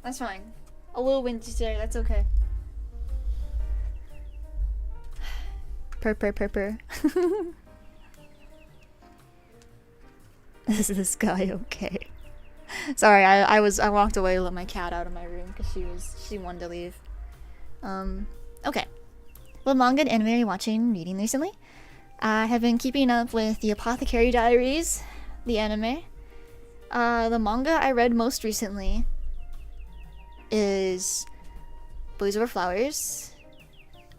That's fine. A little windy today, that's okay. Purr. Is this guy okay? Sorry, I walked away to let my cat out of my room because she wanted to leave. Okay. What manga and anime are you watching and reading recently? I have been keeping up with the Apothecary Diaries, the anime. The manga I read most recently is Boys Over Flowers.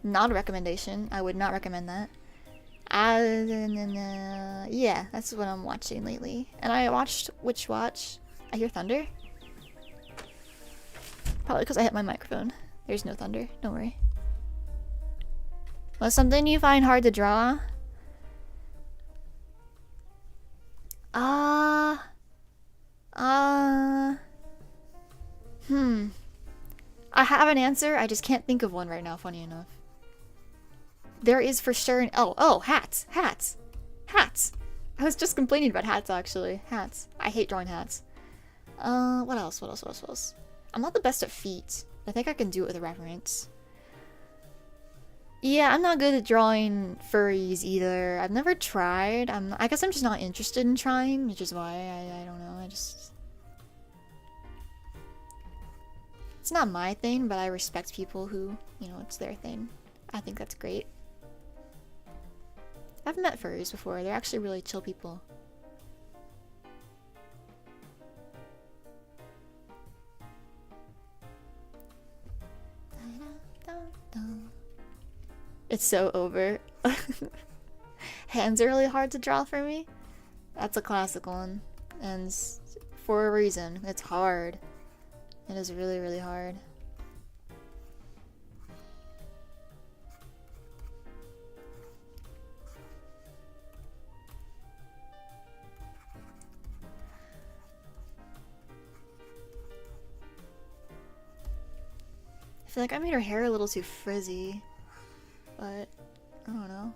Not a recommendation. I would not recommend that. Yeah, that's what I'm watching lately. And I watched Witch Watch. I hear thunder. Probably because I hit my microphone. There's no thunder. Don't worry. What's something you find hard to draw? I have an answer. I just can't think of one right now, funny enough. There is for sure hats. I was just complaining about hats, actually. Hats. I hate drawing hats. What else? I'm not the best at feet. I think I can do it with a reference. Yeah, I'm not good at drawing furries either. I've never tried. I guess I'm just not interested in trying, which is why I don't know. It's not my thing, but I respect people who, it's their thing. I think that's great. I've met furries before. They're actually really chill people. It's so over. Hands are really hard to draw for me. That's a classic one. And for a reason. It's hard. It is really, really hard. I feel like I made her hair a little too frizzy. But, I don't know.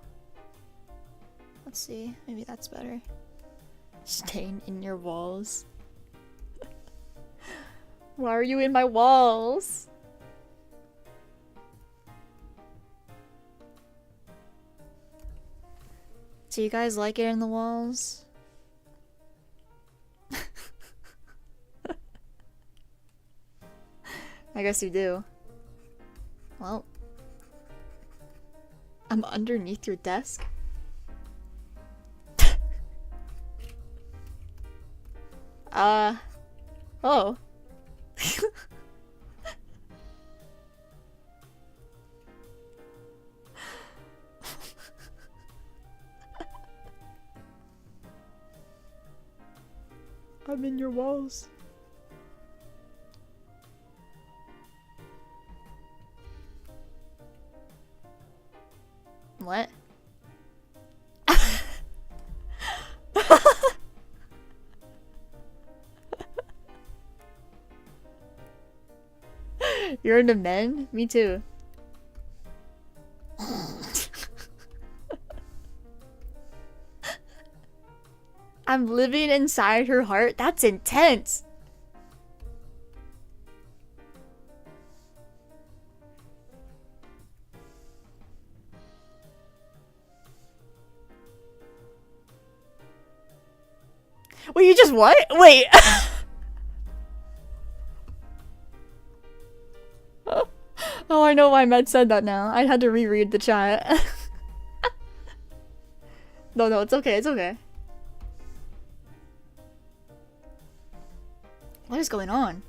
Let's see. Maybe that's better. Staying in your walls. Why are you in my walls? Do you guys like it in the walls? I guess you do. Well, I'm underneath your desk. Oh. I'm in your walls. What? You're into men? Me too. I'm living inside her heart? That's intense. Wait, you just what? Wait. Oh, I know why Med said that now. I had to reread the chat. No, it's okay, it's okay. What is going on?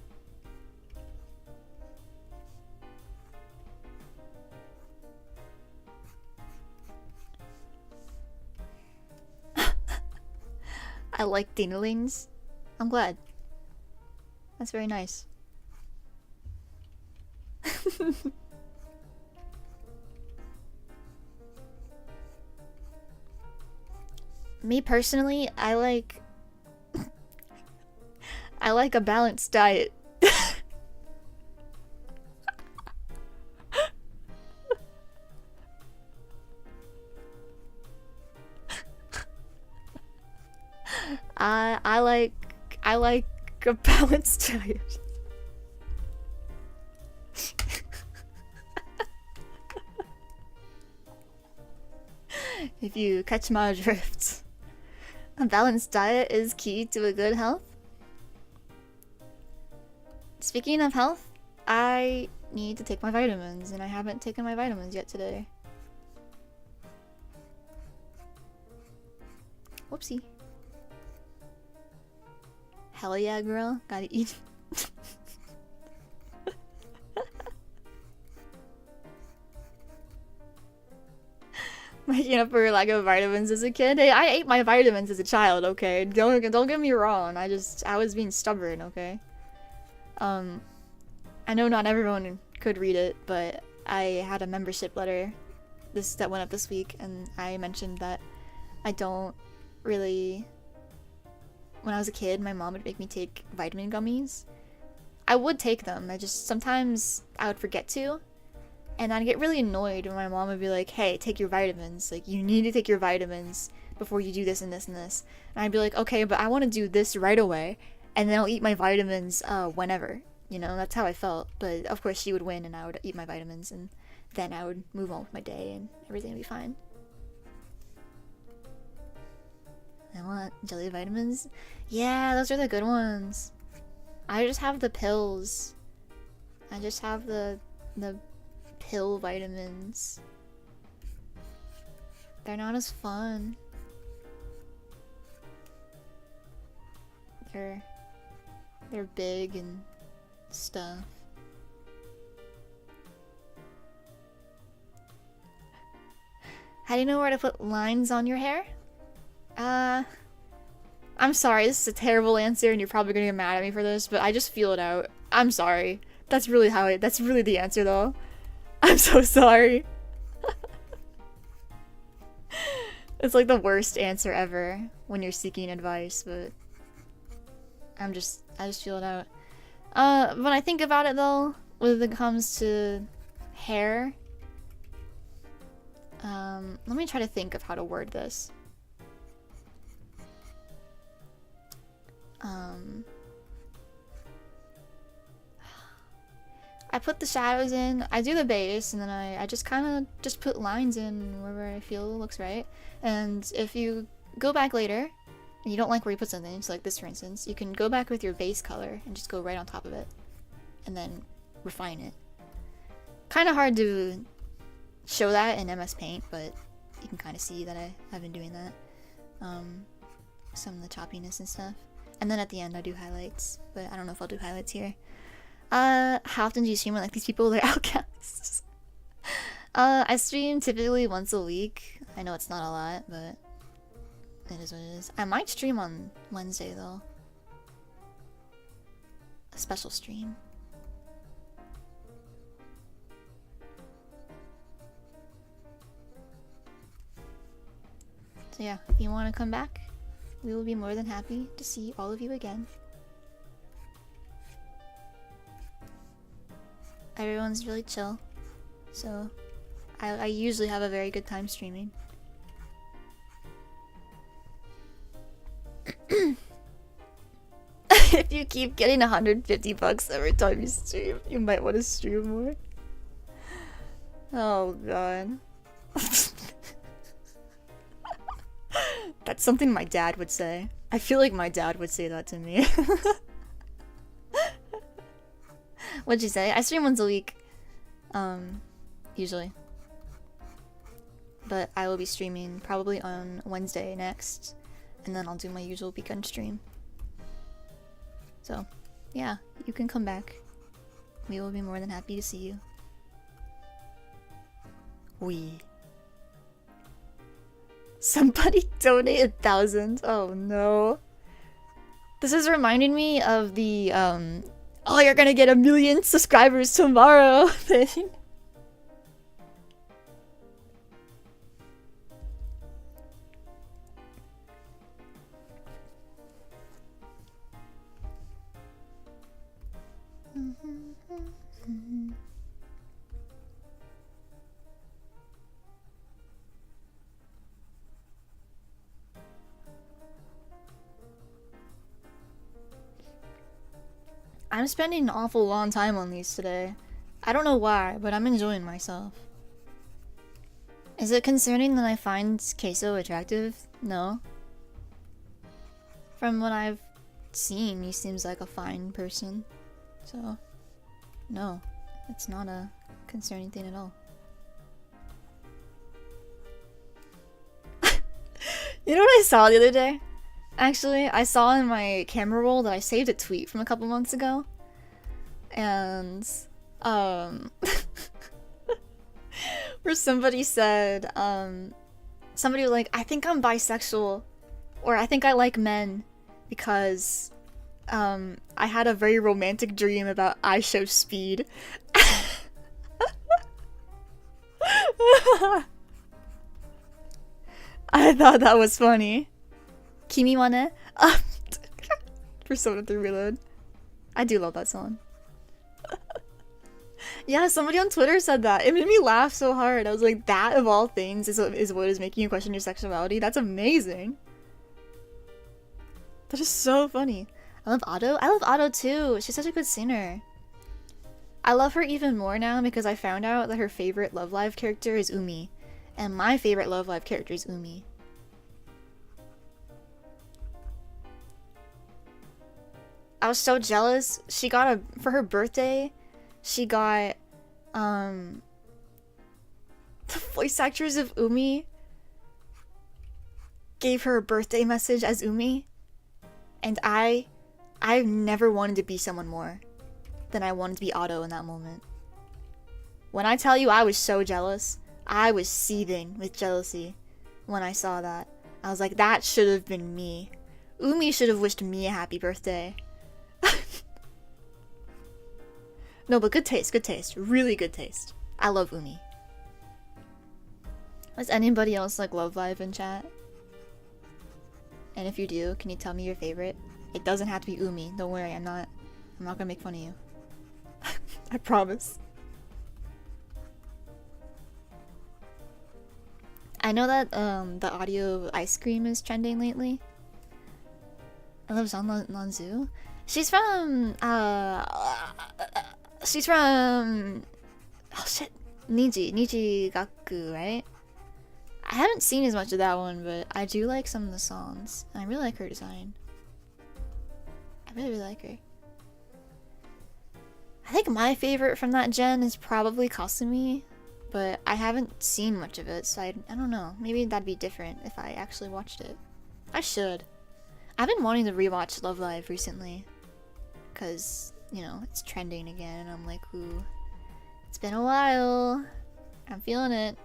I like dinglings. I'm glad. That's very nice. Me personally, I like a balanced diet. I like a balanced diet. If you catch my drift. A balanced diet is key to a good health. Speaking of health, I need to take my vitamins, and I haven't taken my vitamins yet today. Whoopsie. Hell yeah, girl. Gotta eat. Making up for lack of vitamins as a kid. Hey, I ate my vitamins as a child, okay? Don't get me wrong. I was being stubborn, okay? I know not everyone could read it, but I had a membership letter that went up this week, and I mentioned that I don't really... When I was a kid, my mom would make me take vitamin gummies. I would take them, sometimes I would forget to, and I'd get really annoyed when my mom would be like, hey, take your vitamins, like, you need to take your vitamins before you do this and this and this. And I'd be like, okay, but I want to do this right away, and then I'll eat my vitamins whenever. You know, that's how I felt. But of course she would win and I would eat my vitamins, and then I would move on with my day and everything would be fine. I want jelly vitamins. Yeah, those are the good ones. I just have the pills. I just have the pill vitamins. They're not as fun. They're big and stuff. How do you know where to put lines on your hair? I'm sorry, this is a terrible answer and you're probably gonna get mad at me for this, but I just feel it out. I'm sorry. That's really the answer though. I'm so sorry. It's like the worst answer ever when you're seeking advice, but I just feel it out. When I think about it though, when it comes to hair, let me try to think of how to word this. I put the shadows in, I do the base, and then I just kind of put lines in wherever I feel looks right. And if you go back later, and you don't like where you put something, so like this for instance, you can go back with your base color and just go right on top of it. And then refine it. Kind of hard to show that in MS Paint, but you can kind of see that I've been doing that. Some of the choppiness and stuff. And then at the end I do highlights, but I don't know if I'll do highlights here. How often do you stream with like these people? They're outcasts. I stream typically once a week. I know it's not a lot, but it is what it is. I might stream on Wednesday though. A special stream. So yeah, if you want to come back, we will be more than happy to see all of you again. Everyone's really chill, so I usually have a very good time streaming. If you keep getting 150 bucks every time you stream, you might want to stream more. Oh god. That's something my dad would say. I feel like my dad would say that to me. What'd you say? I stream once a week. Usually. But I will be streaming probably on Wednesday next. And then I'll do my usual weekend stream. So, yeah, you can come back. We will be more than happy to see you. Somebody donate 1,000. Oh no. This is reminding me of the oh, you're gonna get 1 million subscribers tomorrow thing. I'm spending an awful long time on these today. I don't know why, but I'm enjoying myself. Is it concerning that I find Queso attractive? No. From what I've seen, he seems like a fine person. So, no. It's not a concerning thing at all. You know what I saw the other day? Actually, I saw in my camera roll that I saved a tweet from a couple months ago. And, where somebody said, somebody was like, I think I'm bisexual, or I think I like men, because, I had a very romantic dream about I Show Speed. I thought that was funny. Kimi wa ne? Persona 3 Reload. I do love that song. Yeah, somebody on Twitter said that. It made me laugh so hard. I was like, that of all things is what is making you question your sexuality? That's amazing. That is so funny. I love Ado. I love Ado too. She's such a good singer. I love her even more now because I found out that her favorite Love Live character is Umi. And my favorite Love Live character is Umi. I was so jealous. She got for her birthday, she got, the voice actors of Umi gave her a birthday message as Umi. And I've never wanted to be someone more than I wanted to be Otto in that moment. When I tell you I was so jealous, I was seething with jealousy when I saw that. I was like, that should have been me. Umi should have wished me a happy birthday. No, but good taste, good taste. Really good taste. I love Umi. Does anybody else like Love Live in chat? And if you do, can you tell me your favorite? It doesn't have to be Umi. Don't worry, I'm not gonna make fun of you. I promise. I know that the audio of Ice Cream is trending lately. I love Zan Lanzu. She's from oh shit, Niji Gaku, right? I haven't seen as much of that one, but I do like some of the songs. And I really like her design. I really like her. I think my favorite from that gen is probably Kasumi, but I haven't seen much of it, so I don't know. Maybe that'd be different if I actually watched it. I should. I've been wanting to rewatch Love Live recently, because, you know, it's trending again, and I'm like, ooh, it's been a while. I'm feeling it.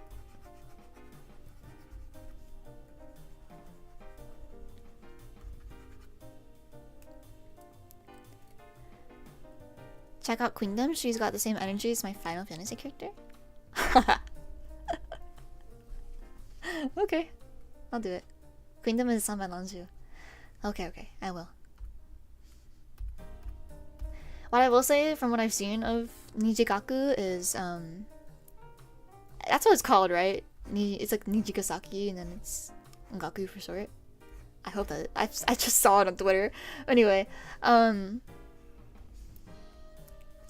Check out Queendom. She's got the same energy as my Final Fantasy character. Okay, I'll do it. Queendom is sung by Lanzu. Okay, I will. What I will say from what I've seen of Nijigaku is, that's what it's called, right? It's like Nijigasaki, and then it's Gaku for short. I hope that I just saw it on Twitter. Anyway, the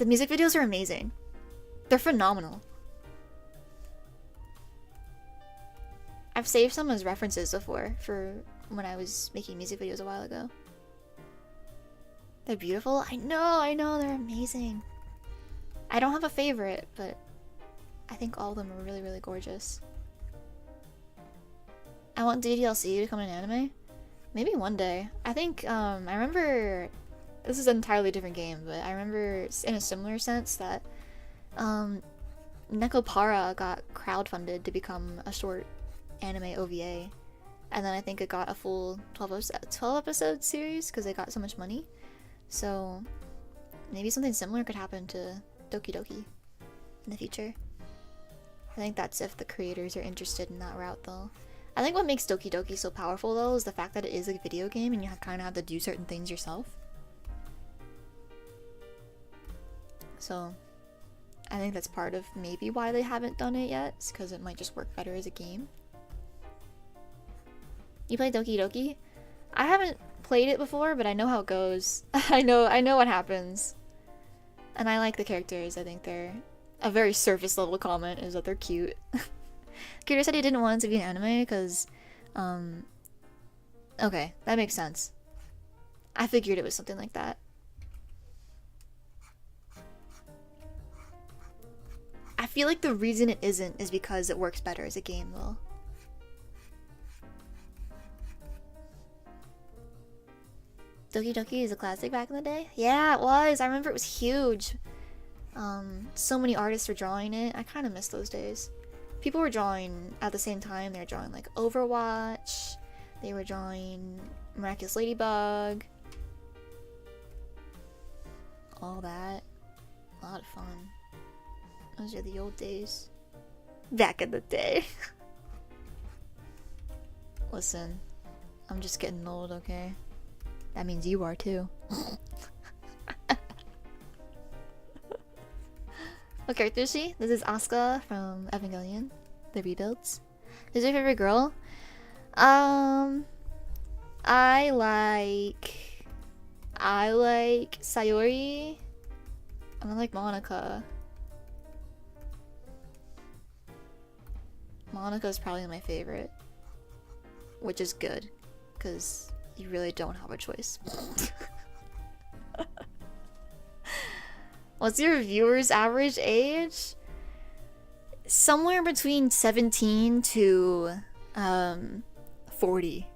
music videos are amazing. They're phenomenal. I've saved some as references before for when I was making music videos a while ago. They're beautiful. I know, they're amazing. I don't have a favorite, but I think all of them are really, really gorgeous. I want DDLC to become an anime. Maybe one day. I think, I remember, this is an entirely different game, but I remember in a similar sense that, Nekopara got crowdfunded to become a short anime OVA. And then I think it got a full 12 episode series because they got so much money. So maybe something similar could happen to Doki Doki in the future. I think that's if the creators are interested in that route though. I think what makes Doki Doki so powerful though is the fact that it is a video game and you kind of have to do certain things yourself. So I think that's part of maybe why they haven't done it yet, is because it might just work better as a game. You play Doki Doki? I haven't played it before, but I know how it goes. I know what happens. And I like the characters. I think they're a very surface level comment is that they're cute. Kira said he didn't want it to be an anime because, okay, that makes sense. I figured it was something like that. I feel like the reason it isn't is because it works better as a game, though. Doki Doki is a classic back in the day? Yeah, it was. I remember it was huge. So many artists were drawing it. I kind of miss those days. People were drawing at the same time. They were drawing like Overwatch. They were drawing Miraculous Ladybug. All that. A lot of fun. Those are the old days. Back in the day. Listen, I'm just getting old, okay? That means you are too. Okay, Thushi, this is Asuka from Evangelion, the rebuilds. Who's your favorite girl? I like Sayori. And I like Monica. Monica's probably my favorite. Which is good, because you really don't have a choice. What's your viewers' average age? Somewhere between 17 to 40.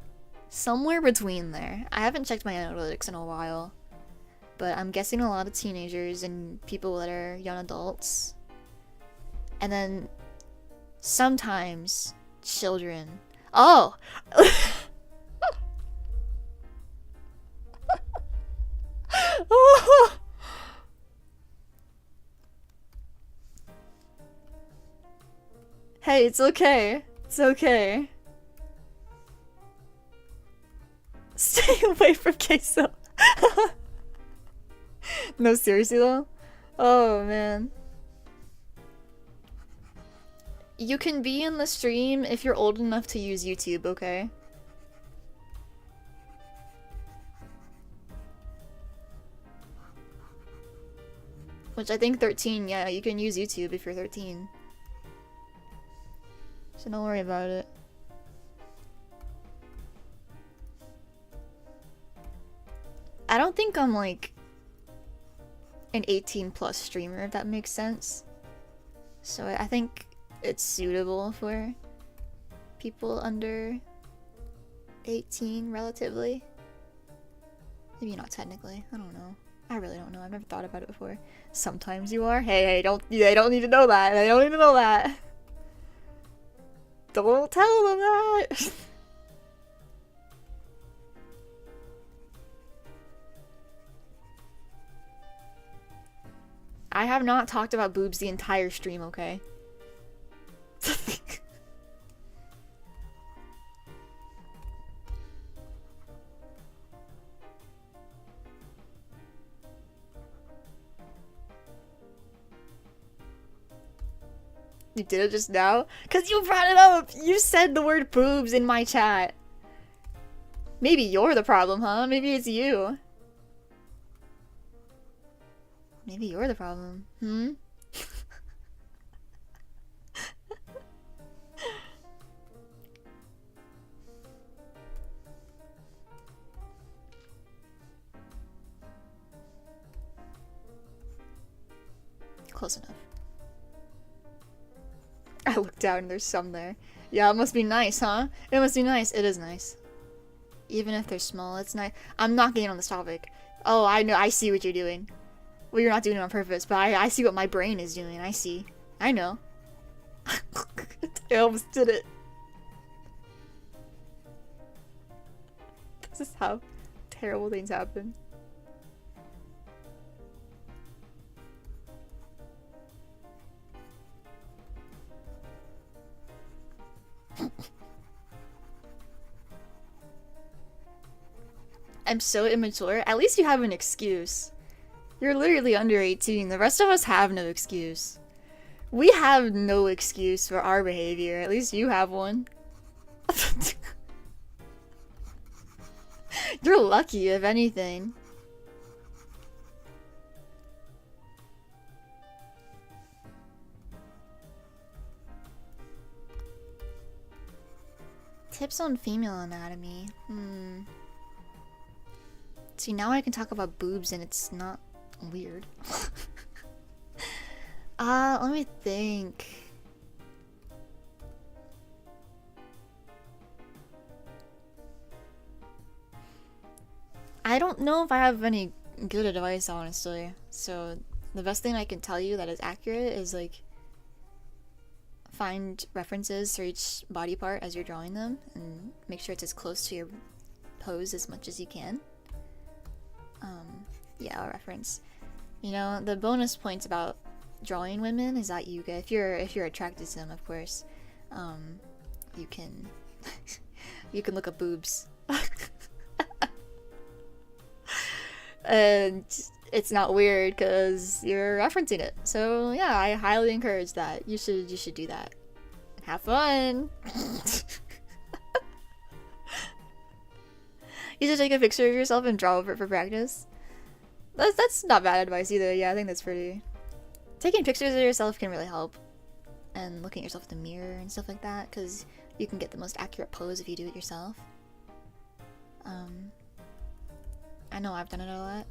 Somewhere between there. I haven't checked my analytics in a while. But I'm guessing a lot of teenagers and people that are young adults. And then sometimes children. Oh! Oh! Hey, it's okay. It's okay. Stay away from queso. No, seriously though? Oh, man. You can be in the stream if you're old enough to use YouTube, okay? Which I think 13, yeah, you can use YouTube if you're 13. So don't worry about it. I don't think I'm like an 18 plus streamer, if that makes sense. So I think it's suitable for people under 18 relatively. Maybe not technically, I don't know. I really don't know, I've never thought about it before. Sometimes you are. Hey, they don't need to know that. They don't need to know that. Don't tell them that. I have not talked about boobs the entire stream, okay? You did it just now? Cause you brought it up! You said the word boobs in my chat. Maybe you're the problem, huh? Maybe it's you. Maybe you're the problem. Hmm? Close enough. I look down and there's some there. Yeah, it must be nice, huh? It must be nice. It is nice. Even if they're small, it's nice. I'm not getting on this topic. Oh, I know. I see what you're doing. Well, you're not doing it on purpose, but I see what my brain is doing. I see. I know. I almost did it. This is how terrible things happen. I'm so immature. At least you have an excuse. You're literally under 18. The rest of us have no excuse. We have no excuse for our behavior. At least you have one. You're lucky, if anything. Tips on female anatomy. See, now I can talk about boobs and it's not weird. Let me think. I don't know if I have any good advice, honestly. So the best thing I can tell you that is accurate is like find references for each body part as you're drawing them and make sure it's as close to your pose as much as you can. Yeah, I'll reference. You know, the bonus points about drawing women is that you get, if you're attracted to them, of course, you can you can look up boobs. And it's not weird because you're referencing it. So yeah, I highly encourage that. You should do that. Have fun. You should take a picture of yourself and draw over it for practice. That's not bad advice either. Yeah, I think that's pretty. Taking pictures of yourself can really help, and looking at yourself in the mirror and stuff like that, because you can get the most accurate pose if you do it yourself. I know I've done it a lot,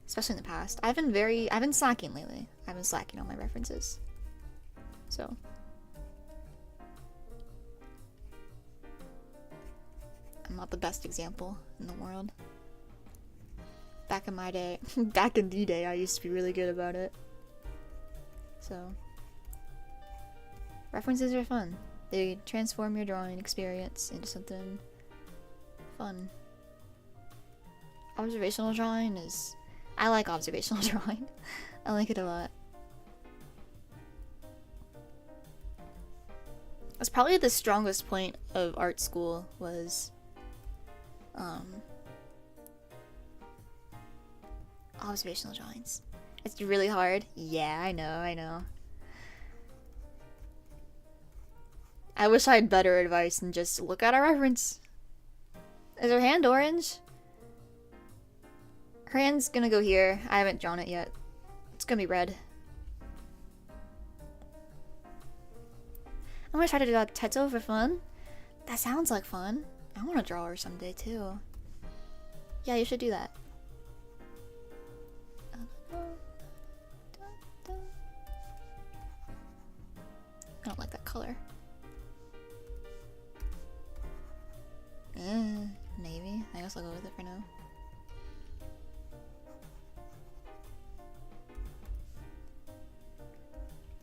especially in the past. I've been slacking lately. I've been slacking on my references. So I'm not the best example in the world. Back in my day, back in the day, I used to be really good about it. So references are fun. They transform your drawing experience into something fun. Observational drawing is... I like observational drawing. I like it a lot. That's probably the strongest point of art school was... observational drawings. It's really hard. Yeah, I know. I wish I had better advice than just look at a reference. Is her hand orange? Her hand's gonna go here. I haven't drawn it yet. It's gonna be red. I'm gonna try to do that Tetsuo for fun. That sounds like fun. I wanna draw her someday too. Yeah, you should do that. I don't like that color. Maybe. I guess I'll go with it for now.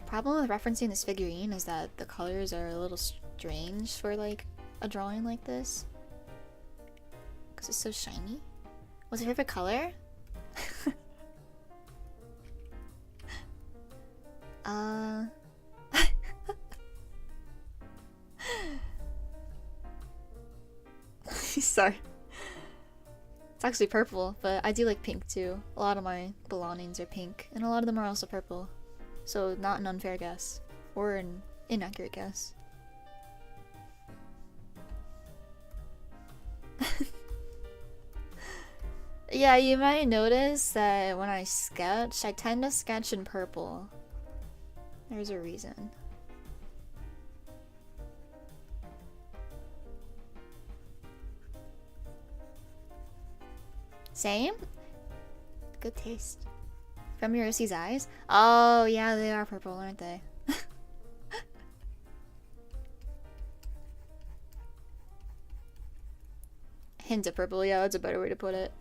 Problem with referencing this figurine is that the colors are a little strange for like a drawing like this. Because it's so shiny. What's your favorite color? Sorry. It's actually purple, but I do like pink too. A lot of my belongings are pink, and a lot of them are also purple. So not an unfair guess, or an inaccurate guess. Yeah, you might notice that when I sketch, I tend to sketch in purple. There's a reason. Same? Good taste. From Yoroshi's eyes? Oh, yeah, they are purple, aren't they? Hint of purple, yeah, that's a better way to put it.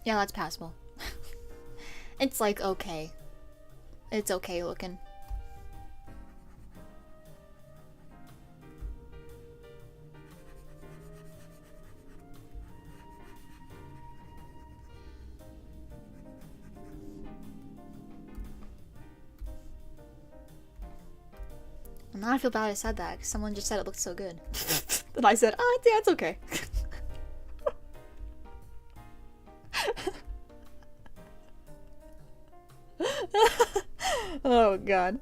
Yeah, that's passable. It's like okay. It's okay looking. And now I feel bad I said that because someone just said it looked so good. And I said, oh, yeah, it's okay. Oh god.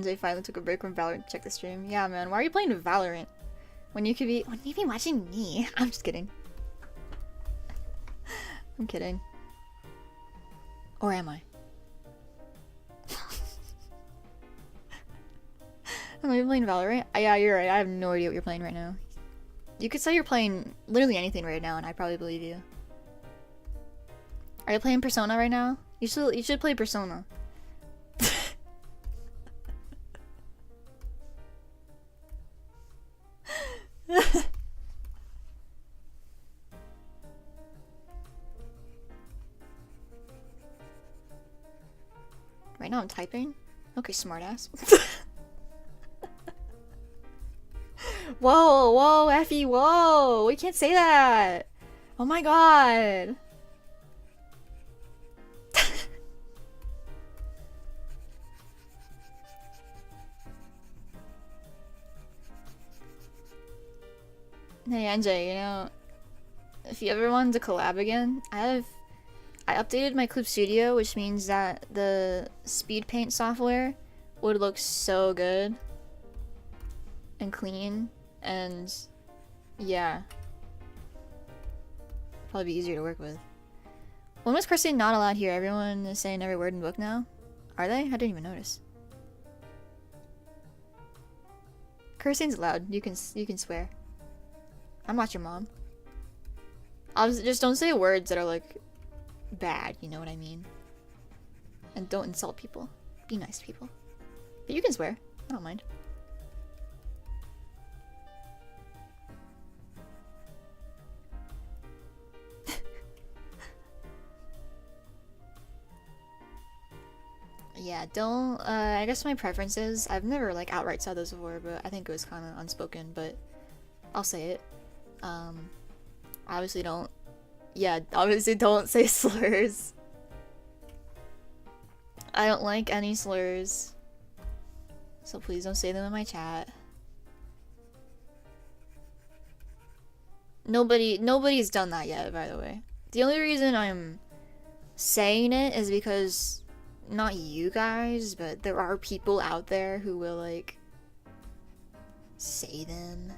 MJ finally took a break from Valorant to check the stream. Yeah, man. Why are you playing Valorant? When you could be watching me. I'm just kidding. I'm kidding. Or am I? Am I playing Valorant? Yeah, you're right. I have no idea what you're playing right now. You could say you're playing literally anything right now, and I'd probably believe you. Are you playing Persona right now? You should play Persona. Right now I'm typing? Okay, smartass. Whoa, whoa, Effie, whoa! We can't say that! Oh my god! Hey NJ, you know, if you ever wanted to collab again, I updated my Clip Studio, which means that the speed paint software would look so good and clean, and yeah, probably be easier to work with. When was cursing not allowed here? Everyone is saying every word in the book now? Are they? I didn't even notice. Cursing's allowed. You can swear. I'm not your mom. Just don't say words that are like bad, you know what I mean? And don't insult people. Be nice to people. But you can swear. I don't mind. Yeah, don't, I guess my preference is, I've never like outright said this before, but I think it was kind of unspoken, but I'll say it. Obviously don't say slurs. I don't like any slurs, so please don't say them in my chat. Nobody's done that yet, by the way. The only reason I'm saying it is because, not you guys, but there are people out there who will like say them,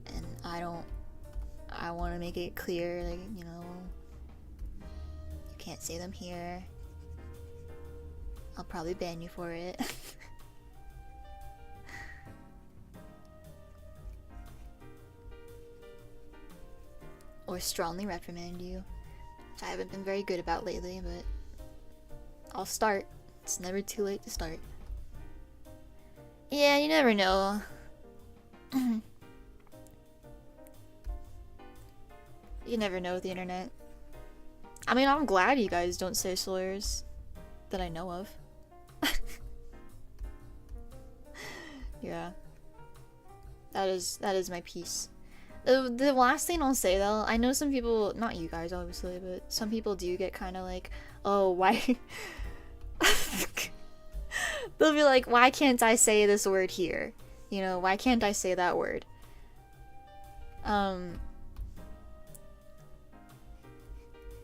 and I want to make it clear, like, you know, you can't say them here. I'll probably ban you for it. Or strongly reprimand you, which I haven't been very good about lately, but I'll start. It's never too late to start. Yeah, you never know. You never know with the internet. I mean, I'm glad you guys don't say slurs that I know of. Yeah. That is my piece. The last thing I'll say though, I know some people, not you guys obviously, but some people do get kind of like, oh, why? They'll be like, why can't I say this word here? You know, why can't I say that word?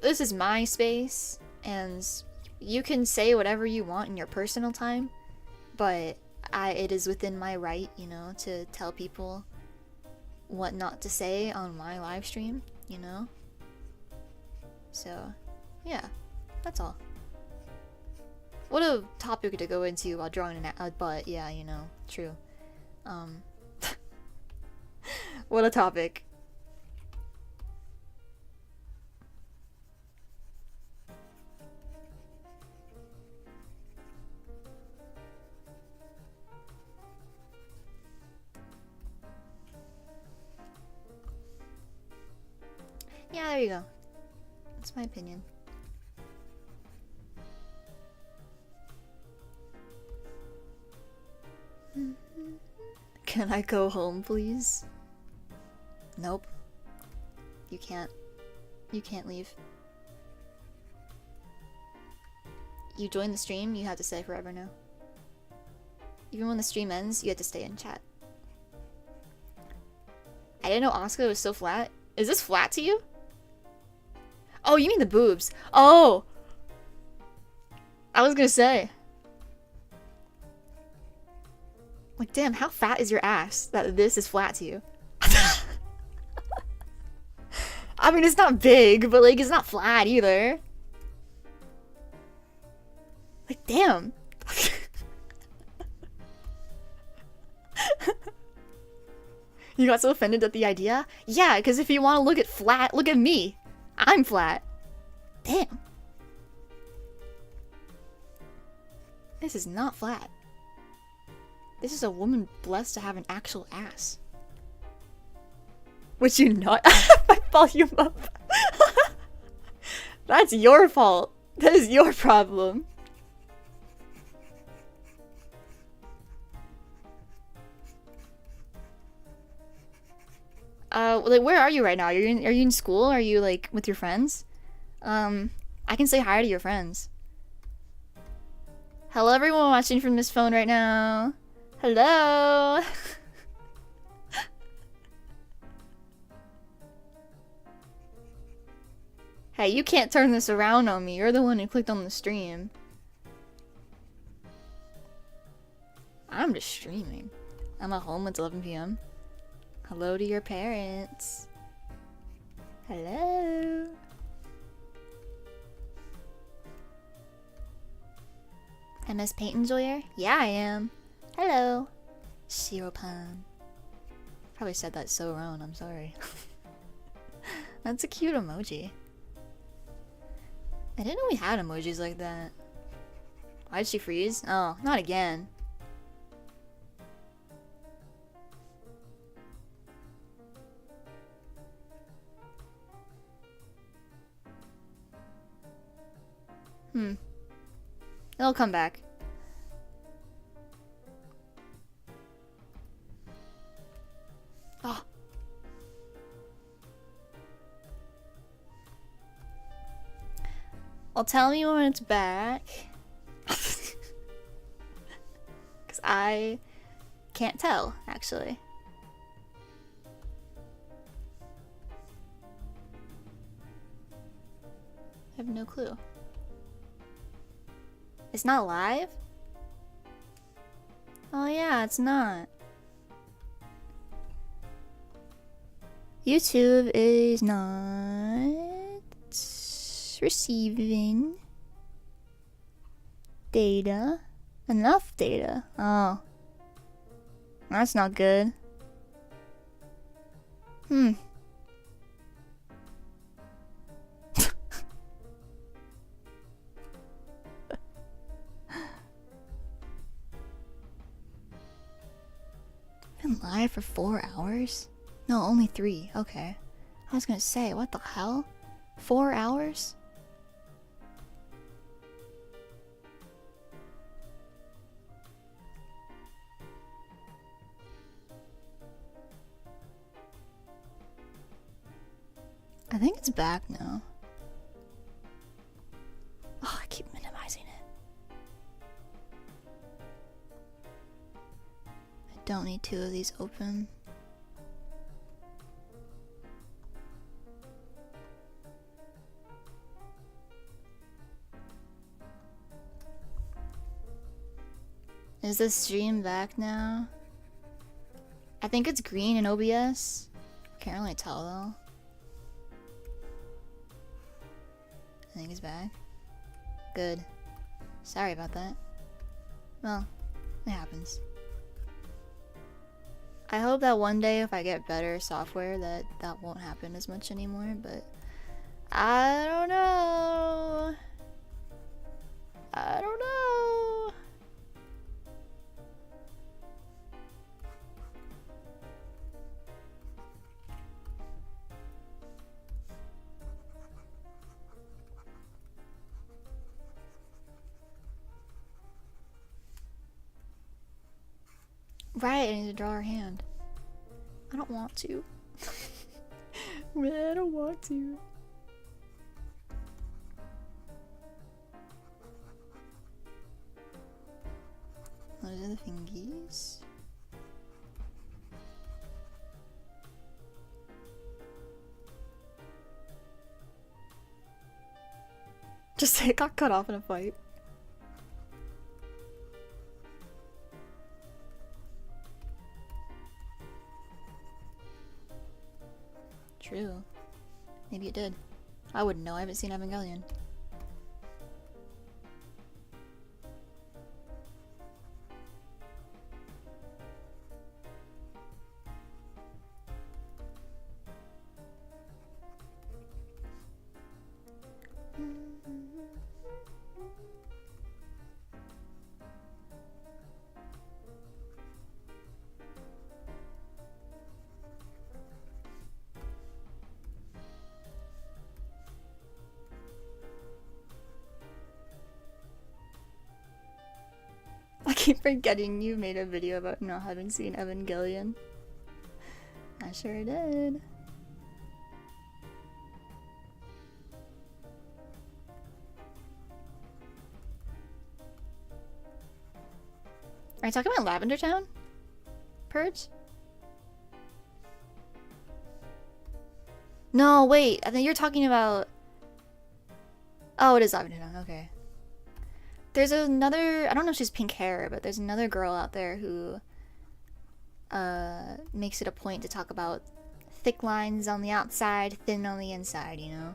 This is my space, and you can say whatever you want in your personal time, but it is within my right, you know, to tell people what not to say on my live stream, you know? So, yeah, that's all. What a topic to go into while drawing a butt, yeah, you know, true. What a topic. Yeah, there you go. That's my opinion. Can I go home, please? Nope. You can't. You can't leave. You join the stream, you have to stay forever now. Even when the stream ends, you have to stay in chat. I didn't know Oscar was so flat. Is this flat to you? Oh, you mean the boobs. Oh! I was gonna say. Like, damn, how fat is your ass that this is flat to you? I mean, it's not big, but like, it's not flat either. Like, damn. You got so offended at the idea? Yeah, because if you want to look at flat, look at me. I'm flat. Damn. This is not flat. This is a woman blessed to have an actual ass. Would you not have my volume up? That's your fault. That is your problem. Like, where are you right now? Are you in school? Are you like with your friends? I can say hi to your friends. Hello, everyone watching from this phone right now. Hello. Hey, you can't turn this around on me. You're the one who clicked on the stream. I'm just streaming. I'm at home. It's 11 p.m. Hello to your parents. Hello. MS Paint Enjoyer? Yeah, I am. Hello. Shiropan. Probably said that so wrong. I'm sorry. That's a cute emoji. I didn't know we had emojis like that. Why did she freeze? Oh, not again. It'll come back. Oh. Well, tell me when it's back. Because I can't tell, actually. I have no clue. It's not live? Oh yeah, it's not. YouTube is not receiving data. Enough data. Oh. That's not good. Been live for 4 hours? No, only 3. Okay. I was gonna say, what the hell? 4 hours? I think it's back now. Oh, I keep minimizing it. I don't need 2 of these open. Is the stream back now? I think it's green in OBS. Can't really tell though. I think it's back. Good. Sorry about that. Well, it happens. I hope that one day if I get better software that won't happen as much anymore, but I don't know. I don't know. Right, I need to draw her hand. I don't want to. Man, I don't want to. Those are the fingies. Just say it got cut off in a fight. True. Maybe it did. I wouldn't know. I haven't seen Evangelion. I keep forgetting you made a video about not having seen Evangelion. I sure did. Are you talking about Lavender Town? Purge? No, wait. I think you're talking about... Oh, it is Lavender Town. Okay. There's another... I don't know if she's pink hair, but there's another girl out there who... makes it a point to talk about thick lines on the outside, thin on the inside, you know?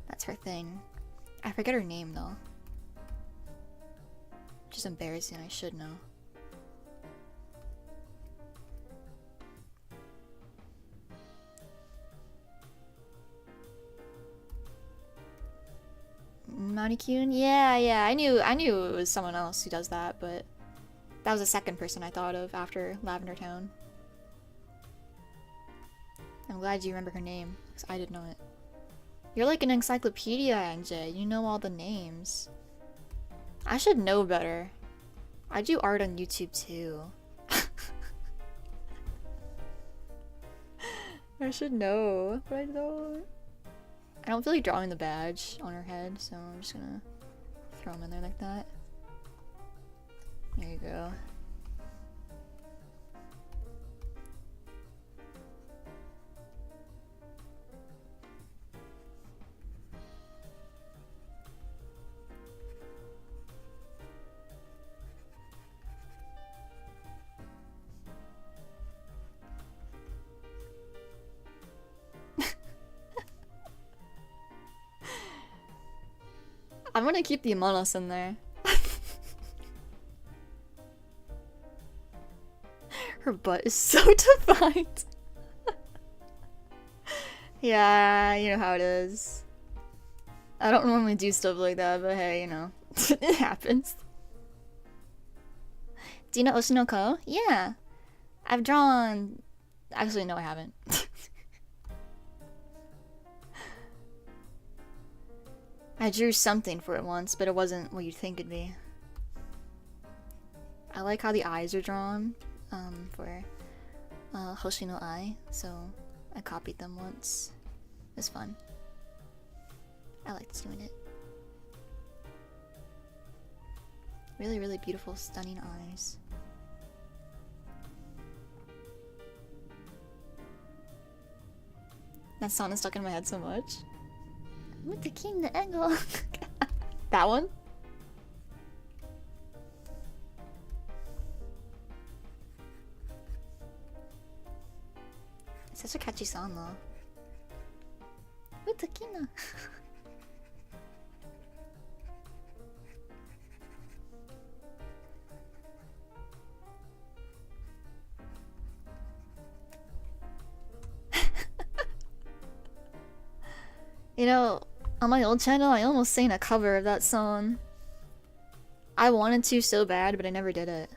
That's her thing. I forget her name, though. Which is embarrassing. I should know. Manikune? Yeah, I knew it was someone else who does that, but that was the second person I thought of after Lavender Town. I'm glad you remember her name, because I didn't know it. You're like an encyclopedia, NJ. You know all the names. I should know better. I do art on YouTube too. I should know, but I don't. I don't feel like drawing the badge on her head, so I'm just gonna throw them in there like that. There you go. I'm gonna keep the Among Us in there. Her butt is so defined. Yeah, you know how it is. I don't normally do stuff like that, but hey, you know. It happens. Do you know Oshinoko? Yeah. I've drawn... Actually, no, I haven't. I drew something for it once, but it wasn't what you'd think it'd be. I like how the eyes are drawn for Hoshino Eye, so I copied them once. It was fun. I liked doing it. Really, really beautiful, stunning eyes. That song is stuck in my head so much. With the king, the angle. That one? It's such a catchy song though. With the king. You know, on my old channel, I almost sang a cover of that song. I wanted to so bad, but I never did it.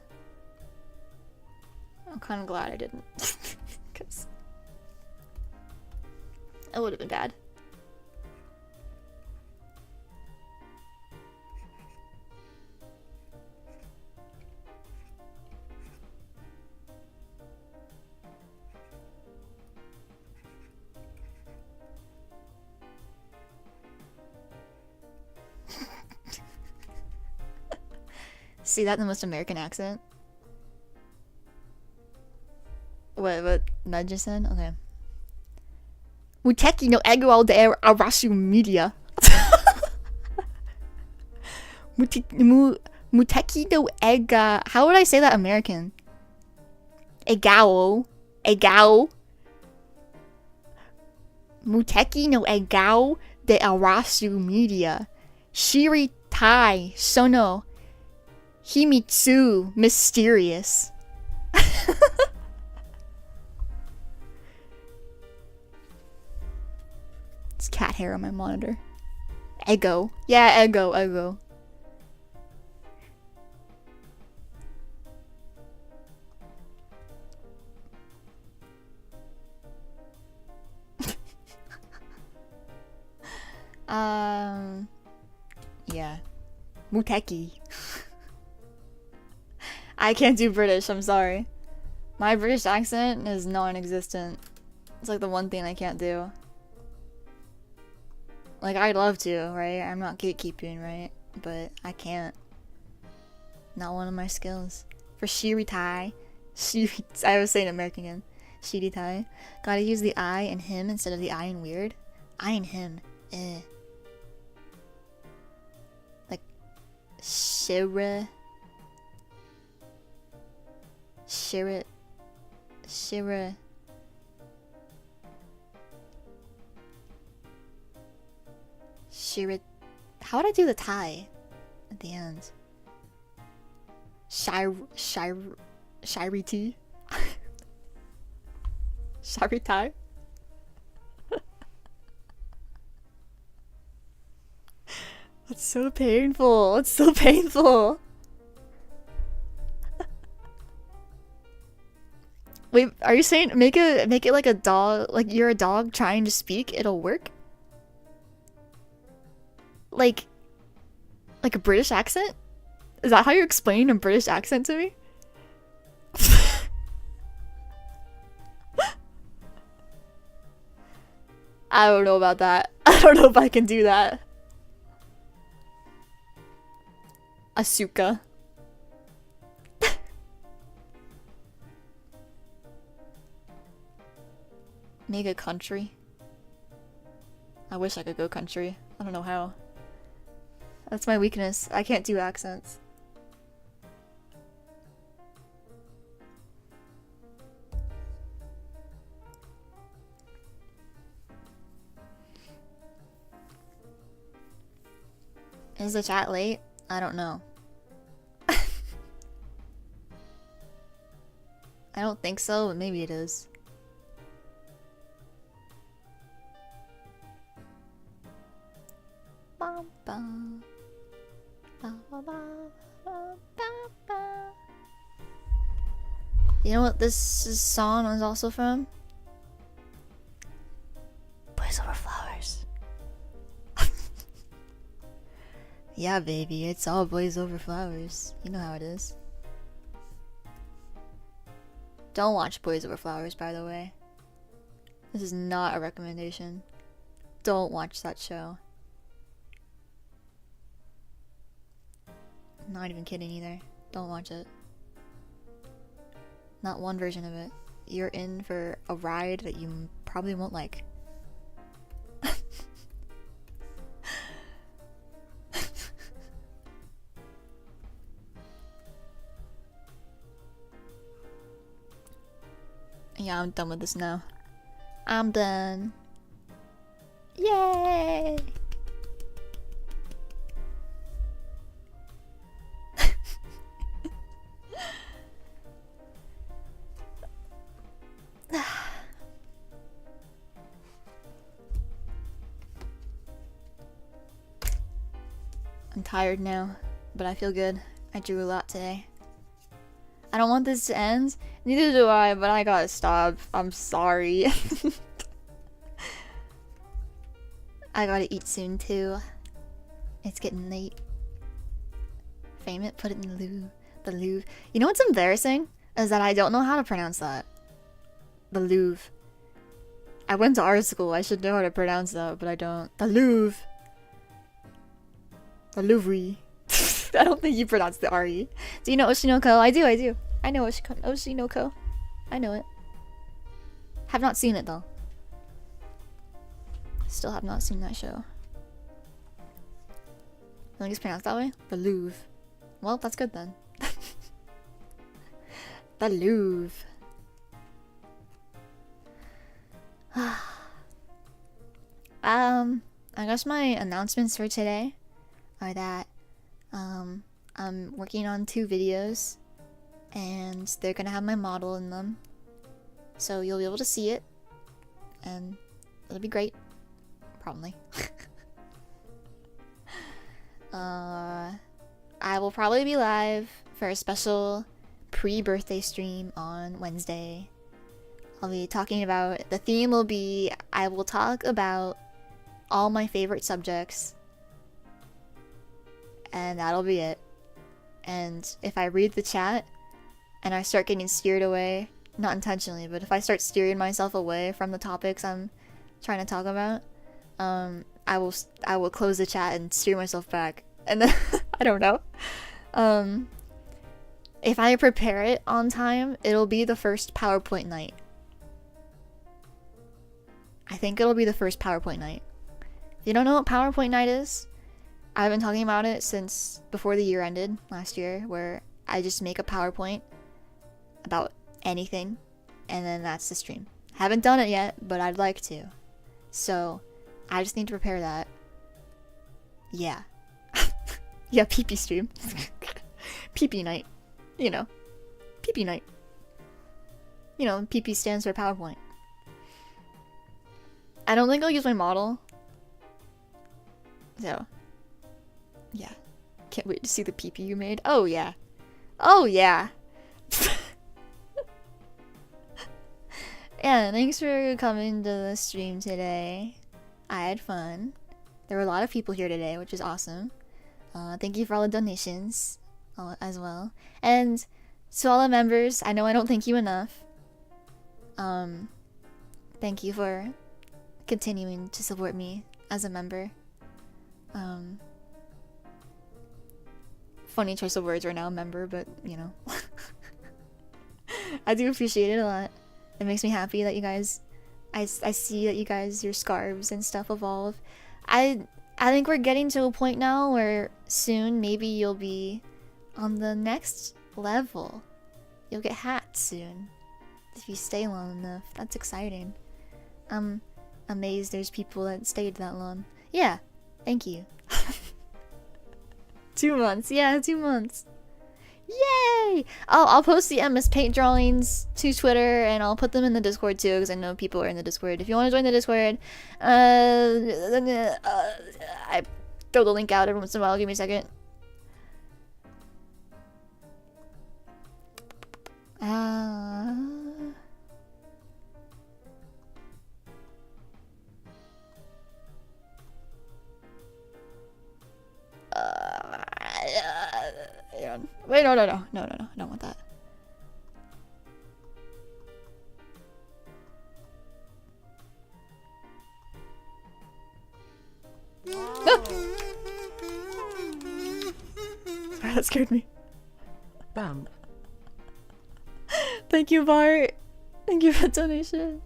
I'm kind of glad I didn't. Because it would have been bad. See that in the most American accent? What Ned just said? Okay. Muteki no ego ao de arasu media. Muteki no ega. How would I say that American? Egao. Egao. Muteki no egao de arasu media. Shiri tai sono himitsu mysterious. It's cat hair on my monitor. Ego. Yeah, ego. Yeah. Muteki. I can't do British, I'm sorry. My British accent is non-existent. It's like the one thing I can't do. Like, I'd love to, right? I'm not gatekeeping, right? But I can't. Not one of my skills. For shiritai. I was saying American again. Shiritai. Gotta use the I and him instead of the I and weird. I and him. Eh. Like, Shira. How would I do the tie at the end? Shiriti? Shiritai? That's so painful. It's so painful. Wait, are you saying make it like a dog, like you're a dog trying to speak, it'll work? Like a British accent? Is that how you're explaining a British accent to me? I don't know about that. I don't know if I can do that. Asuka. Mega country. I wish I could go country. I don't know how. That's my weakness. I can't do accents. Is the chat late? I don't know. I don't think so, but maybe it is. You know what this song is also from? Boys Over Flowers. Yeah, baby, it's all Boys Over Flowers. You know how it is. Don't watch Boys Over Flowers, by the way. This is not a recommendation. Don't watch that show. Not even kidding either. Don't watch it. Not one version of it. You're in for a ride that you probably won't like. Yeah, I'm done with this now. I'm done. Yay! I'm tired now, but I feel good. I drew a lot today. I don't want this to end. Neither do I, but I gotta stop. I'm sorry. I gotta eat soon too. It's getting late. Frame it, put it in the Louvre. You know what's embarrassing? Is that I don't know how to pronounce that. The Louvre. I went to art school. I should know how to pronounce that, but I don't. The Louvre. The Louvre. I don't think you pronounce the R-E. Do you know Oshinoko? I do. I know Oshinoko. I know it. Have not seen it though. Still have not seen that show. I think it's pronounced that way? The Louvre. Well, that's good then. The Louvre. I guess my announcements for today are that I'm working on 2 videos and they're gonna have my model in them. So you'll be able to see it and it'll be great. Probably. I will probably be live for a special pre-birthday stream on Wednesday. I'll be talking about, the theme will be, I will talk about all my favorite subjects. And that'll be it. And if I read the chat and I start getting steered away, not intentionally, but if I start steering myself away from the topics I'm trying to talk about, I will close the chat and steer myself back. And then I don't know. If I prepare it on time, it'll be the first PowerPoint night. I think it'll be the first PowerPoint night. If you don't know what PowerPoint night is, I've been talking about it since before the year ended last year, where I just make a PowerPoint about anything, and then that's the stream. Haven't done it yet, but I'd like to. So, I just need to prepare that. Yeah. Yeah, PP stream. PP night. You know. PP night. You know, PP stands for PowerPoint. I don't think I'll use my model. So, yeah. Can't wait to see the PP you made. Oh, yeah. Oh, yeah. Yeah, thanks for coming to the stream today. I had fun. There were a lot of people here today, which is awesome. Thank you for all the donations as well. And to all the members, I know I don't thank you enough. Thank you for continuing to support me as a member. Funny choice of words right now, member, but you know. I do appreciate it a lot. It makes me happy that you guys, I see that you guys, your scarves and stuff evolve. I think we're getting to a point now where soon maybe you'll be on the next level. You'll get hats soon if you stay long enough. That's exciting. I'm amazed there's people that stayed that long. Yeah, thank you. 2 months, yeah, 2 months. Yay! I'll post the MS Paint drawings to Twitter, and I'll put them in the Discord too, because I know people are in the Discord. If you want to join the Discord, I throw the link out every once in a while. Give me a second. Wait, no, I don't want that. Ah! Sorry, that scared me. Bam. Thank you, Bart. Thank you for the donation.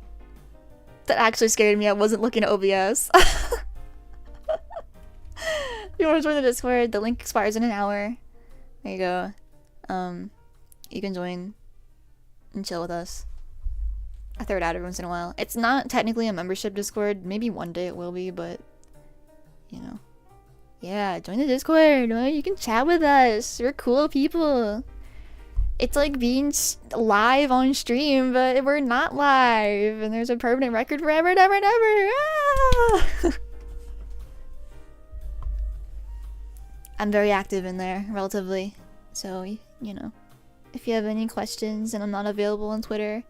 That actually scared me. I wasn't looking at OBS. If you want to join the Discord, the link expires in an hour. There you go. You can join and chill with us. I throw it out every once in a while. It's not technically a membership Discord. Maybe one day it will be, but you know. Yeah, join the Discord. You can chat with us. We're cool people. It's like being live on stream, but we're not live. And there's a permanent record forever and ever and ever. Ah! I'm very active in there, relatively. So, you know, if you have any questions and I'm not available on Twitter,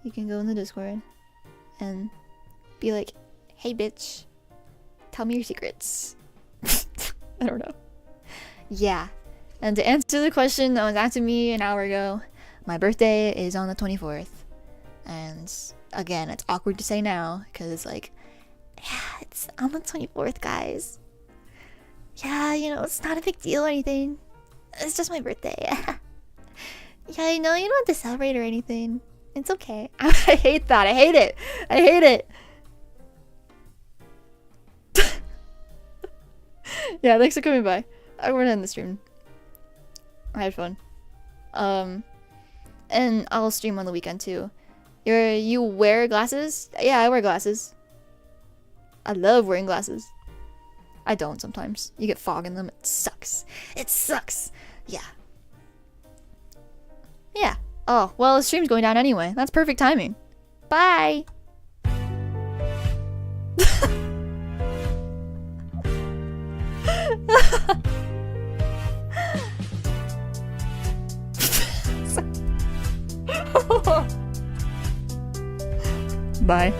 you can go in the Discord and be like, hey bitch, tell me your secrets. I don't know. Yeah. And to answer the question that was asked to me an hour ago, my birthday is on the 24th. And again, it's awkward to say now because it's like, yeah, it's on the 24th, guys. Yeah, you know, it's not a big deal or anything. It's just my birthday. Yeah, you know, you don't have to celebrate or anything. It's okay. I hate that. I hate it. I hate it. Yeah, thanks for coming by. I'm gonna end the stream. I had fun. And I'll stream on the weekend too. You wear glasses? Yeah, I wear glasses. I love wearing glasses. I don't sometimes. You get fog in them. It sucks. It sucks. Yeah. Yeah. Oh, well, the stream's going down anyway. That's perfect timing. Bye. Bye.